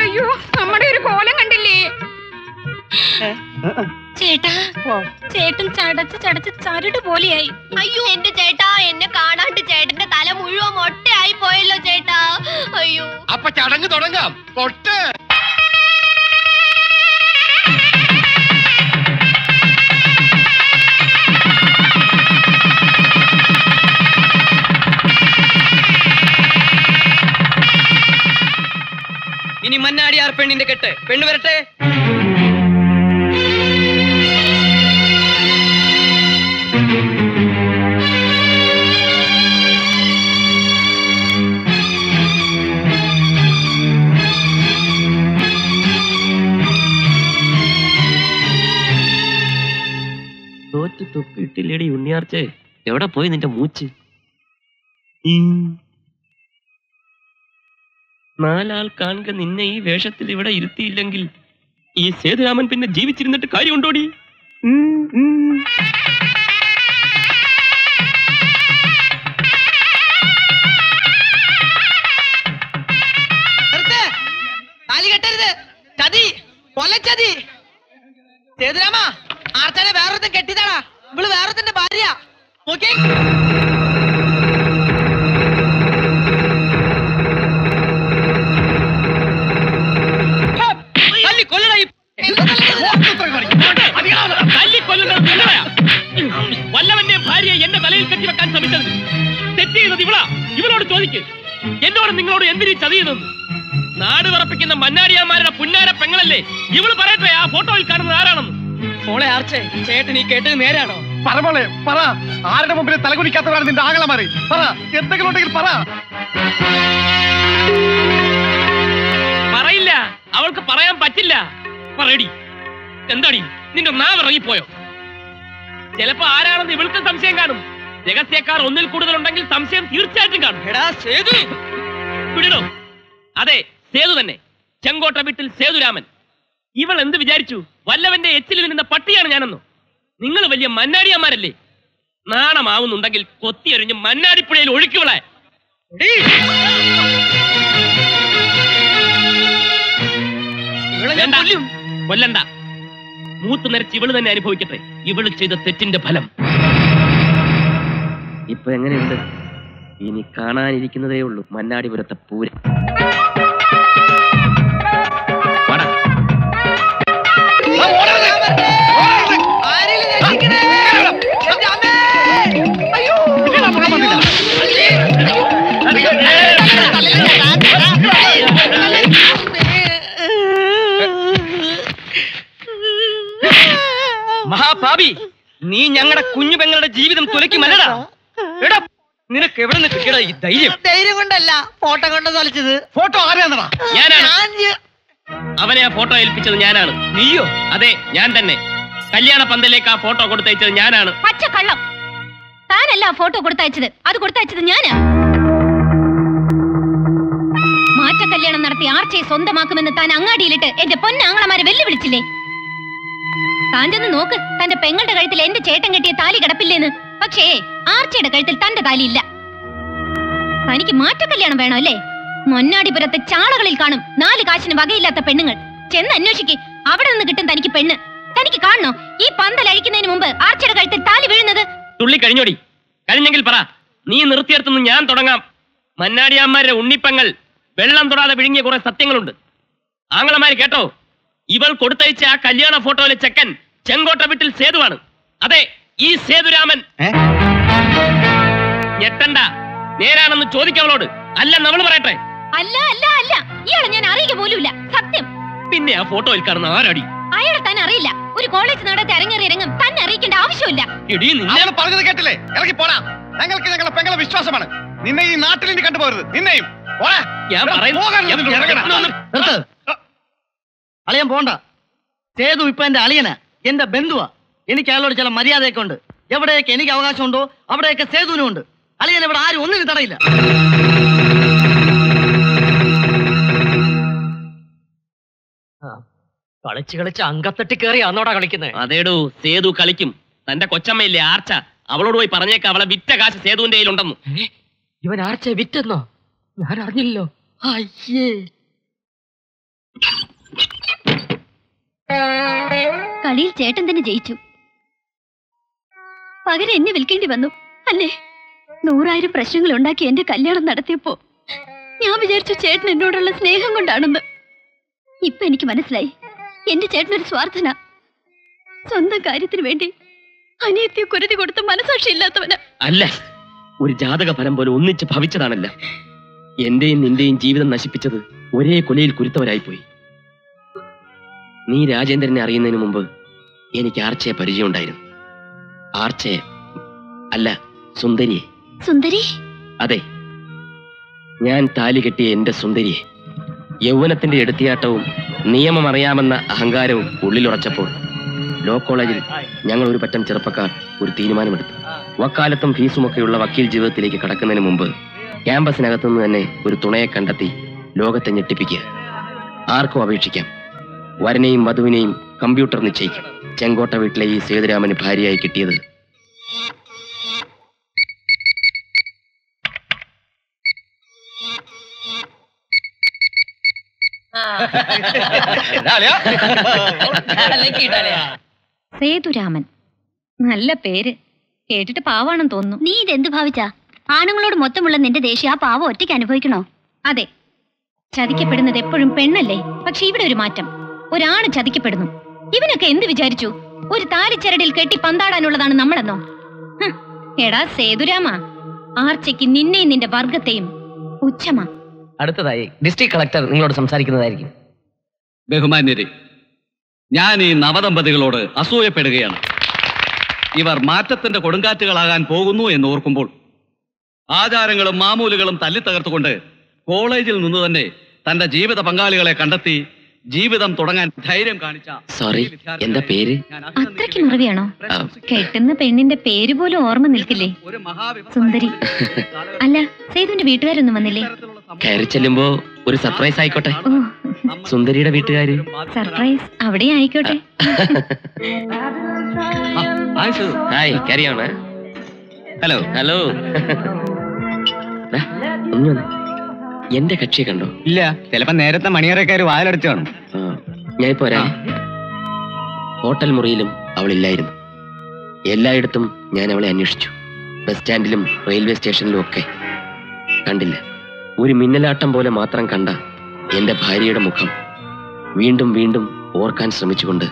അയ്യോ, നമ്മുടെ ഒരു കോലം കണ്ടില്ലേ? ചേട്ടാ, ചേട്ടൻ ചടച്ച് ചടച്ച് ചരട് പോലെയായി. അയ്യോ എന്റെ ചേട്ടാ, എന്നെ കാണാണ്ട് ചേട്ടന്റെ തല മുഴുവൻ മൊട്ടയായി പോയല്ലോ ചേട്ടാ. അയ്യോ. അപ്പൊ ചടങ്ങ് തുടങ്ങാം. കൊട്ട്. ഇനി മന്നാടിയാർ പെണ്ണിന്റെ കെട്ട്. പെണ്ണ് വരട്ടെ. തോറ്റ് തൊപ്പിട്ടില്ലേടി ഉണ്ണിയാർച്ചേ. എവിടെ പോയി നിന്റെ മൂച്ച്? നാലാൾ കാണുക നിന്നെ ഈ വേഷത്തിൽ ഇവിടെ ഇരുത്തിയില്ലെങ്കിൽ ഈ സേതുരാമൻ പിന്നെ ജീവിച്ചിരുന്നിട്ട് കാര്യമുണ്ടോടി? താലി കെട്ടരുത്. ചതി, കൊലച്ചതി. സേതുരാമ, ആർച്ചാനെ വേറൊരുത്തൻ കെട്ടിയതാടാ. ഇവള് വേറൊരുത്തന്റെ ഭാര്യ. നോക്കി. വല്ലവന്റെ ഭാര്യയെ എന്റെ തലയിൽ കെട്ടിവെക്കാൻ ശ്രമിച്ചത് തെറ്റ് ചെയ്യുന്നത് ഇവളാ. ഇവളോട് ചോദിക്ക്, എന്നോട് നിങ്ങളോട് എന്തിനീ ചതിയെന്ന്. നാട് വിറപ്പിക്കുന്ന മന്നാടിയാന്മാരുടെ പുന്നാര പെങ്ങളല്ലേ ഇവള്. പറയട്ടെ, ആ ഫോട്ടോയിൽ കാണുന്നത് ആരാണെന്ന്. മോളെ ആർച്ചേ, ചേട്ടൻ ഈ കേട്ടത് നേരാണോ? പറമോളെ പറ. ആരുടെ മുമ്പിൽ തലകുനിക്കാത്തവരാണ് നിന്റെ ആങ്ങളമാര്? പറ, എന്തെങ്കിലും ഉണ്ടെങ്കിൽ പറ. പറയില്ല, അവൾക്ക് പറയാൻ പറ്റില്ല. പറയടി, എന്താടി നിന്റെ നാവിറങ്ങിപ്പോയോ? ചിലപ്പോ ആരാണെന്ന് ഇവൾക്ക് സംശയം കാണും. രഹസ്യക്കാർ ഒന്നിൽ കൂടുതലുണ്ടെങ്കിൽ സംശയം തീർച്ചയായിട്ടും കാണും. എടാ സേതു, വിടണോ? അതെ, സേതു തന്നെ. ചെങ്കോട്ട വീട്ടിൽ സേതുരാമൻ. ഇവൾ എന്ത് വിചാരിച്ചു? വല്ലവന്റെ എച്ചിൽ നിന്ന പട്ടിയാണ് ഞാനെന്നോ? നിങ്ങൾ വലിയ മന്നാടിയന്മാരല്ലേ? നാണമാവുന്നുണ്ടെങ്കിൽ കൊത്തിയെറിഞ്ഞ് മന്നാടിപ്പുഴയിൽ ഒഴുക്കിവിളെ. കൊല്ലണ്ട. മൂത്ത് നിരച്ച് ഇവള് തന്നെ അനുഭവിക്കട്ടെ. ഇവള് ചെയ്ത തെറ്റിന്റെ ഫലം. ഇപ്പൊ എങ്ങനെയുണ്ട്? ഇനി കാണാനിരിക്കുന്നതേ ഉള്ളൂ മന്നാടിപുരത്തെ പൂരം. മഹാപാപി, നീ ഞങ്ങളുടെ കുഞ്ഞു പെങ്ങളുടെ ജീവിതം തുലയ്ക്കുമല്ലടാ. എടാ, നിനക്ക് എവിടെ നിന്ന് കിട്ടിയടാ ഈ ധൈര്യം? ധൈര്യം കൊണ്ടല്ല, ഫോട്ടോ കൊണ്ട് തൊലച്ചത്. ഫോട്ടോ ആരാന്നടാ? ഞാനാണ്. അവനെ ആ ഫോട്ടോ ഏൽപ്പിച്ചത് ഞാനാണ്. നീയോ? അതെ, ഞാൻ തന്നെ. കല്യാണ പന്തലേക്ക് ആ ഫോട്ടോ കൊടുത്തയച്ചത് ഞാനാണ്. പച്ചക്കള്ളം. താനല്ല ഫോട്ടോ കൊടുത്തയച്ചത്, അത് കൊടുത്തയച്ചത് ഞാനാ. മാറ്റ കല്യാണം നടത്തി ആർച്ചയെ സ്വന്തമാക്കുമെന്ന് താൻ അങ്ങാടിയിലിട്ട് എന്റെ പൊന്നാങ്ങളമാരെ വെല്ലുവിളിച്ചില്ലേ? താൻ ചെന്ന് നോക്ക്, തന്റെ പെങ്ങളുടെ കഴുത്തിൽ എന്റെ ചേട്ടൻ കെട്ടിയ താലി കിടപ്പില്ലേന്ന്. പക്ഷേ ആർച്ചയുടെ കഴുത്തിൽ തന്റെ താലി ഇല്ല. തനിക്ക് മാറ്റ കല്യാണം വേണോ അല്ലേ? മൊന്നാടിപുരത്തെ ചാളകളിൽ കാണും 4 കാശിന് വകയില്ലാത്ത പെണ്ണുങ്ങൾ. ചെന്ന് അന്വേഷിക്ക്, അവിടെ നിന്ന് കിട്ടും തനിക്ക് പെണ്ണ്. തനിക്ക് കാണണോ ഈ പന്തൽ അഴിക്കുന്നതിന് മുമ്പ് ആർച്ചയുടെ കഴുത്തിൽ താലി വീഴുന്നത്? തുള്ളി കഴിഞ്ഞോടി. കഴിഞ്ഞെങ്കിൽ പറ, നീ നിർത്തിയെടുത്തുനിന്ന് ഞാൻ തുടങ്ങാം. മന്നാടിയാന്മാരുടെ ഉണ്ണിപ്പങ്ങൾ വെള്ളം തൊടാതെ വിഴുങ്ങിയ കുറെ സത്യങ്ങളുണ്ട്. ആങ്ങളമാര് കേട്ടോ, ഇവൾ കൊടുത്തയച്ച ആ കല്യാണ ഫോട്ടോയിലെ ചെക്കൻ ചെങ്കോട്ട വീട്ടിൽ സേതുവാണ്. അതെ, ഈ സേതുരാമൻ. ഞെട്ടണ്ട, നേരാണെന്ന് ചോദിക്കവളോട്. അല്ല നമ്മൾ പറയട്ടെ. അല്ല അല്ല അല്ല, ഇയാളെ ഞാൻ അറിയുക പോലുമില്ല, സത്യം. പിന്നെ ആ ഫോട്ടോയിൽ കാണുന്ന ആരാടി? അയാളെ തന്നെ അറിയില്ല. ഒരു കോളേജ് നടത്തി അരങ്ങേറി ഇറങ്ങും തന്നെ അറിയിക്കേണ്ട ആവശ്യമില്ല. എടീ, നിന്നെ അയാൾ പറഞ്ഞത് കേട്ടില്ലേ? ഇറങ്ങി പോടാ. ഞങ്ങൾക്ക് ഞങ്ങളെ പെങ്ങളെ വിശ്വാസമാണ്. നിന്നെ ഈ നാട്ടിൽ ഇനി കണ്ടുപോകരുത്. നിന്നെയും പോടാ. ഞാൻ പറയുന്നു. നിർത്ത്. അളിയൻ പോണ്ട. സേതു ഇപ്പൊ എന്റെ അളിയനാ, എന്റെ ബന്ധുവാ. എനിക്ക് അയാളോട് ചില മര്യാദയൊക്കെ ഉണ്ട്. എവിടെയൊക്കെ എനിക്ക് അവകാശമുണ്ടോ അവിടെയൊക്കെ സേതുവിനും ഉണ്ട്. അളിയൻ ഇവിടെ ആരും ഒന്നിനും തടയില്ല. കളിച്ച് കളിച്ച് അങ്കത്തട്ടി കയറി അന്നോടാ കളിക്കുന്നത്. അതേടൂ, സേതു കളിക്കും. തന്റെ കൊച്ചമ്മയില്ലേ ആർച്ച, അവളോട് പോയി പറഞ്ഞേക്ക അവളെ വിറ്റ കാശ് സേതുവിന്റെ കയ്യിലുണ്ടെന്ന്. ഇവൻ ആർച്ചയെ വിറ്റെന്നോ? ഞാൻ അറിഞ്ഞില്ലല്ലോ. അയ്യേ, കളിയിൽ ചേട്ടൻ തന്നെ ജയിച്ചു. പകരം എന്നെ വിൽക്കേണ്ടി വന്നു അല്ലേ? 100,000 പ്രശ്നങ്ങൾ ഉണ്ടാക്കി എന്റെ കല്യാണം നടത്തിയപ്പോ ഞാൻ വിചാരിച്ചു ചേട്ടൻ എന്നോടുള്ള സ്നേഹം കൊണ്ടാണെന്ന്. ഇപ്പൊ എനിക്ക് മനസ്സിലായി, എന്റെ ചേട്ടനൊരു സ്വാർത്ഥന. സ്വന്തം കാര്യത്തിന് വേണ്ടി അനിയത്തിയെ കുരുതി കൊടുത്ത് മനസാക്ഷി ഇല്ലാത്തവന്. അല്ല, ഒരു ജാതക ഫലം പോലെ ഒന്നിച്ച് ഭവിച്ചതാണല്ല. എന്റെയും നിന്റെയും ജീവിതം നശിപ്പിച്ചത് ഒരേ കൊലയിൽ കുരുത്തവരായിപ്പോയി. നീ രാജേന്ദ്രനെ അറിയുന്നതിന് മുമ്പ് എനിക്ക് ആർച്ചയെ പരിചയമുണ്ടായിരുന്നു. ആർച്ചയെ അല്ല, സുന്ദരിയെ. സുന്ദരി? അതെ, ഞാൻ താലി കെട്ടിയ എന്റെ സുന്ദരിയെ. യൗവനത്തിന്റെ എടുത്തിയാട്ടവും നിയമം അറിയാമെന്ന അഹങ്കാരവും ഉള്ളിലുറച്ചപ്പോൾ ലോ കോളേജിൽ ഞങ്ങൾ ഒരു പറ്റം ചെറുപ്പക്കാർ ഒരു തീരുമാനമെടുത്തു. വക്കാലത്തും ഫീസുമൊക്കെയുള്ള വക്കീൽ ജീവിതത്തിലേക്ക് കടക്കുന്നതിന് മുമ്പ് ക്യാമ്പസിനകത്തുനിന്ന് തന്നെ ഒരു തുണയെ കണ്ടെത്തി ലോകത്തെ ഞെട്ടിപ്പിക്കുക. ആർക്കും അപേക്ഷിക്കാം. വരനെയും വധുവിനെയും കമ്പ്യൂട്ടർ നിശ്ചയിക്കും. ചെങ്കോട്ട വീട്ടിലെ ഈ സേതുരാമന് ഭാര്യയായി കിട്ടിയത് സേതുരാമൻ. നല്ല പേര്. കേട്ടിട്ട് പാവാണെന്ന് തോന്നുന്നു. നീ ഇതെന്ത് ഭാവിച്ചാ? ആണുങ്ങളോട് മൊത്തമുള്ള നിന്റെ ദേഷ്യം ആ പാവം ഒറ്റയ്ക്ക് അനുഭവിക്കണോ? അതെ, ചതിക്കപ്പെടുന്നത് എപ്പോഴും പെണ്ണല്ലേ. പക്ഷെ ഇവിടെ ഒരു മാറ്റം. ഒരാണ് ചതിക്കപ്പെടുന്നു. ഇവനൊക്കെ എന്ത് വിചാരിച്ചു? ഒരു താലിച്ചരടിൽ കെട്ടി പന്താടാനുള്ളതാണ് നമ്മളെന്നോ? എടാ സേതുരാമ, ആർച്ചയ്ക്ക് നിന്നെയും നിന്റെ വർഗത്തെയും പുച്ഛമാ. അടുത്തതായി ഡിസ്ട്രിക്ട് കളക്ടർ നിങ്ങളോട് സംസാരിക്കുന്നതായിരിക്കും. ബഹുമാന്യരെ, ഞാൻ ഈ നവദമ്പതികളോട് അസൂയപ്പെടുകയാണ്. ഇവർ മാറ്റത്തിന്റെ കൊടുങ്കാറ്റുകളാകാൻ പോകുന്നു എന്ന് ഓർക്കുമ്പോൾ ആചാരങ്ങളും മാമൂലുകളും തല്ലിത്തകർത്തുകൊണ്ട് കോളേജിൽ നിന്ന് തന്നെ തന്റെ ജീവിത പങ്കാളികളെ കണ്ടെത്തി ജീവിതം തുടങ്ങാൻ ധൈര്യം കാണിച്ച സോറി, എന്താ പേര്? അത്രയ്ക്ക് മുറിവിയാണോ? കെട്ടുന്ന പെണ്ണിന്റെ പേര് പോലും ഓർമ്മ നിൽക്കില്ലേ? സുന്ദരി. അല്ല, സേതുവിന്റെ വീട്ടുകാരൊന്നും വന്നില്ലേ? കയറി ചെല്ലുമ്പോ ഒരു സർപ്രൈസ് ആയിക്കോട്ടെ. സുന്ദരിയുടെ വീട്ടുകാര് സർപ്രൈസ് അവിടെ ആയിക്കോട്ടെ. ഹായ്, കാരിയാണ്. Hello hello. എന്റെ കക്ഷിയെ കണ്ടോ? ഇല്ല, ചിലപ്പോ നേരത്തെ മണിയറക്കാര് വാതിലടച്ചു കാണും. ഞാനിപ്പോ വരാം. ഹോട്ടൽ മുറിയിലും അവളില്ലായിരുന്നു. എല്ലായിടത്തും ഞാൻ അവളെ അന്വേഷിച്ചു. ബസ് സ്റ്റാൻഡിലും റെയിൽവേ സ്റ്റേഷനിലും ഒക്കെ കണ്ടില്ല. ഒരു മിന്നലാട്ടം പോലെ മാത്രം കണ്ട എന്റെ ഭാര്യയുടെ മുഖം വീണ്ടും വീണ്ടും ഓർക്കാൻ ശ്രമിച്ചുകൊണ്ട്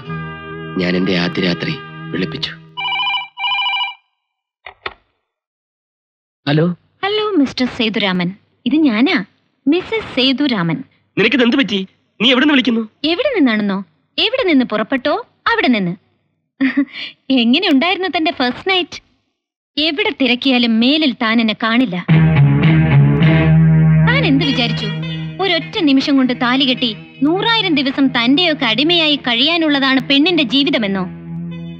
ഞാൻ എന്റെ ആദ്യ രാത്രി വിളിപ്പിച്ചു. ഹലോ ഹലോ മിസ്റ്റർ സേതുരാമൻ, ഇത് ഞാനാ, മിസ്സസ് സേതുരാമൻ. നിനക്കിത് എന്ത് പറ്റി? നീ എവിടെ നിന്ന് വിളിക്കുന്നു? എവിടെ നിന്നാണെന്നോ? എവിടെ നിന്ന് പുറപ്പെട്ടോ അവിടെ നിന്ന്. എങ്ങനെ ഉണ്ടായിരുന്നു തന്റെ ഫസ്റ്റ് നൈറ്റ്? എവിടെ തിരക്കിയാലും മേലിൽ താൻ എന്നെ കാണില്ല. താൻ എന്ത് വിചാരിച്ചു? ഒരൊറ്റ നിമിഷം കൊണ്ട് താലി കെട്ടി 100,000 ദിവസം തന്റെയൊക്കെ അടിമയായി കഴിയാനുള്ളതാണ് പെണ്ണിന്റെ ജീവിതമെന്നോ?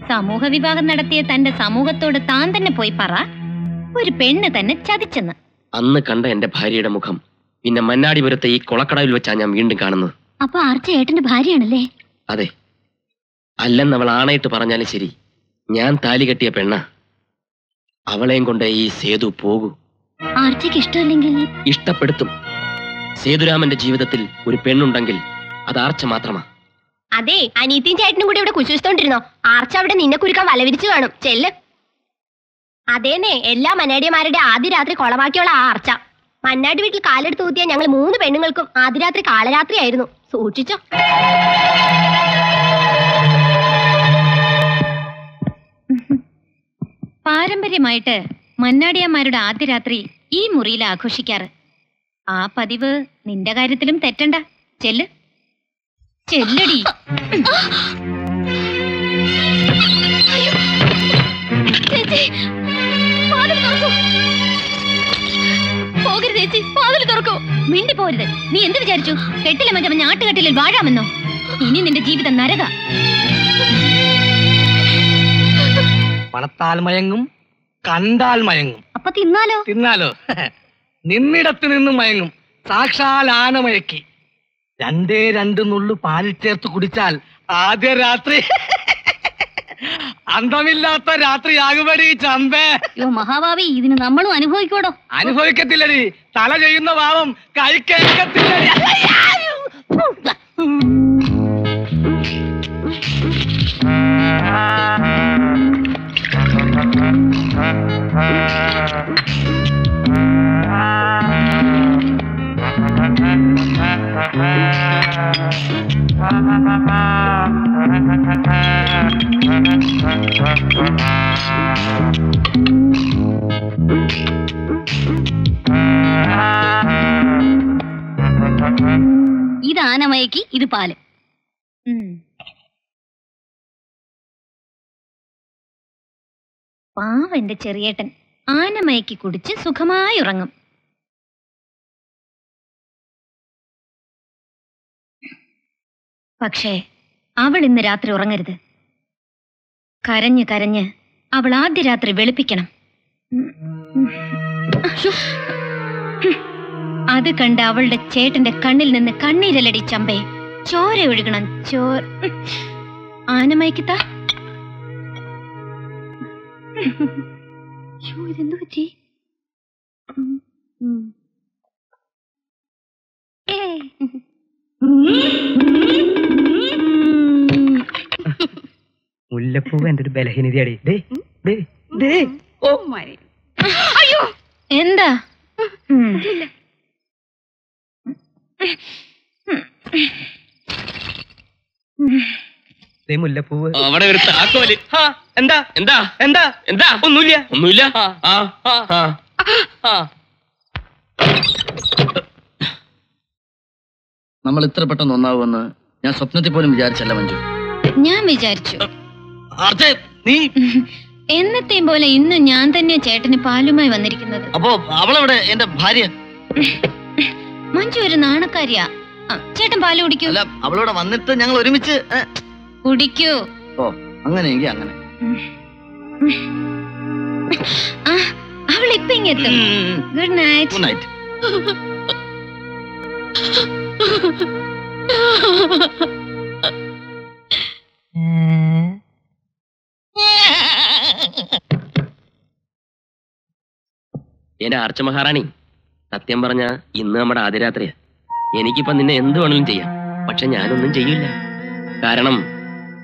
സമൂഹ വിവാഹം നടത്തിയ തന്റെ സമൂഹത്തോട് താൻ തന്നെ പോയി പറ, ഒരു പെണ്ണ് തന്നെ ചതിച്ചെന്ന്. അന്ന് കണ്ട എന്റെ ഭാര്യയുടെ മുഖം പിന്നെ മന്നാടിപുരത്തെ ഈ കൊളക്കടവിൽ വെച്ചാ ഞാൻ വീണ്ടും കാണുന്നത്. അപ്പൊ ആർച്ച ഏട്ടന്റെ ഭാര്യയാണല്ലേ? അതെ, അല്ലെന്ന് അവൾ ആണയിട്ട് പറഞ്ഞാലും ശരി, ഞാൻ താലി കെട്ടിയ പെണ്ണ. അവളെയും കൊണ്ട് ഈ സേതു പോകൂ. ആർച്ചയ്ക്ക് ഇഷ്ടമല്ലെങ്കിൽ? ഇഷ്ടപ്പെടുത്തും. സേതുരാമന്റെ ജീവിതത്തിൽ ഒരു പെണ്ണുണ്ടെങ്കിൽ അത് ആർച്ച മാത്രമാ. അതെ, അനീത്തിയും ചേട്ടനും കൂടി ഇവിടെ കുശിച്ചോണ്ടിരുന്നോ? ആർച്ച അവിടെ നിന്നെ കുരുക്കാൻ വലവിരിച്ചു കാണും. ചെല്ല്. അതേന്നെ, എല്ലാ മന്നാടിയമാരുടെ ആദ്യ രാത്രി കൊളവാക്കിയുള്ള ആ ആർച്ച. മന്നാടി വീട്ടിൽ കാലെടുത്ത് ഊത്തിയ ഞങ്ങൾ 3 പെണ്ണുങ്ങൾക്കും ആദ്യ രാത്രി കാളരാത്രി ആയിരുന്നു. സൂക്ഷിച്ചോ. പാരമ്പര്യമായിട്ട് മന്നാടിയന്മാരുടെ ആദ്യ രാത്രി ഈ മുറിയിൽ ആഘോഷിക്കാറ്. ആ പതിവ് നിന്റെ കാര്യത്തിലും തെറ്റണ്ട. ചെല്ല് ചെല്ലടി. പോകരുത് ചേച്ചി, വാതിൽ തുറക്കൂ. മിണ്ടി പോരുത്. നീ എന്ത് വിചാരിച്ചു? കെട്ടിലെ മറ്റവൻ ഞാട്ടുകെട്ടിലിൽ വാഴാമെന്നോ? ഇനി നിന്റെ ജീവിതം നരക. പണത്താൽ മയങ്ങും, കണ്ടാൽ മയങ്ങും. അപ്പൊ തിന്നാലോ? തിന്നാലോ? നിന്നിടത്ത് നിന്ന് മയങ്ങും. സാക്ഷാൽ ആന മയക്കി. 2 നുള്ളു പാലിൽ ചേർത്ത് കുടിച്ചാൽ ആദ്യ രാത്രി അന്തമില്ലാത്ത രാത്രിയാകുമടി ചമ്പേ. മഹാഭാവി, ഇതിന് നമ്മളും അനുഭവിക്കോടോ? അനുഭവിക്കത്തില്ലടി. തല ചെയ്യുന്ന പാവം കഴിക്കത്തില്ലടി. ഇത് ആനമയക്കി, ഇത് പാല്. പാവന്റെ ചെറിയേട്ടൻ ആനമയക്കി കുടിച്ച് സുഖമായി ഉറങ്ങും. പക്ഷേ അവൾ ഇന്ന് രാത്രി ഉറങ്ങരുത്. കരഞ്ഞ് കരഞ്ഞ് അവൾ ആദ്യ രാത്രി വെളുപ്പിക്കണം. അത് കണ്ട് അവളുടെ ചേട്ടന്റെ കണ്ണിൽ നിന്ന് കണ്ണീരലടി ചമ്പേ. ചോര ഒഴുകണം. ആനമയക്കിത്താ. ഇതെന്തു പറ്റി? മുല്ലപ്പൂവ് എന്റെ ഒരു ബലഹീനതയാടി. എന്താ? മുല്ലപ്പൂവ് അവിടെ ഒരു താക്കോല്. എന്താ എന്താ എന്താ എന്താ? ഒന്നുമില്ല ഒന്നുമില്ല. നമ്മൾ ഇത്ര പെട്ടെന്ന് ഒന്നാവുമെന്ന് ഞാൻ സ്വപ്നത്തിൽ പോലും വിചാരിച്ചല്ല മഞ്ജു. ഞാൻ വിചാരിച്ചു. നീ എന്നത്തെയും പോലെ ഇന്ന് ഞാൻ തന്നെ ചേട്ടന് പാലുമായി വന്നിരിക്കുന്നത്. അപ്പോ അവളെവിടെ? എന്റെ ഭാര്യ. മഞ്ജു ഒരു നാണക്കാരിയാ. ചേട്ടൻ പാല് കുടിക്കൂ. അല്ല, അവളോട് വന്നിട്ട് ഞങ്ങൾ ഒരുമിച്ച് കുടിക്കൂ. ഓ, അങ്ങനെയെങ്കിൽ അങ്ങനെ. അവൾ ഇപ്പൊ ഇങ്ങെത്തും. Good night. Good night. എന്റെ ആർച്ച മഹാറാണി, സത്യം പറഞ്ഞ ഇന്ന് നമ്മുടെ ആദ്യരാത്രിയാ. എനിക്കിപ്പോ നിന്നെ എന്ത് വേണമെങ്കിലും ചെയ്യാം. പക്ഷെ ഞാനൊന്നും ചെയ്യില്ല. കാരണം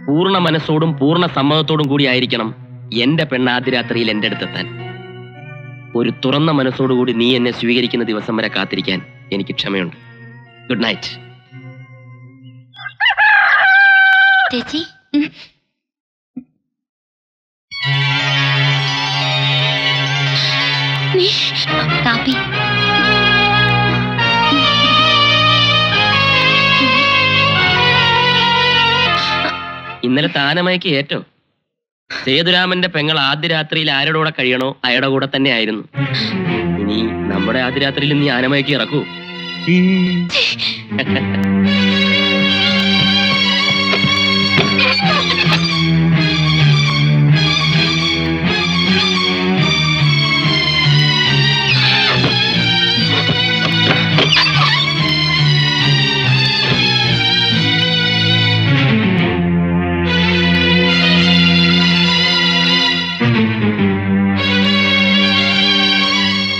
പൂർണ്ണ മനസ്സോടും പൂർണ്ണ സമ്മതത്തോടും കൂടി ആയിരിക്കണം എന്റെ പെണ്ണ് ആദ്യരാത്രിയിൽ എന്റെ അടുത്തെത്താൻ. ഒരു തുറന്ന മനസ്സോടുകൂടി നീ എന്നെ സ്വീകരിക്കുന്ന ദിവസം വരെ കാത്തിരിക്കാൻ എനിക്ക് ക്ഷമയുണ്ട്. Good night. ചേച്ചി, കാപ്പി. ഇന്നലെ താനമയക്ക് ഏറ്റോ. സേതുരാമന്റെ പെങ്ങൾ ആദ്യ രാത്രിയിൽ ആരുടെ കൂടെ കഴിയണോ അയാളുടെ കൂടെ തന്നെ ആയിരുന്നു. ഇനി നമ്മുടെ ആദ്യ രാത്രിയിൽ നീ ആനമയക്ക് ഇറക്കൂ.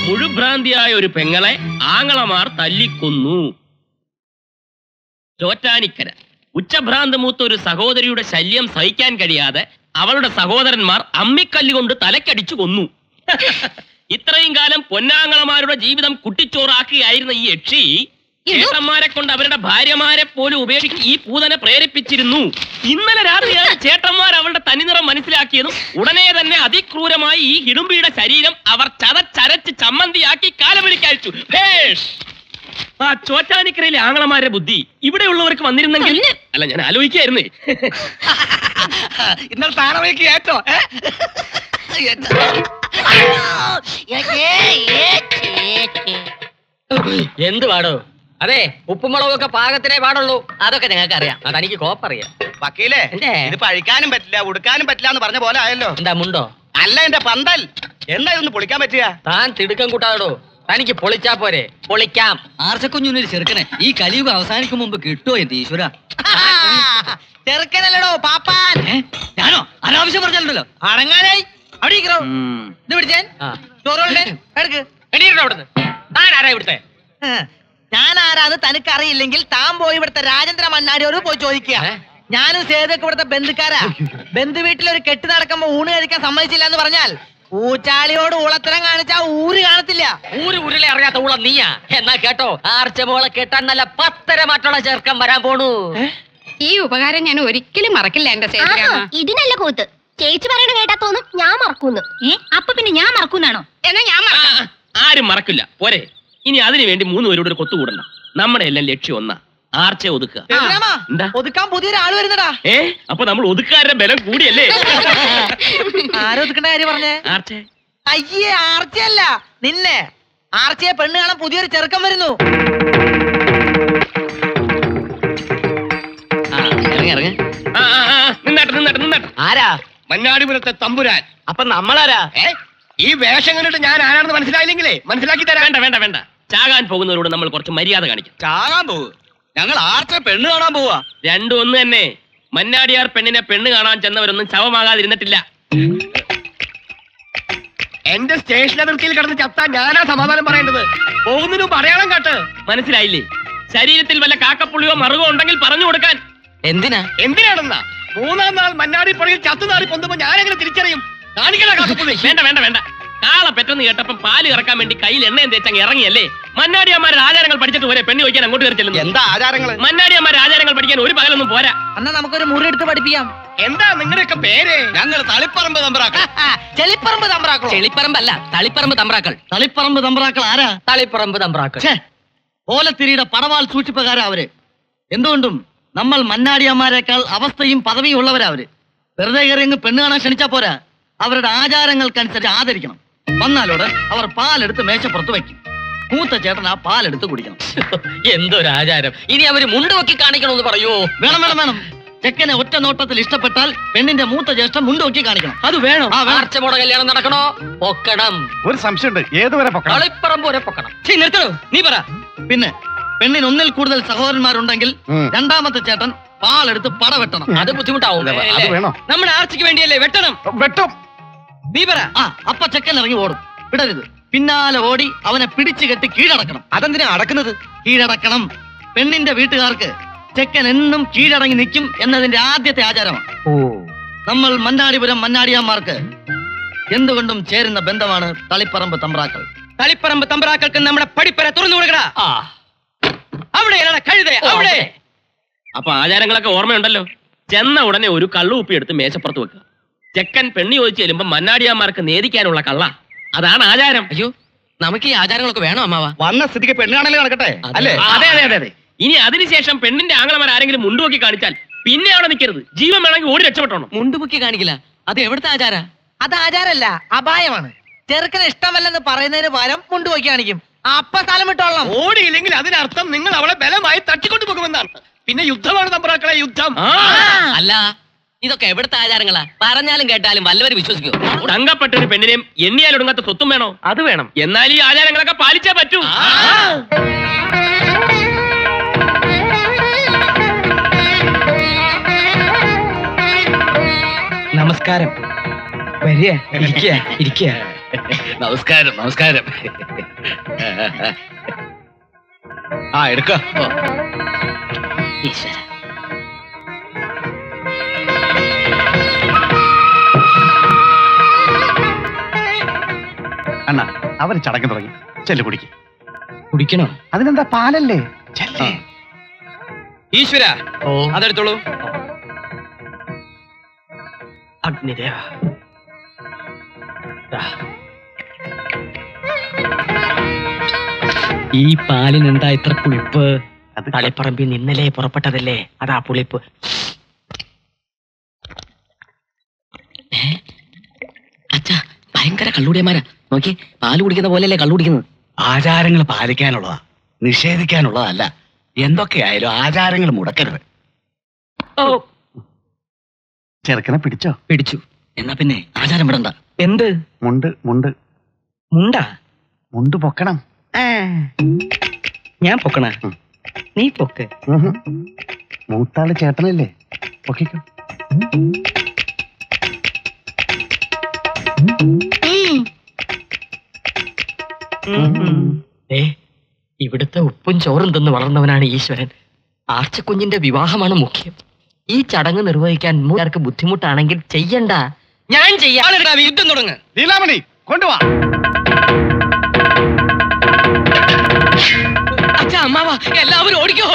മുഴുഭ്രാന്തിയായ ഒരു പെങ്ങളെ ആങ്ങളമാർ തല്ലിക്കൊന്നു. ചോറ്റാനിക്കര ഉച്ചഭ്രാന്ത് മൂത്ത ഒരു സഹോദരിയുടെ ശല്യം സഹിക്കാൻ കഴിയാതെ അവളുടെ സഹോദരന്മാർ അമ്മിക്കല്ലുകൊണ്ട് തലക്കടിച്ചു കൊന്നു. ഇത്രയും കാലം പൊന്നാങ്ങളമാരുടെ ജീവിതം കുട്ടിച്ചോറാക്കുകയായിരുന്ന ഈ യക്ഷി ചേട്ടന്മാരെ കൊണ്ട് അവരുടെ ഭാര്യമാരെ പോലും ഉപേക്ഷിച്ച് ഈ പൂതനെ പ്രേരിപ്പിച്ചിരുന്നു. ഇന്നലെ രാത്രിയാണ് ചേട്ടന്മാർ അവളുടെ തനിനിറം മനസ്സിലാക്കിയതും ഉടനെ തന്നെ അതിക്രൂരമായി ഈ ഹിഡുംബിയുടെ ശരീരം അവർ ചതച്ചരച്ച് ചമ്മന്തിയാക്കി കാലപിടിക്കയച്ചു. ആ ചോറ്റാനിക്കരയിലെ ആങ്ങളമാരെ ബുദ്ധി ഇവിടെയുള്ളവർക്ക് വന്നിരുന്നെങ്കിൽ. അല്ല, ഞാൻ ആലോചിക്കായിരുന്നേ. ഇന്നലെ താണവയ്ക്ക് ഏറ്റോ എന്ത് പാടോ? അതെ, ഉപ്പുമുളകൊക്കെ പാകത്തിനേ പാടുള്ളൂ. അതൊക്കെ ഞങ്ങൾക്ക് അറിയാം. അതെനിക്ക് കോപ്പറിയാം. വക്കീലേ, ഇത് പഴിക്കാനും പറ്റില്ല ഉടുക്കാനും പറ്റില്ല എന്ന് പറഞ്ഞ പോലെ ആയല്ലോ. എന്താ മുണ്ടോ? അല്ല, എന്റെ പന്തൽ എന്താ ഇതൊന്ന് പൊളിക്കാൻ പറ്റുക? താൻ തിടുക്കം കൂട്ടാടോ. തനിക്ക് പൊളിച്ചാ പോരെ? പൊളിക്കാം. ആർച്ചക്കുഞ്ഞൊരു ചെറുക്കനെ ഈ കലിയുഗം അവസാനിക്കും മുമ്പ് കിട്ടുമോ എന്റെ ഈശ്വര? ചെറുക്കനല്ലടോ പാപ്പാൻ. ഞാനോ അനാവശ്യം പറഞ്ഞല്ലോ. അടങ്ങാനായി അവിടെ ഇരിക്കണോ? ഇത് പിടിച്ചാൻ ചോറുകളുടെ എടുക്ക്. അവിടുന്ന് താൻ ആരാ ഇവിടുത്തെ? ഞാൻ ആരാന്ന് തനിക്ക് അറിയില്ലെങ്കിൽ താൻ പോയി ഇവിടുത്തെ രാജേന്ദ്ര മണ്ണാടിയോട് പോയി ചോദിക്കുക. ഞാനും സേതൊക്കെ ഇവിടുത്തെ ബന്ധുക്കാരാ. ബന്ധു വീട്ടിൽ ഒരു കെട്ട് നടക്കുമ്പോ ഊണ് കഴിക്കാൻ സമ്മതിച്ചില്ല എന്ന് പറഞ്ഞാൽ ഊച്ചാളിയോട് ഊളത്തരം കാണിച്ചാ ഊര് കാണത്തില്ല. ഉരുളെ അറിയാത്ത ഊള നീയാ. എന്നാ കേട്ടോ, ആർച്ചമോളെ കെട്ടാൻ നല്ല 10 മാറ്റുള്ള ചെറുക്കം വരാൻ പോണു. ഈ ഉപകാരം ഞാൻ ഒരിക്കലും മറക്കില്ല എന്റെ സേതുരാമ. ഇതിനല്ല കൂത്ത്. ചേച്ചി പറയണ കേട്ടാ തോന്നും ഞാൻ മറക്കൂന്ന്. അപ്പൊ പിന്നെ ഞാൻ മറക്കൂന്നാണോ? എന്നാ ഞാൻ മറക്കാം. ആരും മറക്കില്ല. പോരെ, ഇനി അതിനു വേണ്ടി 3 പേരോട് ഒരു കൊത്തുകൂടണം. നമ്മുടെ എല്ലാം ലക്ഷ്യം ഒന്നാ, ആർച്ചെ ഒതുക്കുക. എന്താ ഒതുക്കാൻ പുതിയൊരാള് വരുന്നടാ. അപ്പൊ നമ്മൾ ഒതുക്കാരുടെ ബലം കൂടിയല്ലേ? ആരൊതുക്കേണ്ട കാര്യം പറഞ്ഞേ? ആർച്ചെ. അയ്യേ, ആർച്ചയല്ല നിന്നെ. ആർച്ചയെ പെണ്ണ് കാണാൻ പുതിയൊരു ചെറുക്കൻ വരുന്നു. ഇറങ്ങി നിന്നട്ടെ. ആരാ? മന്നാടിപുരത്തെ തമ്പുരാൻ. അപ്പൊ നമ്മളാരാ? ഈ വേഷം കണ്ടിട്ട് ഞാൻ ആരാണെന്ന് മനസ്സിലായില്ലെങ്കിലേ മനസ്സിലാക്കി തരാം. വേണ്ട. ചാകാൻ പോകുന്നവരോട് നമ്മൾ കുറച്ച് മര്യാദ കാണിക്കും. ചാകാൻ പോവുക? ഞങ്ങൾ ആർച്ച പെണ്ണ് കാണാൻ പോവാ. രണ്ടും ഒന്ന് തന്നെ. മന്നാടിയാർ പെണ്ണിനെ പെണ്ണ് കാണാൻ ചെന്നവരൊന്നും ശവമാകാതിരുന്നിട്ടില്ല. എന്റെ സ്റ്റേഷൻ അതിർത്തിയിൽ കിടന്ന് ചത്താൻ ഞാനാ സമാധാനം പറയേണ്ടത്. പോകുന്നതിന് മുമ്പ് അടയാളം കാട്ട്. മനസ്സിലായില്ലേ? ശരീരത്തിൽ വല്ല കാക്കപ്പുള്ളിയോ മറുകോ ഉണ്ടെങ്കിൽ പറഞ്ഞു കൊടുക്കാൻ. എന്തിനാണെന്നാ? 3-ാം നാൾ മന്നാടി പുഴയിൽ ചത്തുനാറി പൊന്തുമ്പോ ഞാനെങ്ങനെ തിരിച്ചറിയും? കാണിക്കണ കാക്കപ്പുള്ളി. വേണ്ട. കാള പെട്ടെന്ന് കേട്ടപ്പം പാല് ഇറക്കാൻ വേണ്ടി കയ്യിൽ എണ്ണയും തേച്ചങ്ങ് ഇറങ്ങിയല്ലേ? മന്നാടിയന്മാരുടെ ആചാരങ്ങൾ പഠിച്ചിട്ട് പോരെ പെണ്ണ് വയ്ക്കാൻ അങ്ങോട്ട് കയറി ചെല്ലുന്നു. എന്താ ആചാരങ്ങൾ? മന്നാടിയന്മാരുടെ ആചാരങ്ങൾ പഠിക്കാൻ ഒരു പകലൊന്നും പോരാ. എന്നാ നമുക്കൊരു മുറി എടുത്ത് പഠിപ്പിക്കാം. എന്താ നിങ്ങളുടെയൊക്കെ പേര്? ഞങ്ങൾ തളിപ്പറമ്പ് തമ്പ്രാക്കൾ. ചെളിപ്പറമ്പ് തമ്പ്രാക്കളോ? ചെളിപ്പറമ്പല്ല, തളിപ്പറമ്പ് തമ്പ്രാക്കൾ. തളിപ്പറമ്പ് തമ്പ്രാക്കൾ ആരാ? തളിപ്പറമ്പ് തമ്പ്രാക്കൾ. ഓലത്തിരിയുടെ പടവാൾ സൂക്ഷിപ്പുകാരാ അവര്. എന്തുകൊണ്ടും നമ്മൾ മന്നാടിയന്മാരെക്കാൾ അവസ്ഥയും പദവിയും ഉള്ളവരാ അവര്. വെറുതെ കയറി അങ്ങ് പെണ്ണ് കാണാൻ ക്ഷണിച്ചാ പോരാ. അവരുടെ ആചാരങ്ങൾക്കനുസരിച്ച് ആദരിക്കണം. വന്നാലോട് അവർ പാലെടുത്ത് മേശപ്പുറത്ത് വെക്കും. മൂത്ത ചേട്ടൻ ആ പാലെടുത്ത് കുടിക്കണം. എന്തൊരാചാരം! ഇനി അവര് മുണ്ട് വെക്കി കാണിക്കണമെന്ന് പറയൂ. വേണം. ചെക്കനെ ഒറ്റ നോട്ടത്തിൽ ഇഷ്ടപ്പെട്ടാൽ പെണ്ണിന്റെ മൂത്ത ജ്യേഷ്ഠം മുണ്ട് വെക്കി കാണിക്കണം. അത് വേണം. ആർച്ചമോടെ കല്യാണം നടക്കണോ? പൊക്കണം. ഒരു സംശയമുണ്ട്, ഏതുവരെ പൊക്കണം? തളിപ്പറമ്പ് വരെ പൊക്കണം. നിർത്തണോ? നീ പറ. പിന്നെ പെണ്ണിന് ഒന്നിൽ കൂടുതൽ സഹോദരന്മാരുണ്ടെങ്കിൽ രണ്ടാമത്തെ ചേട്ടൻ പാലെടുത്ത് പട വെട്ടണം. അത് ബുദ്ധിമുട്ടാവും. അത് വേണോ? നമ്മുടെ ആർച്ചയ്ക്ക് വേണ്ടിയല്ലേ വെട്ടണം. വെട്ടും. നീ പറ. അപ്പ ചെക്കൻ ഇറങ്ങി ഓടും. വിടരുത്. പിന്നാലെ ഓടി അവനെ പിടിച്ചു കെട്ടി കീഴടക്കണം. അതെന്തിനാ അടക്കുന്നത്? കീഴടക്കണം. പെണ്ണിന്റെ വീട്ടുകാർക്ക് ചെക്കൻ എന്നും കീഴടങ്ങി നിൽക്കും എന്നതിന്റെ ആദ്യത്തെ ആചാരമാണ്. നമ്മൾ മന്നാടിപുരം മന്നാടിയാന്മാർക്ക് എന്തുകൊണ്ടും ചേരുന്ന ബന്ധമാണ് തളിപ്പറമ്പ് തമ്പ്രാക്കൾ. തളിപ്പറമ്പ് തമ്പ്രാക്കൾക്ക് നമ്മുടെ പടിപ്പര തുറന്നു കൊടുക്കടാ. അവിടെയാണ് കഴുത. അവിടെ. അപ്പൊ ആചാരങ്ങളൊക്കെ ഓർമ്മയുണ്ടല്ലോ. ചെന്ന ഉടനെ ഒരു കള്ളുപ്പി എടുത്ത് മേശപ്പുറത്ത് വെക്കുക. ചെക്കൻ പെണ്ണി ചോദിച്ചു ചെല്ലുമ്പോ മന്നാടിയാന്മാർക്ക് നേദിക്കാനുള്ള കള്ള. അതാണ് ആചാരം. അയ്യോ, നമുക്ക് ഈ ആചാരങ്ങളൊക്കെ വേണോ അമ്മാവ? വന്ന സ്ഥിതിക്ക് പെണ്ണ് കാണല് നടക്കട്ടെ അല്ലേ? അതെ. ഇനി അതിനുശേഷം പെണ്ണിന്റെ ആങ്ങളമാർ ആരെങ്കിലും മുണ്ടുപോക്കി കാണിച്ചാൽ പിന്നെ അവിടെ നിൽക്കരുത്. ജീവൻ വേണമെങ്കിൽ ഓടി രക്ഷപ്പെട്ടോണം. മുണ്ടുപൊക്കി കാണിക്കില്ല. അത് എവിടുത്തെ ആചാര? അത് ആചാരല്ല, അപായമാണ്. ചെറുക്കന് ഇഷ്ടമല്ലെന്ന് പറയുന്നതിന് പകരം മുണ്ടുപോക്കി കാണിക്കും. അപ്പ സ്ഥലം വിട്ടോളണം. ഓടിയില്ലെങ്കിൽ അതിനർത്ഥം നിങ്ങൾ അവളെ ബലമായി തട്ടിക്കൊണ്ടു പോകുമെന്നാണ്. പിന്നെ യുദ്ധമാണ് തമ്പ്രാക്കളെ, യുദ്ധം. അല്ല, ഇതൊക്കെ എവിടുത്തെ ആചാരങ്ങളാ? പറഞ്ഞാലും കേട്ടാലും വല്ലവരും വിശ്വസിക്കോ? തങ്കപ്പെട്ട ഒരു പെണ്ണിനെയും എണ്ണിയാലൊടുങ്ങാത്ത സ്വത്തും വേണോ? അത് വേണം. എന്നാൽ ഈ ആചാരങ്ങളൊക്കെ പാലിച്ചേ പറ്റൂ. നമസ്കാരം. വരിക, ഇരിക്കുക. നമസ്കാരം. എടുക്ക. അണ്ണാ, അവര് ചടങ്ങ് തുടങ്ങി. ചെല്ലു കുടിക്കണോ? കുടിക്കണോ? അതിനെന്താ, പാലല്ലേ? ഈശ്വര അതെടുത്തോളൂ. അഗ്നിദേവ, ഈ പാലിന് എന്താ ഇത്ര പുളിപ്പ്? തളിപ്പറമ്പിൽ നിന്നലെ പുറപ്പെട്ടതല്ലേ, അതാ പുളിപ്പ്. അച്ഛാ ഭയങ്കര കള്ളുടിയന്മാരാ. നോക്കി, പാല് കുടിക്കുന്ന പോലെയല്ലേ കള്ളു കുടിക്കുന്നത്. ആചാരങ്ങൾ പാലിക്കാനുള്ളതാ, നിഷേധിക്കാനുള്ളതല്ല. എന്തൊക്കെയായാലും ആചാരങ്ങൾ മുടക്കരുത്. ഓ, ചെറുക്കനെ പിടിച്ചോ? പിടിച്ചു. എന്നാ പിന്നെ ആചാരം വിടണ്ട. എന്ത് മുണ്ട് മുണ്ട് മുണ്ടാ? മുണ്ട് പൊക്കണം. ഞാൻ പൊക്കണ? നീ പൊക്ക്. മൂത്താള് ചേട്ടനല്ലേ, പൊക്കിക്കോ. ഇവിടുത്തെ ഉപ്പും ചോറും തിന്ന് വളർന്നവനാണ് ഈശ്വരൻ. ആർച്ചക്കുഞ്ഞിന്റെ വിവാഹമാണ് മുഖ്യം. ഈ ചടങ്ങ് നിർവഹിക്കാൻ മൂന്നാർക്ക് ബുദ്ധിമുട്ടാണെങ്കിൽ ചെയ്യണ്ട, ഞാൻ ചെയ്യാം. യുദ്ധം തുടങ്ങ്. ലീലാമണി കൊണ്ടുവാ. അച്ഛാ, അമ്മാവാ, എല്ലാവരും ഓടിക്കോ.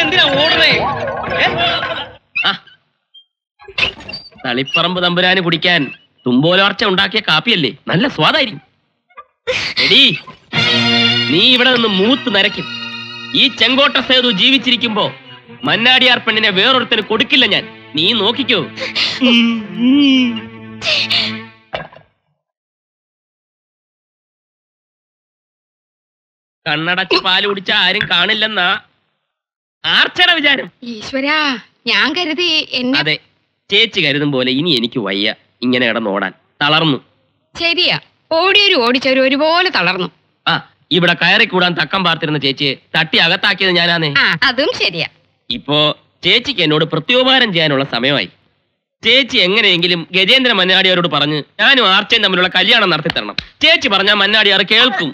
എന്തിനാ ഓടണേ? തളിപ്പറമ്പ് തമ്പുരാന് കുടിക്കാൻ തുമ്പോലോർച്ച ഉണ്ടാക്കിയ കാപ്പിയല്ലേ, നല്ല സ്വാദായിരിക്കും. എടീ, നീ ഇവിടെ നിന്ന് മൂത്ത് നരയ്ക്കും. ഈ ചെങ്കോട്ട സേതു ജീവിച്ചിരിക്കുമ്പോ മന്നാടിയാർ പെണ്ണിനെ വേറൊരുത്തന് കൊടുക്കില്ല ഞാൻ, നീ നോക്കിക്കോ. കണ്ണടച്ച് പാല് കുടിച്ച ആരും കാണില്ലെന്നാ ആർച്ചയുടെ വിചാരം. ഈശ്വരാ, ഞാൻ കരുതി എന്നെ. അതെ, ചേച്ചി കരുതും പോലെ ഇനി എനിക്ക് വയ്യ ഇങ്ങനെ കിടന്നോടാൻ. തളർന്നു. ശരിയാ, ഓടിയൊരു ഓടിച്ചവരും ഒരുപോലെ തളർന്നു. ആ, ഇവിടെ കയറിക്കൂടാൻ തക്കം പാർത്തിരുന്ന ചേച്ചിയെ തട്ടി അകത്താക്കിയത് ഞാനാന്നേ. ആ, അതും ശരിയാ. ഇപ്പോ ചേച്ചിക്ക് എന്നോട് പ്രത്യോപകാരം ചെയ്യാനുള്ള സമയമായി. ചേച്ചി എങ്ങനെയെങ്കിലും ഗജേന്ദ്ര മന്നാടിയാരോട് പറഞ്ഞ് ഞാനും ആർച്ചയും തമ്മിലുള്ള കല്യാണം നടത്തി തരണം. ചേച്ചി പറഞ്ഞാൽ മന്നാടിയാർ കേൾക്കും.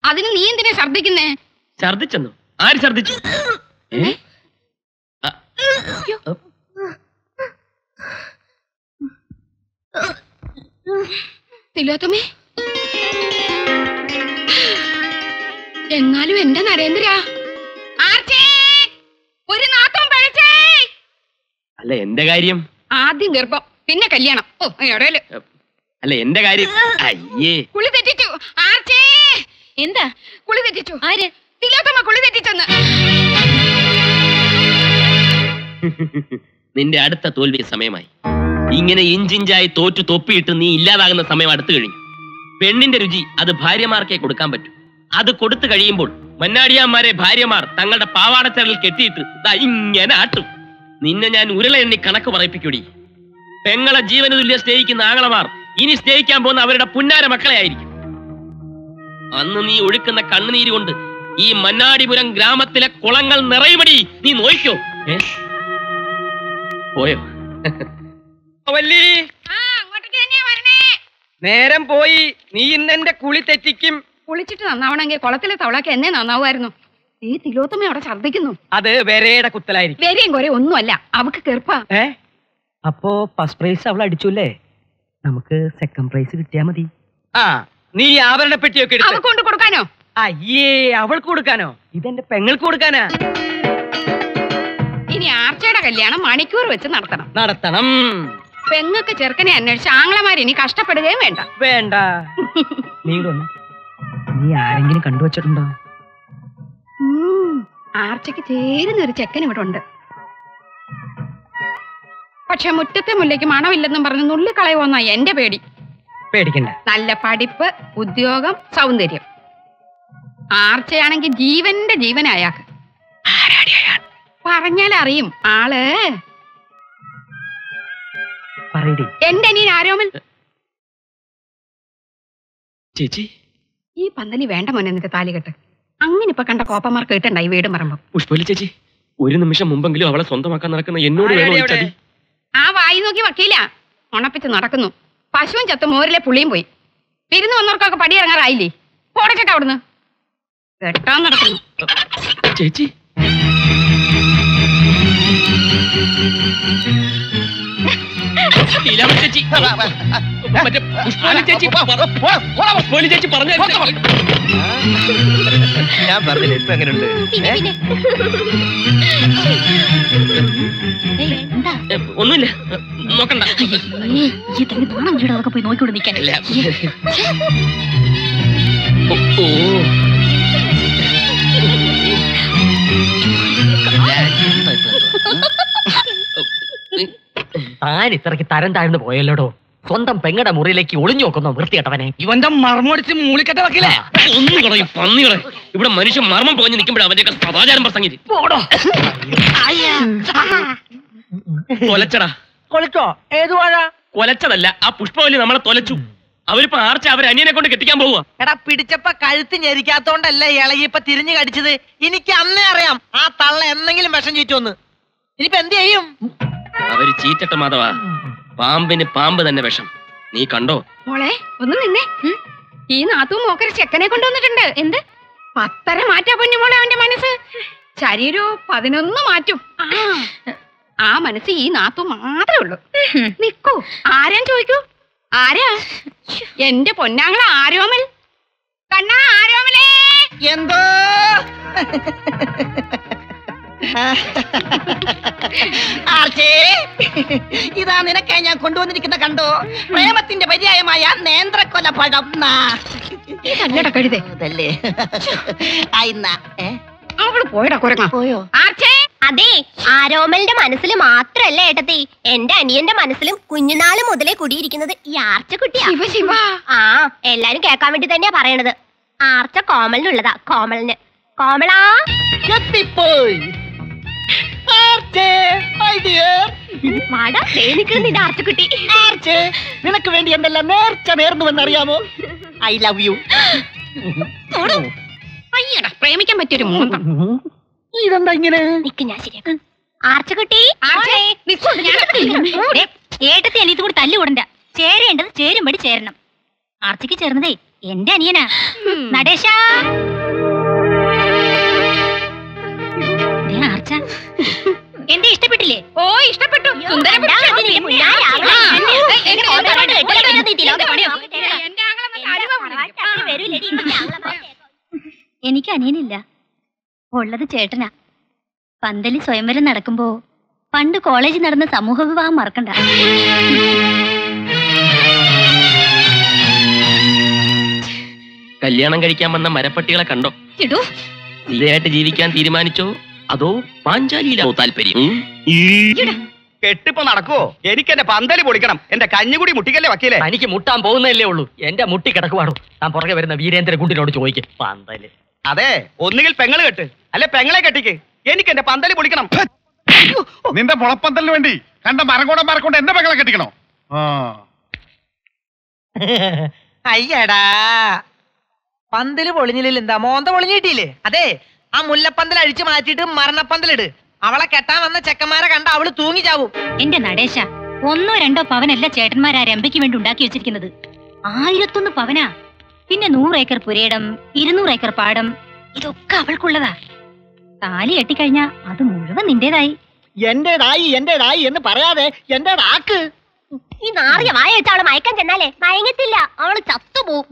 അതിന് നീ എന്തിനാ ഛർദിക്കുന്നേ? ഛർദിച്ചെന്നു? ആര് ഛർദിച്ചു? തിലോത്തമേ, എന്നാലും എന്റെ നരേന്ദ്ര, ഒരു നാത്തം പഴച്ചേ. അല്ല, എന്റെ കാര്യം. ആദ്യം ഗർഭം, പിന്നെ കല്യാണം. ഓ, എടയില്. അല്ല, എന്റെ കാര്യം. അയ്യേ, കുളി തെറ്റിച്ചു. ആർച്ചേ, എന്താ? കുളി തെറ്റിച്ചു. ആര്? തിലോത്തമ കുളി തെറ്റിച്ചെന്ന്. നിന്റെ അടുത്ത തോൽവി സമയമായി. ഇങ്ങനെ ഇഞ്ചിഞ്ചായി തോറ്റു തൊപ്പിയിട്ട് നീ ഇല്ലാതാകുന്ന സമയം അടുത്തു കഴിഞ്ഞു. പെണ്ണിന്റെ രുചി അത് ഭാര്യമാർക്കേ കൊടുക്കാൻ പറ്റൂ. അത് കൊടുത്തു കഴിയുമ്പോൾ മന്നാടിയാന്മാരെ ഭാര്യമാർ തങ്ങളുടെ പാവാടച്ചരലിൽ കെട്ടിയിട്ട് ഇങ്ങനെ ആട്ടും. നിന്നെ ഞാൻ ഉരുള എണ്ണി കണക്ക് പറയിപ്പിക്കൂടി. പെങ്ങളെ ജീവന തുല്യം സ്നേഹിക്കുന്ന ആങ്ങളമാർ ഇനി സ്നേഹിക്കാൻ പോകുന്ന അവരുടെ പുന്നാര മക്കളെ ആയിരിക്കും. അന്ന് നീ ഒഴുക്കുന്ന കണ്ണുനീര് കൊണ്ട് ഈ മന്നാടിപുരം ഗ്രാമത്തിലെ കുളങ്ങൾ നിറയുമടി. നീ നോയിക്കോ. പോയോ? നേരം പോയി. നീ ഇന്നെന്റെ കുളി തെറ്റിക്കും. കുളിച്ചിട്ട് നന്നാവണമെങ്കിൽ കുളത്തിലെ തവളക്ക് എന്നെ നന്നാവുമായിരുന്നു. ഈ തിലോത്തമ അവിടെ ഛർദ്ദിക്കുന്നു. അത് വരയുടെ കുത്തലായിരിക്കും. വരെയും കുറെ ഒന്നുമല്ല, അവക്ക് കെറുപ്പാ. അപ്പോ ഫസ്റ്റ് പ്രൈസ് അവൾ അടിച്ചുല്ലേ, നമുക്ക് സെക്കൻഡ് പ്രൈസ് കിട്ടിയാ മതി. ആ, നീ ആഭരണ പെട്ടിയൊക്കെ എടുത്ത് അവക്ക് കൊണ്ട് കൊടുക്കാനോ? അയ്യേ, അവൾക്ക് കൊടുക്കാനോ? ഇതെന്റെ പെങ്ങൾക്ക് കൊടുക്കാനാ. ഇനി ആർച്ചയുടെ കല്യാണം മണിക്കൂർ വെച്ച് നടത്തണം. പെങ്ങൾക്ക് ചെറുക്കനെ അന്വേഷിച്ച് ആങ്ങളമാര് ഇനി കഷ്ടപ്പെടുകയും വേണ്ട. വേണ്ട. നീ ആരെങ്കിലും കണ്ടുവച്ചിട്ടുണ്ടോ? ആർച്ചയ്ക്ക് ചേരുന്ന ഒരു ചെക്കൻ ഇവിടെ ഉണ്ട്. പക്ഷെ മുറ്റത്തെ മുല്ലയ്ക്ക് മണമില്ലെന്നും പറഞ്ഞ് നുള്ളിക്കളയുമെന്നാ എന്റെ പേടി. പേടിക്കണ്ട. നല്ല പഠിപ്പ്, ഉദ്യോഗം, സൗന്ദര്യം. ആർച്ചയാണെങ്കിൽ ജീവന്റെ ജീവനായാക്ക്. പറഞ്ഞാലറിയും ആള്. എന്റെ അനിയൻ ആരോമൽ. ചേച്ചി, ഈ പന്തലി വേണ്ട മോനെ നിന്റെ താലികെട്ട്. അങ്ങനെ ഇപ്പൊ കണ്ട കോപ്പമാർക്ക് കിട്ടണ്ടായി വീട് മറമ്പോ. പുഷ്പലി ചേച്ചി, ഒരു നിമിഷം മുമ്പെങ്കിലും അവളെ സ്വന്തമാക്കാൻ നടക്കുന്ന എന്നോട് ആ വായി നോക്കി വക്കീല ഉണപ്പിച്ച് നടക്കുന്നു. പശുവും ചത്തും മോരിലെ പുളിയും പോയി. വിരുന്ന് വന്നവർക്കൊക്കെ പടിയിറങ്ങാറായില്ലേ? പോടച്ചൊക്കെ അവിടുന്ന്. കെട്ടാൻ നടക്കുന്നു. ചേച്ചി ചേച്ചി മറ്റേ പുഷ്പാലി ചേച്ചി പുഷ്പാലി ചേച്ചി പറഞ്ഞു ഞാൻ പറഞ്ഞില്ല ഇപ്പൊ എങ്ങനെയുണ്ട്? ഒന്നുമില്ല നോക്കണ്ട. പോയി നോക്കിക്കൊണ്ട് നിൽക്കാൻ. താൻ ഇത്രക്ക് തരം താഴ്ന്നു പോയല്ലോടോ. സ്വന്തം പെങ്ങടെ മുറിയിലേക്ക് ഒളിഞ്ഞു നോക്കുന്നോ വൃത്തികെട്ടവനെ. ഇവന്റെ മർമ്മടിച്ച് മൂളിക്കട്ട വക്കില്ലേ? ഒന്ന് കളയും പന്നികളെ. ഇവിടെ മനുഷ്യൻ മർമ്മം പോഞ്ഞ് നിൽക്കുമ്പോഴാണ് അവന്റെയൊക്കെ സദാചാരം പ്രസംഗിച്ച്. കൊലച്ചടാ. കൊളിച്ചോ? ഏതു വാഴ? കൊലച്ചതല്ല, ആ പുഷ്പവല്ലി നമ്മളെ തൊലച്ചു. അവരിപ്പോ ആർച്ച അവരനിയനെ കൊണ്ട് കെട്ടിക്കാൻ പോവുക. എടാ പിടിച്ചപ്പ കഴുത്ത് ഞെരിക്കാത്തോണ്ടല്ലേ ഇളകിയപ്പ തിരിഞ്ഞു കടിച്ചത്. എനിക്ക് അന്നേ അറിയാം ആ തള്ള എന്തെങ്കിലും വിഷം ചീറ്റോന്ന്. ഇനിയിപ്പോ എന്ത് ചെയ്യും? അവര് ചീറ്റട്ട മാധവ. പാമ്പിന് പാമ്പ് തന്നെ വിഷം. നീ കണ്ടോ? മോളെ ഒന്ന് നിന്നേ. ഈ നാത്തും മോക്കര ചെക്കനെ കൊണ്ടുവന്നിട്ടുണ്ട്. എന്ത് 10 മാറ്റാ പൊന്നു മോളെ അവന്റെ മനസ്സ്. ശരീരവും 11 മാറ്റും. ആ മനസ്സ് ഈ നാത്തു മാത്രമേ ഉള്ളൂ. നിക്കൂ, ആരാൻ ചോദിക്കൂ. ആരാ? എന്റെ പൊന്നാങ്ങളെ ആരോമൽ. കണ്ണാ ആരോമലേ. എന്തോ ഇതാ നിനക്കായി ഞാൻ കൊണ്ടുവന്നിരിക്കുന്ന കണ്ടോ, പ്രേമത്തിന്റെ പര്യായമായ നേന്ത്രക്കൊല പഴം. കഴുതല്ലേ അവള് പോയടാ കുരങ്ങ. പോയോ? അതെ, ആരോമലിന്റെ മനസ്സിൽ മാത്രല്ല ഏട്ടത്തി, എന്റെ അനിയന്റെ മനസ്സിലും കുഞ്ഞുനാള് മുതലേ കുടിയിരിക്കുന്നത് ഈ ആർച്ച കുട്ടിയാ. ആ എല്ലാരും കേൾക്കാൻ വേണ്ടി തന്നെയാ പറയണത്. ആർച്ച കോമലിനുള്ളതാ. കോമലിന്. കോമളാ നിന്റെ ആർച്ചക്കുട്ടി. നിനക്ക് വേണ്ടി എന്തെല്ലാം നേർച്ച നേർന്നുവെന്നറിയാമോ? I love you. അയ്യടാ, പ്രേമിക്കാൻ പറ്റിയൊരു മൂന്തം. ഇതെന്താ ഇങ്ങനെ? നിക്ക് ഞാൻ ശരിയാക്കാം. ആർച്ചക്കുട്ടി ഏട്ടത്തി അനിയത്ത് കൂടി തല്ലുകൂടണ്ട. ചേരേണ്ടത് ചേരുംപടി ചേരണം. ആർച്ചയ്ക്ക് ചേർന്നതേ എന്റെ അനിയനാ. നടേശ ആർച്ച എന്തേ ഇഷ്ടപ്പെട്ടില്ലേ? ഓ ഇഷ്ടപ്പെട്ടു. എനിക്ക് അനിയനില്ല, ഉള്ളത് ചേട്ടനാ. പന്തലി സ്വയംവരം നടക്കുമ്പോ പണ്ട് കോളേജിൽ നടന്ന സമൂഹ വിവാഹം മറക്കണ്ട. കല്യാണം കഴിക്കാൻ വന്ന മരപ്പട്ടികളെ കണ്ടോ? ഇതായിട്ട് ജീവിക്കാൻ തീരുമാനിച്ചോ അതോ പാഞ്ചാലിയിലാവോ താല്പര്യം? കെട്ടിപ്പോ നടക്കുവോ? എനിക്ക് എന്റെ പന്തല് പൊളിക്കണം. എന്റെ കഞ്ഞുകൂടി മുട്ടിക്കല്ലേ വക്കീലേ? എനിക്ക് മുട്ടാൻ പോകുന്നല്ലേ ഉള്ളൂ. എന്റെ മുട്ടി കിടക്കുവാണോ? ഞാൻ പുറകെ വരുന്ന വീരേന്ദ്ര കുണ്ടിനോട് ചോദിക്കും. പന്തല് അതെ, ഒന്നുകിൽ പെങ്ങള് കെട്ട്, അല്ലെ പെങ്ങളെ കെട്ടിക്ക്. എനിക്ക് എന്റെ പന്തല് പൊളിക്കണം. നിന്റെ മുളപ്പന്തലിന് വേണ്ടി കണ്ട മരംകൂടം മരക്കൊണ്ട് എന്റെ പെങ്ങളെ കെട്ടിക്കണോ? അയ്യടാ, പന്തല് പൊളിഞ്ഞില്ല, എന്താ മോന്ത പൊളിഞ്ഞിട്ടില്ലേ? അതെ, ആ മുല്ലപ്പന്തൽ അഴിച്ചു മാറ്റിയിട്ട് മരണപ്പന്തലിട്. അവളെ കെട്ടാൻ വന്ന ചെക്കന്മാരെ കണ്ട അവള് തൂങ്ങി ചാവും. എന്റെ നടേശ, 1 2 പവനല്ല ചേട്ടന്മാരാ രമ്പയ്ക്ക് വേണ്ടി ഉണ്ടാക്കി വെച്ചിരിക്കുന്നത്. 1001 പവനാ. പിന്നെ 100 ഏക്കർ പുരയിടം, 200 ഏക്കർ പാടം, ഇതൊക്കെ അവൾക്കുള്ളതാ. താലി കെട്ടിക്കഴിഞ്ഞാ അത് മുഴുവൻ നിന്റേതായി. എന്റേതായി എന്ന് പറയാതെ എന്റെ ആക്ക്. ഈ നാറിയ വായ വെച്ച അവളെ മയക്കാൻ ചെന്നാലേ മയങ്ങത്തില്ല, അവള് ചത്തുപോകും.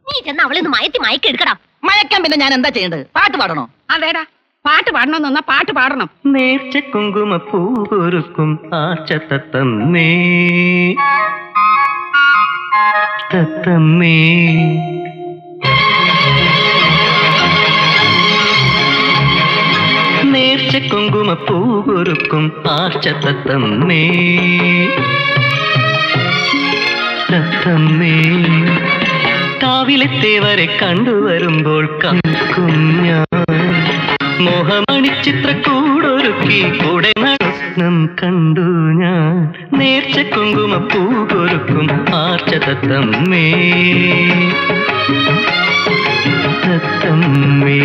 നീ ചെന്ന് അവളിന്ന് മയക്കെടുക്കടാ. മയക്കാൻ പിന്നെ ഞാൻ എന്താ ചെയ്യേണ്ടത്? പാട്ട് പാടണോ? അതേടാ, പാട്ട് പാടണമെന്നാ പാട്ട് പാടണം. നേർച്ച കുങ്കുമ പൂവൊരുക്കും ആർച്ച തത്തമ്മേ തത്തമ്മേ. നേർച്ച കുങ്കുമ പൂവൊരുക്കും ആർച്ച തത്തമ്മേ തത്തമ്മേ. കാവിലെത്തേവരെ കണ്ടുവരുമ്പോൾ കൺകുഞ്ഞ മോഹമണിച്ചിത്രക്കൂടൊരുക്കി കൂടെ നടനം കണ്ടു ഞാൻ. നേർച്ച കുങ്കുമ പൂവൊരുക്കും ആർച്ച തത്തമ്മേ തത്തമ്മേ.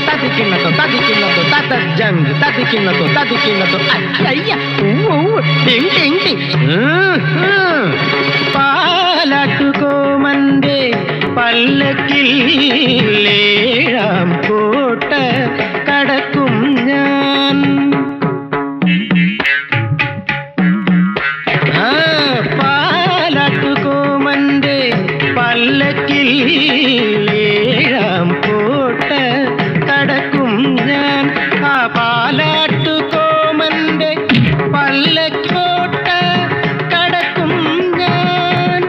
തതിക്കിണ്ണത്തോ തതിക്കിണ്ണത്തോ തത ജങ്ക് തതിക്കിണ്ണത്തോ തതിക്കിണ്ണത്തോ അയ്യ ടിങ് ടിങ് ടിങ് പാലാട്ടുകോമന്റെ പല്ലക്കിൽ ഏഴാം കോട്ട കടക്കും ഞാൻ പാലാട്ടുകോമന്റെ പല്ലക്കിൽ ഏഴാം കോട്ട കടക്കും ഞാൻ ആ പാലാട്ടുകോമന്റെ പല്ലക്കോട്ട കടക്കും ഞാൻ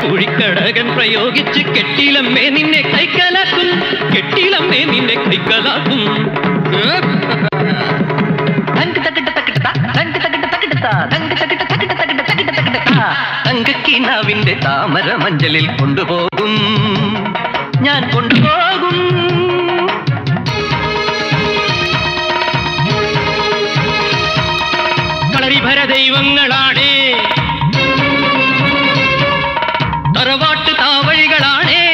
കോഴിക്കടകൻ പ്രയോഗിച്ച് കെട്ടിലമ്മേ നിന്നെ കൈക്കലാക്കും കെട്ടിലമ്മേ നിന്നെ കൈക്കലാക്കും തങ്കക്കിനാവിന്റെ താമര മഞ്ചലിൽ കൊണ്ടുപോകും ഞാൻ കൊണ്ടുപോകും കളരിഭര ദൈവങ്ങളാണേ തറവാട്ട് താവഴികളാണേ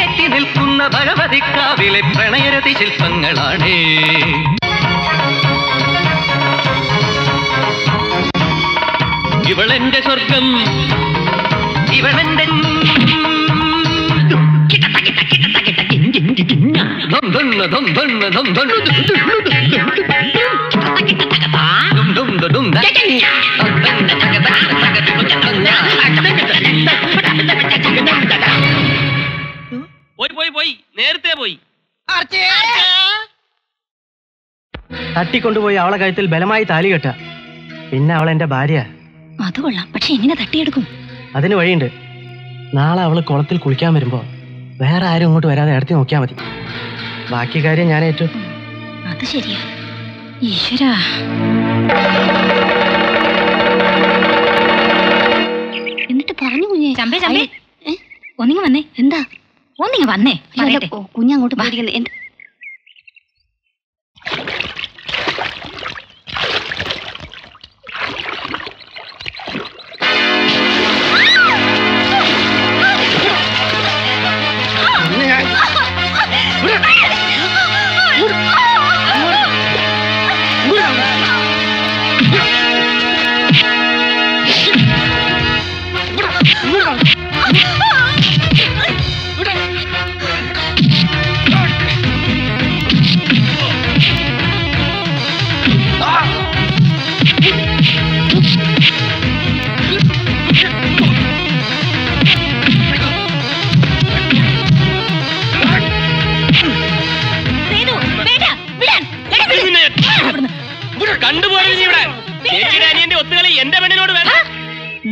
എത്തി നിൽക്കുന്ന ഭഗവതിക്കാവിലെ പ്രണയരതി ശില്പങ്ങളാണേ ഇവളെന്റെ സ്വർഗം ഇവളെന്റെ പോയി നേരത്തെ പോയി തട്ടിക്കൊണ്ടുപോയി അവളെ കഴുത്തിൽ ബലമായി താലി കെട്ട പിന്നെ അവൾ എന്റെ ഭാര്യ. അത് കൊള്ളാം, പക്ഷെ എങ്ങനെ തട്ടിയെടുക്കും? അതിന് വഴിയുണ്ട്. നാളെ അവള് കുളത്തിൽ കുളിക്കാൻ വരുമ്പോ വേറെ ആരും ഇങ്ങോട്ട് വരാതെ അടുത്ത് നോക്കിയാ മതി. ബാക്കി കാര്യം ഞാൻ ഏറ്റു. അത് ശരിയാ. ഈശ്വരാ, എന്നിട്ട് പറഞ്ഞു കുഞ്ഞേ. ചമ്പേ ചമ്പേ, ഒന്നിങ്ങ് വന്നേ. എന്താ? ഒന്നിങ്ങ് വന്നേ. കുഞ്ഞങ്ങോട്ട് പാടിക്കുന്നത് എന്ത്?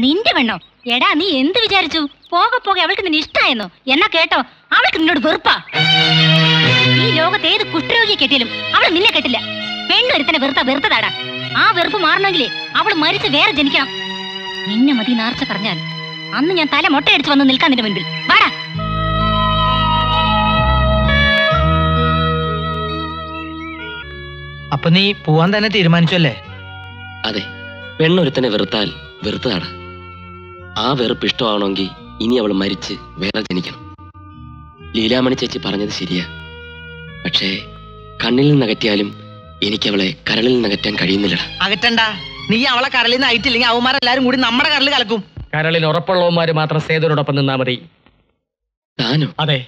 നിന്റെ പെണ്ണോ? എടാ, നീ എന്ത് വിചാരിച്ചു? പോകെ പോകെ അവൾക്ക് നിന്നെ ഇഷ്ടായെന്നോ? എന്നാ കേട്ടോ, അവൾക്ക് നിന്നോട് വെറുപ്പാ. ഈ ലോകത്ത് ഏത് കുഷ്ഠരോഗിയെ കെട്ടിയാലും അവൾ നിന്നെ കെട്ടില്ല. പെണ്ണൊരുത്തനെ വെറുത്തതാടാ. ആ വെറുപ്പ് മാറണമെങ്കിലേ അവൾ മരിച്ച് വേറെ ജനിക്കണം. നിന്നെ മതി നേർച്ച പറഞ്ഞാൽ അന്ന് ഞാൻ തല മൊട്ടയടിച്ച് വന്ന് നിൽക്കാൻ നിന്റെ മുൻപിൽ. വാടാ. അപ്പൊ നീ പോവാൻ തന്നെ തീരുമാനിച്ചല്ലേ? അതെ, പെണ്ണൊരുത്തനെ വെറുത്താൽ വെറുത്തതാണ്. ആ വെറുപ്പ് ഇഷ്ടമാണെങ്കിൽ ഇനി അവൾ മരിച്ച് വേറെ ജനിക്കണം. ലീലാമണി ചേച്ചി പറഞ്ഞത് ശരിയാ. പക്ഷേ കണ്ണിൽ നിന്ന് അകറ്റിയാലും എനിക്ക് അവളെ കരളിൽ നിന്ന് അകറ്റാൻ കഴിയുന്നില്ല. അകറ്റണ്ട. നീ അവളെ കരളിൽ നിന്ന് അയറ്റില്ലെങ്കിൽ അവന്മാരെല്ലാരും കൂടി നമ്മുടെ കരളിൽ കലക്കും. കരളിൽ ഉറപ്പുള്ളവന്മാര് മാത്രം സേതുവിനോടൊപ്പം നിന്നാ മതി. താനോ? അതെ,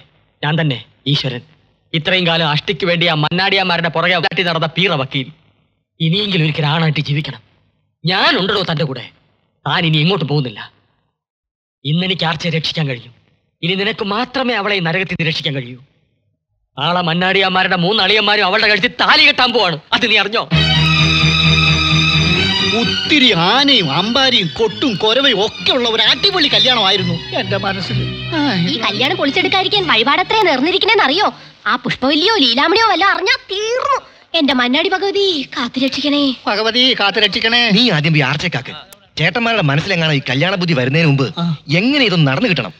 ഞാൻ തന്നെ, ഈശ്വരൻ. ഇത്രയും കാലം അഷ്ടിക്ക് വേണ്ടി ആ മന്നാടിയാന്മാരുടെ പുറകെ തട്ടി നടന്ന പീറ വക്കീൽ. ഇനിയെങ്കിലും ഒരിക്കൽ ആണായിട്ട് ജീവിക്കണം. ഞാനുണ്ടോ തന്റെ കൂടെ? താൻ ഇനി ഇങ്ങോട്ട് പോകുന്നില്ല. ഇന്നെനിക്ക് ആർച്ചയെ രക്ഷിക്കാൻ കഴിയും. ഇനി നിനക്ക് മാത്രമേ അവളെ ഈ നരകത്തിൽ നിന്ന് രക്ഷിക്കാൻ കഴിയൂ. നാളെ മന്നാടിയാന്മാരുടെ 3 അളിയന്മാരും അവളുടെ കഴുത്തിൽ താലി കെട്ടാൻ പോവാണ്. അത് നീ അറിഞ്ഞോ? ഒത്തിരി ആനയും അമ്പാരിയും കൊട്ടും കൊരവയും ഒക്കെ ഉള്ള ഒരു അടിപൊളി കല്യാണമായിരുന്നു എന്റെ മനസ്സിൽ. ഈ കല്യാണം പൊളിച്ചെടുക്കാതിരിക്കാൻ വഴിപാടത്രേ നേർന്നിരിക്കണേന്ന് അറിയോ? ആ പുഷ്പവല്ലിയോ ലീലാമണിയോ വല്ല അറിഞ്ഞാ തീർന്നു. എന്റെ മന്നാടി ഭഗവതി കാത്തുരക്ഷിക്കണേ. ഭഗവതി കാത്തുരക്ഷിക്കണേ. നീ ആദ്യം ഈ ആർച്ചക്കാക്ക്. ചേട്ടന്മാരുടെ മനസ്സിലെങ്ങാണോ ഈ കല്യാണ ബുദ്ധി വരുന്നതിന് മുമ്പ് എങ്ങനെ ഇതൊന്നും നടന്നു കിട്ടണം.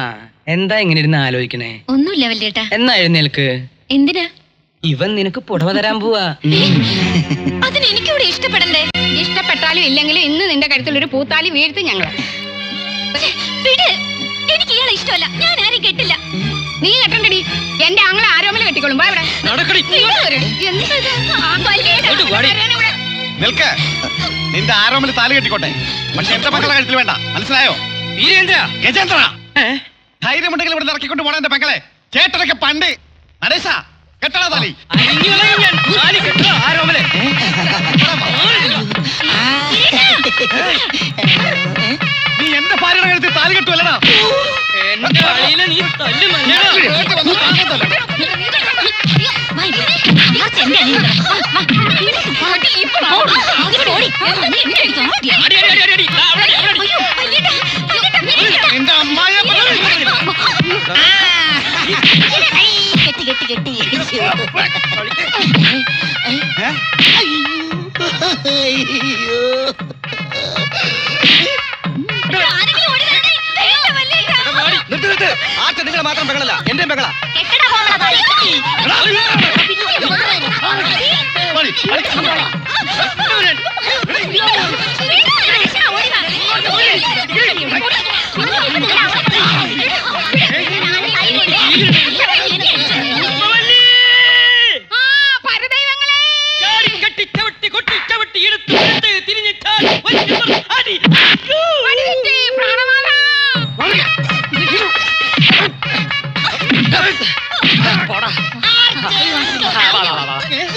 ആ എന്താ ഇങ്ങനെ ഇരുന്ന് ആലോചിക്കണേ? ഒന്നുമില്ല വല്യേട്ടാ. എന്നാ എഴുന്നേൽക്ക്. എന്തിനാ? ഇവൻ നിനക്ക് പുടവ തരാൻ പോവാ. അതിന് എനിക്കിവിടെ ഇഷ്ടപ്പെടണ്ടേ? ഇഷ്ടപ്പെട്ടാലും ഇല്ലെങ്കിലും ഇന്ന് നിന്റെ കഴുത്തിൽ ഒരു പൂത്താലി വീഴ്ത്തും ഞങ്ങള്. എനിക്ക് ഇയാളെ ഇഷ്ടമല്ല. ഞാൻ ആരെയും കെട്ടില്ല. നീ കെട്ടണ്ടടി. എന്റെ ആങ്ങളെ ആരോമല കെട്ടിക്കോളും. വാ ഇവിടെ. നിൽക്ക്. നിന്റെ ആരോമല് താലി കെട്ടിക്കോട്ടെ, പക്ഷെ എന്റെ മക്കളെ കഴുത്തിൽ വേണ്ട. മനസ്സിലായോ? ഗജേന്ദ്ര, ധൈര്യമുണ്ടെങ്കിൽ ഇവിടെ ഇറക്കിക്കൊണ്ട് പോണ എന്റെ മക്കളെ. ചേട്ടനൊക്കെ പണ്ട് നടേശ കെട്ടണ താലി. നീ എന്റെ ഭാര്യയുടെ കഴുത്തിൽ താലി കെട്ടുവല്ലടാ. നിന്റെ അമ്മായ ആച്ച നിങ്ങളെ മാത്രം പെങ്ങളല്ല, എന്റെ പെങ്ങളാ.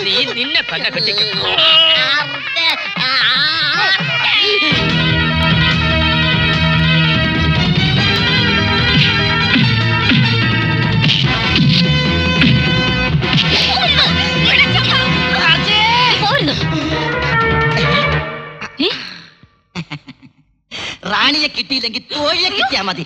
നീ നിന്നെ തന്നെ കെട്ടിക്കും. റാണിയെ കിട്ടിയില്ലെങ്കിൽ തോഴിയെ കിട്ടിയാ മതി.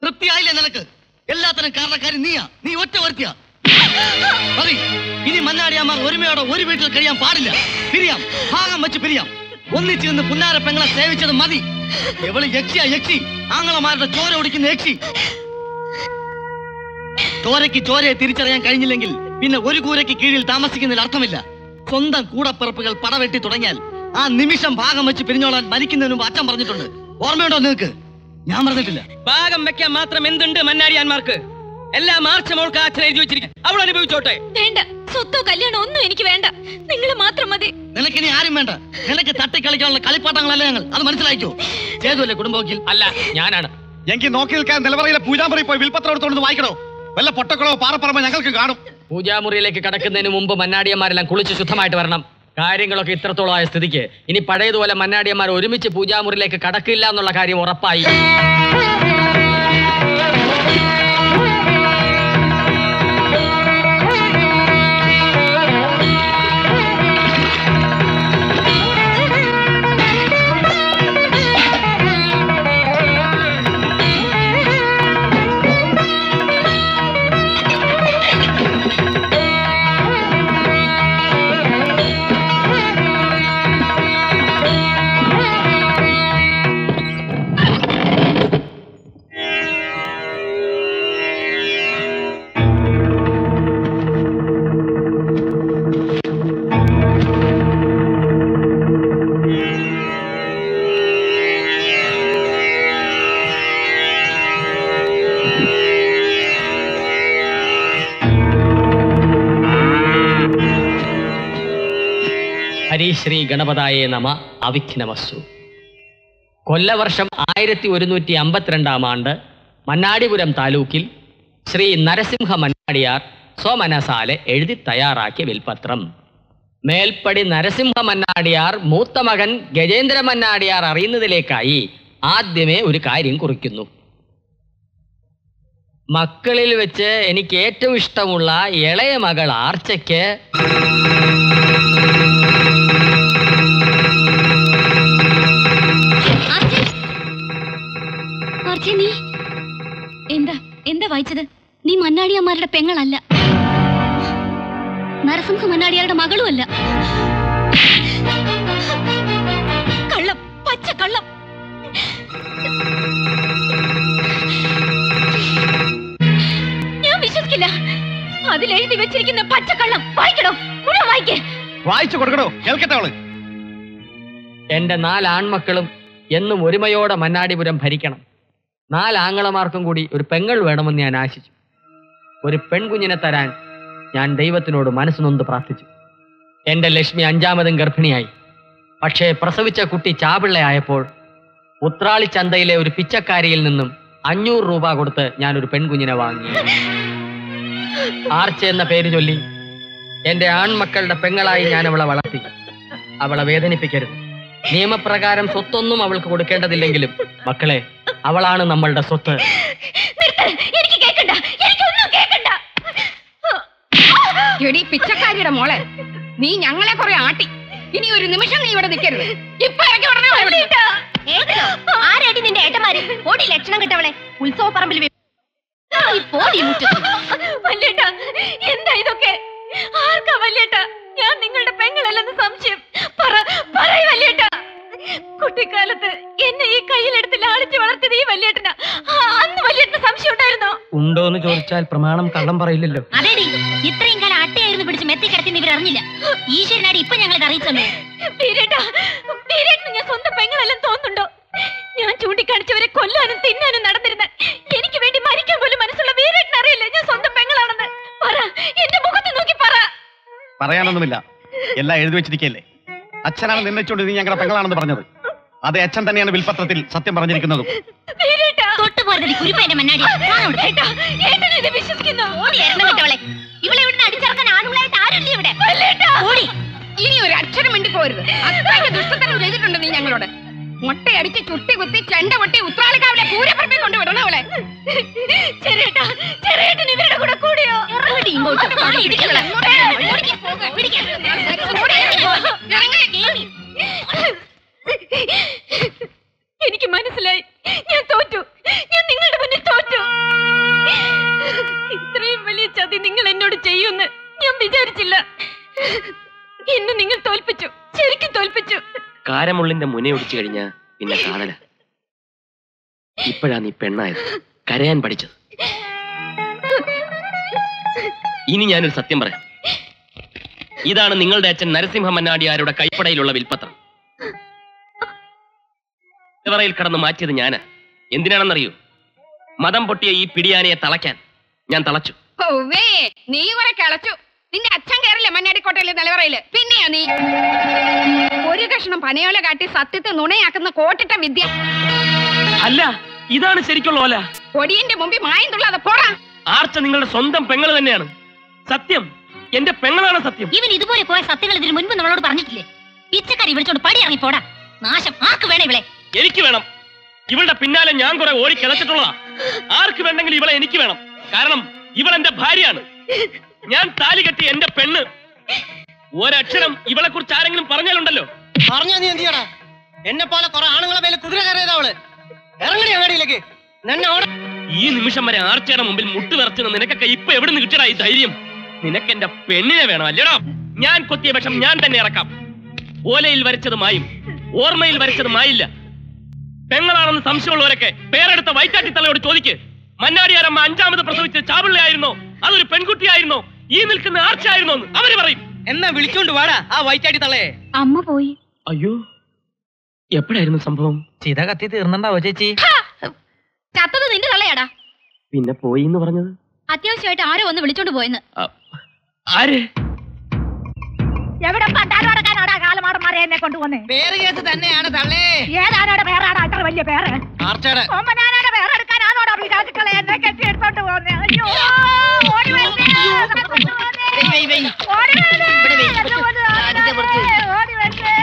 തൃപ്തിയായില്ലേ നിനക്ക്? എല്ലാത്തിനും കാരണക്കാരി നീയാ. നീ ഒറ്റ വരുത്തിയാ മതി. ഇനി മന്നാടിയാമാർ ഒരുമയോടെ ഒരു വീട്ടിൽ കഴിയാൻ പാടില്ല. പിരിയാം, ഭാഗം വെച്ച് പിരിയാം. ഒന്നിച്ച് നിന്ന് പുന്നാര പെങ്ങളെ സേവിച്ചത് മതി. എവള് യക്ഷിയാ യക്ഷി, ആങ്ങളമാരുടെ ചോര ഒടിക്കുന്ന യക്ഷി. ചോരയ്ക്ക് ചോരയെ തിരിച്ചറിയാൻ കഴിഞ്ഞില്ലെങ്കിൽ പിന്നെ ഒരു കൂരയ്ക്ക് കീഴിൽ താമസിക്കുന്നതിൽ അർത്ഥമില്ല. സ്വന്തം കൂടപ്പിറപ്പുകൾ പടവെട്ടി തുടങ്ങിയാൽ ആ നിമിഷം ഭാഗം വെച്ച് പിരിഞ്ഞോളാൻ മരിക്കുന്നതിന് മുമ്പ് അച്ഛൻ പറഞ്ഞിട്ടുണ്ട്. ഓർമ്മയുണ്ടോ നിങ്ങൾക്ക്? ഞാൻ പറഞ്ഞിട്ടില്ല. ഭാഗം വെക്കാൻ മാത്രം എന്തുണ്ട് മന്നാടിയാന്മാർക്ക്? എല്ലാ മാർച്ച് മോൾക്ക് അച്ഛൻ എഴുതി വെച്ചിരിക്കും. അവൾ അനുഭവിച്ചോട്ടെ. വേണ്ട, സ്വത്തോ കല്യാണോ ഒന്നും എനിക്ക് വേണ്ട. നിങ്ങൾ മാത്രം മതി. നിനക്കിനി ആരും വേണ്ട. നിനക്ക് തട്ടിക്കളിക്കാനുള്ള കളിപ്പാട്ടങ്ങളല്ല ഞങ്ങൾ. അത് മനസ്സിലായിക്കോ? ചെയ്തല്ലേ കുടുംബവക്കീൽ? അല്ല, ഞാനാണ്. എനിക്ക് നോക്കി നിൽക്കാൻ നിലവറയിലെ പൂജാമുറി പോയി വിൽപ്പത്രം എടുത്തോണ്ട് വായിക്കണോ? വല്ല പൊട്ടക്കളോ പാറപ്പറമ്പോ ഞങ്ങൾക്ക് കാണും. പൂജാമുറിയിലേക്ക് കടക്കുന്നതിന് മുമ്പ് മന്നാടിയന്മാരെല്ലാം കുളിച്ച് ശുദ്ധമായിട്ട് വരണം. കാര്യങ്ങളൊക്കെ ഇത്രത്തോളമായ സ്ഥിതിക്ക് ഇനി പഴയതുപോലെ മന്നാടിയന്മാർ ഒരുമിച്ച് പൂജാമുറിയിലേക്ക് കടക്കില്ല എന്നുള്ള കാര്യം ഉറപ്പായി. ശ്രീ ഗണപതായേ നമ. അവിഘ്നമസ്തു. കൊല്ലവർഷം 1152 ആണ്ട് മന്നാടിപുരം താലൂക്കിൽ ശ്രീ നരസിംഹ മന്നാടിയാർ സ്വമനസാലെ എഴുതി തയ്യാറാക്കിയ വിൽപത്രം. മേൽപ്പടി നരസിംഹ മന്നാടിയാർ മൂത്ത മകൻ ഗജേന്ദ്ര മന്നാടിയാർ അറിയുന്നതിലേക്കായി ആദ്യമേ ഒരു കാര്യം കുറിക്കുന്നു. മക്കളിൽ വെച്ച് എനിക്ക് ഏറ്റവും ഇഷ്ടമുള്ള ഇളയ മകൾ ആർച്ചയ്ക്ക് എന്താ വായിച്ചത്? നീ മന്നാടിയന്മാരുടെ പെങ്ങളല്ല, നരസിംഹ മന്നാടിയാരുടെ മകളുമല്ല. കള്ളം, പച്ച കള്ളം. ഞാൻ വിശ്വസിക്കില്ല. അതിലെഴുതി വെച്ചിരിക്കുന്ന പച്ചക്കള്ളം വായിക്കണോ? മുഴുവൻ വായിക്കേ. വായിച്ചു കൊടുക്കണോ? കേൾക്കട്ടെ അവള്. എന്റെ 4 ആൺമക്കളും എന്നും ഒരുമയോടെ മന്നാടിപുരം ഭരിക്കണം. 4 ആങ്ങളമാർക്കും കൂടി ഒരു പെങ്ങൾ വേണമെന്ന് ഞാൻ ആശിച്ചു. ഒരു പെൺകുഞ്ഞിനെ തരാൻ ഞാൻ ദൈവത്തിനോട് മനസ്സുനൊന്ന് പ്രാർത്ഥിച്ചു. എന്റെ ലക്ഷ്മി 5ാമതും ഗർഭിണിയായി. പക്ഷേ പ്രസവിച്ച കുട്ടി ചാപിള്ളയായപ്പോൾ ഉത്രാളി ചന്തയിലെ ഒരു പിച്ചക്കാരിയിൽ നിന്നും 500 രൂപ കൊടുത്ത് ഞാനൊരു പെൺകുഞ്ഞിനെ വാങ്ങി. ആർച്ച എന്ന പേര് ചൊല്ലി എന്റെ ആൺമക്കളുടെ പെങ്ങളായി ഞാൻ അവളെ വളർത്തി. അവളെ വേദനിപ്പിക്കരുത്. നിയമപ്രകാരം സ്വത്തൊന്നും അവൾക്ക് കൊടുക്കേണ്ടതില്ലെങ്കിലും മക്കളെ, അവളാണ് നമ്മളുടെ സ്വത്ത്. എനിക്ക് കേൾക്കണ്ട, എനിക്കൊന്നും കേൾക്കണ്ട. എടി പിച്ചക്കാരിയുടെ മോളെ, നീ ഞങ്ങളെ കുറെ ആട്ടി. ഇനി ഒരു നിമിഷം നീ ഇവിടെ നിൽക്കരുത്. ഇപ്പൊ ഇറങ്ങി ഉടനെ ആരടി നിന്റെ ഏട്ടന്മാര്? ഓടി ലക്ഷണം കിട്ടവളെ. ഉത്സവ പറമ്പിൽ എന്താ ഇതൊക്കെ? ആർക്കാ വല്യേട്ട? ഞാൻ നിങ്ങളുടെ പെങ്ങളല്ലെന്ന് സംശയം. പറയ് വല്യേട്ട. കുട്ടിക്കാലത്ത് എന്നെ ഈ കയ്യിലെടുത്ത് ലാളിച്ച് വളർത്തിയത് ഈ വല്യേട്ടനാ. അന്ന് വല്യേട്ടന് സംശയം ഉണ്ടായിരുന്നോ? ഉണ്ടോന്ന് ചോദിച്ചാൽ പ്രമാണം കള്ളം പറയില്ലല്ലോ. അതേടി, ഇത്രയും കാലം അട്ടയായിരുന്നു പിടിച്ച് മെത്തി കിടത്തിന്ന് ഇവർ അറിഞ്ഞില്ല. ഈശ്വരനാടി ഇപ്പൊ ഞങ്ങളെ അറിയിച്ചേ. ഞാൻ സ്വന്തം പെങ്ങളല്ലെന്ന് തോന്നുന്നുണ്ടോ? ഞാൻ ചൂണ്ടിക്കാണിച്ചവരെ കൊല്ലാനും തിന്നാനും നടന്നിരുന്ന, എനിക്ക് വേണ്ടി മരിക്കാൻ പോലും മനസ്സുള്ള വീരേട്ടൻ അറിയില്ല ഞാൻ സ്വന്തം പെങ്ങളാണെന്ന്. പറ, എന്റെ മുഖത്ത് നോക്കി പറ. പറയാനൊന്നുമില്ല, എല്ലാം എഴുതി വെച്ചിരിക്കല്ലേ. അച്ഛനാണ് നിർണയിച്ചുകൊണ്ട് നീ ഞങ്ങളുടെ പെങ്ങളാണെന്ന് പറഞ്ഞത്. അതെ, അച്ഛൻ തന്നെയാണ് വിൽപത്രത്തിൽ സത്യം പറഞ്ഞിരിക്കുന്നതും. ഇനി ഒരു അക്ഷരം മിണ്ടി പോരുത്. അത്രയ്ക്ക് ദുഷ്ടത്തരം ചെയ്തിട്ടുണ്ട് നീ ഞങ്ങളോട്. മുട്ടയടിച്ച് ചുട്ടി കുത്തി ചെണ്ട പൊട്ടി ഉത്രാളിക്കാവിലെ പൂരപ്പറമ്പിൽ കൊണ്ടുവിടണം അവളെ. ഇവരുടെ കൂടെ കൂടിയോ? എനിക്ക് മനസ്സിലായി, ഞാൻ തോറ്റു. ഞാൻ നിങ്ങളുടെ മുന്നിൽ തോറ്റു. ഇത്രയും വലിയ ചതി നിങ്ങൾ എന്നോട് ചെയ്യുമെന്ന് ഞാൻ വിചാരിച്ചില്ല. എന്നെ നിങ്ങൾ തോൽപ്പിച്ചു, ശരിക്കും തോൽപ്പിച്ചു. കാരമുള്ളിന്റെ മുനയൊടിച്ചു കഴിഞ്ഞ പിന്നെ കാതല. ഇപ്പോഴാ നീ പെണ്ണായത്, കരയാൻ പഠിച്ചത്. ഇനി ഞാനൊരു സത്യം പറയാം. ഇതാണ് നിങ്ങളുടെ അച്ഛൻ നരസിംഹ മന്നാടിയാരുടെ കൈപ്പടയിലുള്ള വിൽപത്രം. ിൽ കടന്ന് മാറ്റിയത് ഞാനാ. എന്തിനാണെന്നറിയൂ? മതം പൊട്ടിയ ഈ പിടിയാനയെ തളയ്ക്കാൻ ഞാൻ തളച്ചു. നീ കുറെ കിളച്ചു. നിന്റെ അച്ഛൻ കയറില്ല മണ്ണാടിക്കോട്ടയിലെ നിലവറയില്. പിന്നെയാ നീ ഒരു കഷ്ണം പനയോല കാട്ടി സത്യത്തെ നുണയാക്കുന്ന കോട്ടിട്ട വിദ്യ. അല്ല, ഇതാണ് ശരിക്കുള്ള ഓല. പൊടിയന്റെ മുമ്പിൽ മായം തുള്ളാതെ പോടാ. ആർച്ച നിങ്ങളുടെ സ്വന്തം പെങ്ങള് തന്നെയാണ്. സത്യം, എന്റെ പെങ്ങളാണ് സത്യം. ഇവൻ ഇതുപോലെ പോയ സത്യങ്ങൾ ഇതിനു മുൻപ് നമ്മളോട് പറഞ്ഞിട്ടില്ലേ? പിച്ചക്കാരി വിളിച്ചോണ്ട് പടി ഇറങ്ങി പോടാ. നാശം ആർക്ക് വേണം ഇവളെ? എനിക്ക് വേണം. ഇവളുടെ പിന്നാലെ ഞാൻ കുറെ ഓടി കിളച്ചിട്ടുള്ളതാ. ആർക്ക് വേണമെങ്കിലും ഇവളെ എനിക്ക് വേണം. കാരണം ഇവൾ എന്റെ ഭാര്യയാണ്. ഞാൻ താലി കെട്ടി എന്റെ പെണ്ണ്. ഒരക്ഷരം ഇവളെ കുറിച്ച് ആരെങ്കിലും പറഞ്ഞാലുണ്ടല്ലോ. പറഞ്ഞാ നീ എന്ത് ചെയ്യടാ? എന്നെ പോലെ കുറെ ആണുങ്ങളെ മേലെ കുതിര കയറിയതാ അവള്. ഇറങ്ങടി അങ്ങാടിയിലേക്ക്. ഈ നിമിഷം വരെ ആർച്ചയുടെ മുമ്പിൽ മുട്ടുവിറച്ചുന്ന നിനക്കൊക്കെ ഇപ്പൊ എവിടെ നിന്ന് കിട്ടിയടാ ഈ ധൈര്യം? നിനക്ക് എന്റെ പെണ്ണിനെ വേണം അല്ലേടാ? ഞാൻ കൊത്തിയ വിഷം ഞാൻ തന്നെ ഇറക്കാം. ഓലയിൽ വരച്ചത് മായും, ഓർമ്മയിൽ വരച്ചത് മായില്ല. പെങ്ങളാണെന്ന് സംശയമുള്ളവരൊക്കെ പേരെടുത്ത വൈറ്റാട്ടിത്തലയോട് ചോദിക്ക്. മന്നാടിയാരമ്മ 5ാമത് പ്രസവിച്ച് ചാപിള്ളയായിരുന്നോ, അതൊരു പെൺകുട്ടിയായിരുന്നോ, ഈ നിൽക്കുന്ന ആർച്ചയായിരുന്നോ എന്ന് അവര് പറയും. എന്നാ വിളിച്ചോണ്ട് വാടാ ആ വൈറ്റാട്ടി തള്ളയെ. അമ്മ പോയി. അയ്യോ, എപ്പോഴായിരുന്നു സംഭവം? ചിത കത്തി തീർന്നുണ്ടാവോ ചേച്ചി? ചത്തത് നിന്റെ തള്ളയാടാ. പിന്നെ പോയി എന്ന് പറഞ്ഞത്? അത്യാവശ്യമായിട്ട് ആരോ വന്ന് വിളിച്ചോണ്ട് പോയെന്ന്. ആര്? എവിടെ പണ്ടാരോടക്കാനോടാ കാലമാടന്മാരെ എന്നെ കൊണ്ടുവന്നേ? പേര് കേട്ട് തന്നെയാണ് തള്ളേ. ഏതാനോടെ പേരാടാ അത്ര വലിയ പേര്? ആർച്ചയുടെ. ഓമനാനോടെ പേരെടുക്കാനാണോടാ പിശാചുക്കളെ എന്നെ കെട്ടിയെടുത്തോണ്ട് പോന്നെ. അയ്യോ ഓടി വരണേ. ഓടി വരണേ. ഓടി വരണേ.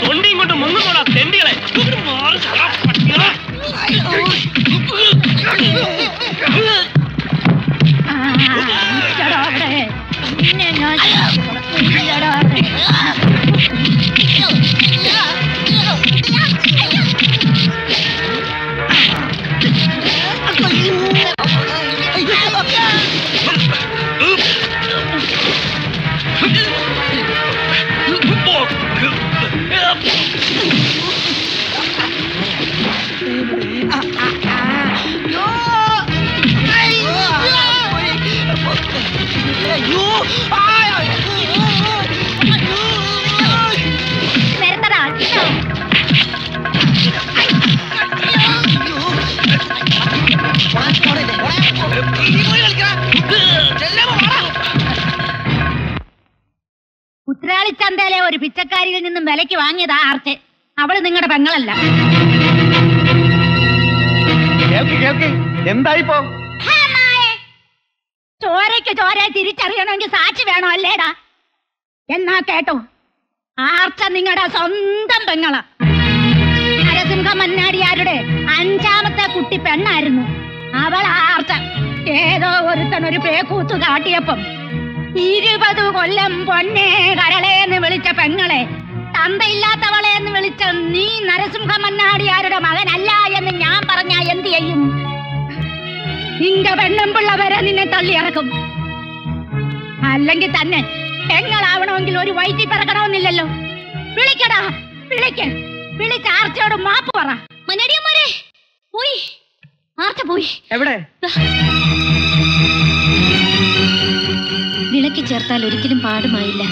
തൊണ്ടി ഇങ്ങോട്ട് മുങ്ങുന്നോടാ തെണ്ടികളെ. ഉത്രാളിച്ചന്തയിലെ ഒരു പിച്ചക്കാരിയിൽ നിന്നും വിലയ്ക്ക് വാങ്ങിയതാ ആർച്ച്. അവള് നിങ്ങളുടെ പെങ്ങളല്ല. എന്തായിപ്പോ? ചോരയ്ക്ക് ചോരയെ തിരിച്ചറിയണമെങ്കിൽ സാക്ഷി വേണോ അല്ലേടാ? എന്നാ കേട്ടോ, ആർച്ച നിങ്ങളുടെ സ്വന്തം പെങ്ങള. നരസിംഹ മന്നാടിയാരുടെ 5ാമത്തെ കുട്ടി പെണ്ണായിരുന്നു അവൾ ആർച്ച. ഏതോ ഒരുത്തൻ ഒരു പേക്കൂത്തു കാട്ടിയപ്പം 20 കൊല്ലം പൊന്നേ കരളേന്ന് വിളിച്ച പെങ്ങളെ തന്തയില്ലാത്തവളെ എന്ന് വിളിച്ച നീ നരസിംഹ മന്നാടിയാരുടെ മകനല്ല എന്ന് ഞാൻ പറഞ്ഞ എന്ത് ചെയ്യും? നിന്റെ പെണ്ണും പിള്ള വരെ നിന്നെ തള്ളിയിറക്കും. അല്ലെങ്കിൽ തന്നെ പെങ്ങളാവണമെങ്കിൽ ഒരു വയറ്റിൽ പിറക്കണമെന്നില്ലല്ലോ. വിളിക്കടാ, വിളിച്ച് ആർച്ചയോട് മാപ്പ് പറ. മന്നാടിയന്മാരെ പോയി, ആർച്ച പോയി. എവിടെ? വിളക്കി ചേർത്താൽ ഒരിക്കലും പാടുമായില്ല.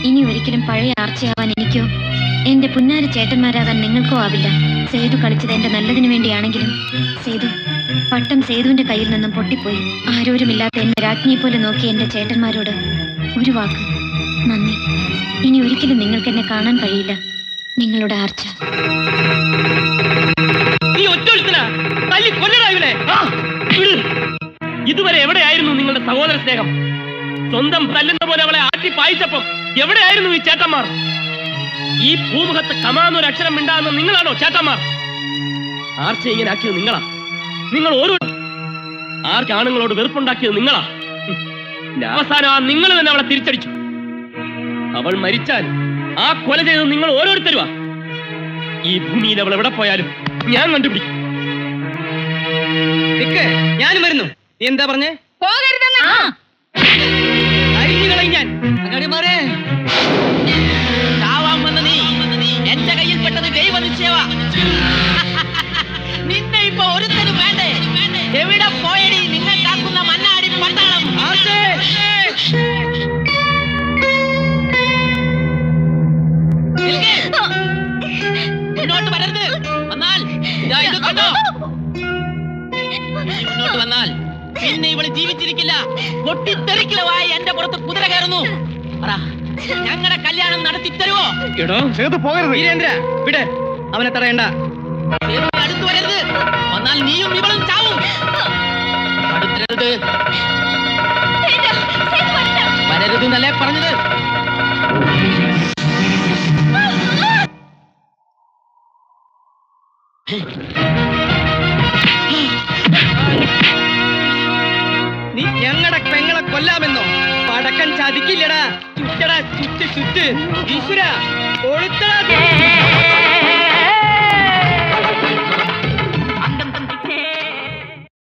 ഇനി ഒരിക്കലും പഴയ ആർച്ചയാവാൻ എനിക്കോ എന്റെ പുന്നാര ചേട്ടന്മാരാകാൻ നിങ്ങൾക്കോ ആവില്ല. സേതു കളിച്ചത് എന്റെ നല്ലതിനു വേണ്ടിയാണെങ്കിലും സേതു പട്ടം സേതുവിന്റെ കയ്യിൽ നിന്നും പൊട്ടിപ്പോയി. ആരോരുമില്ലാത്ത എന്നെ രാജ്ഞിയെ പോലെ നോക്കി എന്റെ ചേട്ടന്മാരോട് ഒരു വാക്ക് നന്ദി. ഇനി ഒരിക്കലും നിങ്ങൾക്ക് എന്നെ കാണാൻ കഴിയില്ല. നിങ്ങളുടെ ആർച്ച. നീ ഒറ്റൊരുത്തനാ തല്ലി കൊല്ലടാവില്ലേ? ഇതുവരെ എവിടെയായിരുന്നു നിങ്ങളുടെ സഹോദര സ്നേഹം? സ്വന്തം തല്ലുന്ന പോലെ അവളെ ആറ്റി പായിച്ചപ്പം എവിടെയായിരുന്നു ഈ ചേട്ടന്മാർ? ഈ ഭൂമുഖത്ത് കമാന്നൊരു അക്ഷരം മിണ്ടാകുന്ന നിങ്ങളാണോ ചേട്ടന്മാർ? ആർച്ച ഇങ്ങനെ ആക്കിയത് നിങ്ങളാ. നിങ്ങൾ ഓരോ ആർക്കാണുങ്ങളോട് വെറുപ്പുണ്ടാക്കിയത് നിങ്ങളാ. അവസാനം ആ നിങ്ങൾ തന്നെ അവളെ തിരിച്ചടിച്ചു. അവൾ മരിച്ചാൽ ആ കൊല ചെയ്തത് നിങ്ങൾ ഓരോരുത്തരുവാ. ഈ ഭൂമിയിൽ അവൾ എവിടെ പോയാലും ഞാൻ കണ്ടുപിടിക്കും. ഞാനും വരുന്നു. നീ എന്താ പറഞ്ഞേ? പോകരുതെന്ന്. ഞാൻ ചാവാൻ വന്ന നീ എന്റെ കയ്യിൽപ്പെട്ടത് ദൈവനിശ്ചയവാ. നിന്നെ ഇപ്പൊ ഒരുത്തനും വേണ്ടേ? എവിടെ പോയടി നിങ്ങൾ കാക്കുന്ന മന്നാടി പട്ടാളം? മുന്നോട്ട് വരരുത്. വന്നാൽ ഇത് കണ്ടോ? മുന്നോട്ട് വന്നാൽ പിന്നെ ഇവള് ജീവിച്ചിരിക്കില്ല. പൊട്ടിത്തെറിക്കലുമായി എന്റെ പുറത്ത് കുതിര കയറുന്നു. ഞങ്ങളുടെ കല്യാണം നടത്തി തരുവോ? വീരേന്ദ്ര വിട്, അവനെ തടയണ്ട. അടുത്തു വരരുത്. വന്നാൽ നീയും ഇവളും ചാവും. അടുത്തരുത്. വരരുത് എന്നല്ലേ പറഞ്ഞത്? നീ ഞങ്ങളുടെ പെങ്ങളെ കൊല്ലാമെന്നോ? പടക്കം ചതിക്കില്ലടാ. ചുറ്റടാ, ചുറ്റ്. ഈശ്വര കൊളുത്തടാ.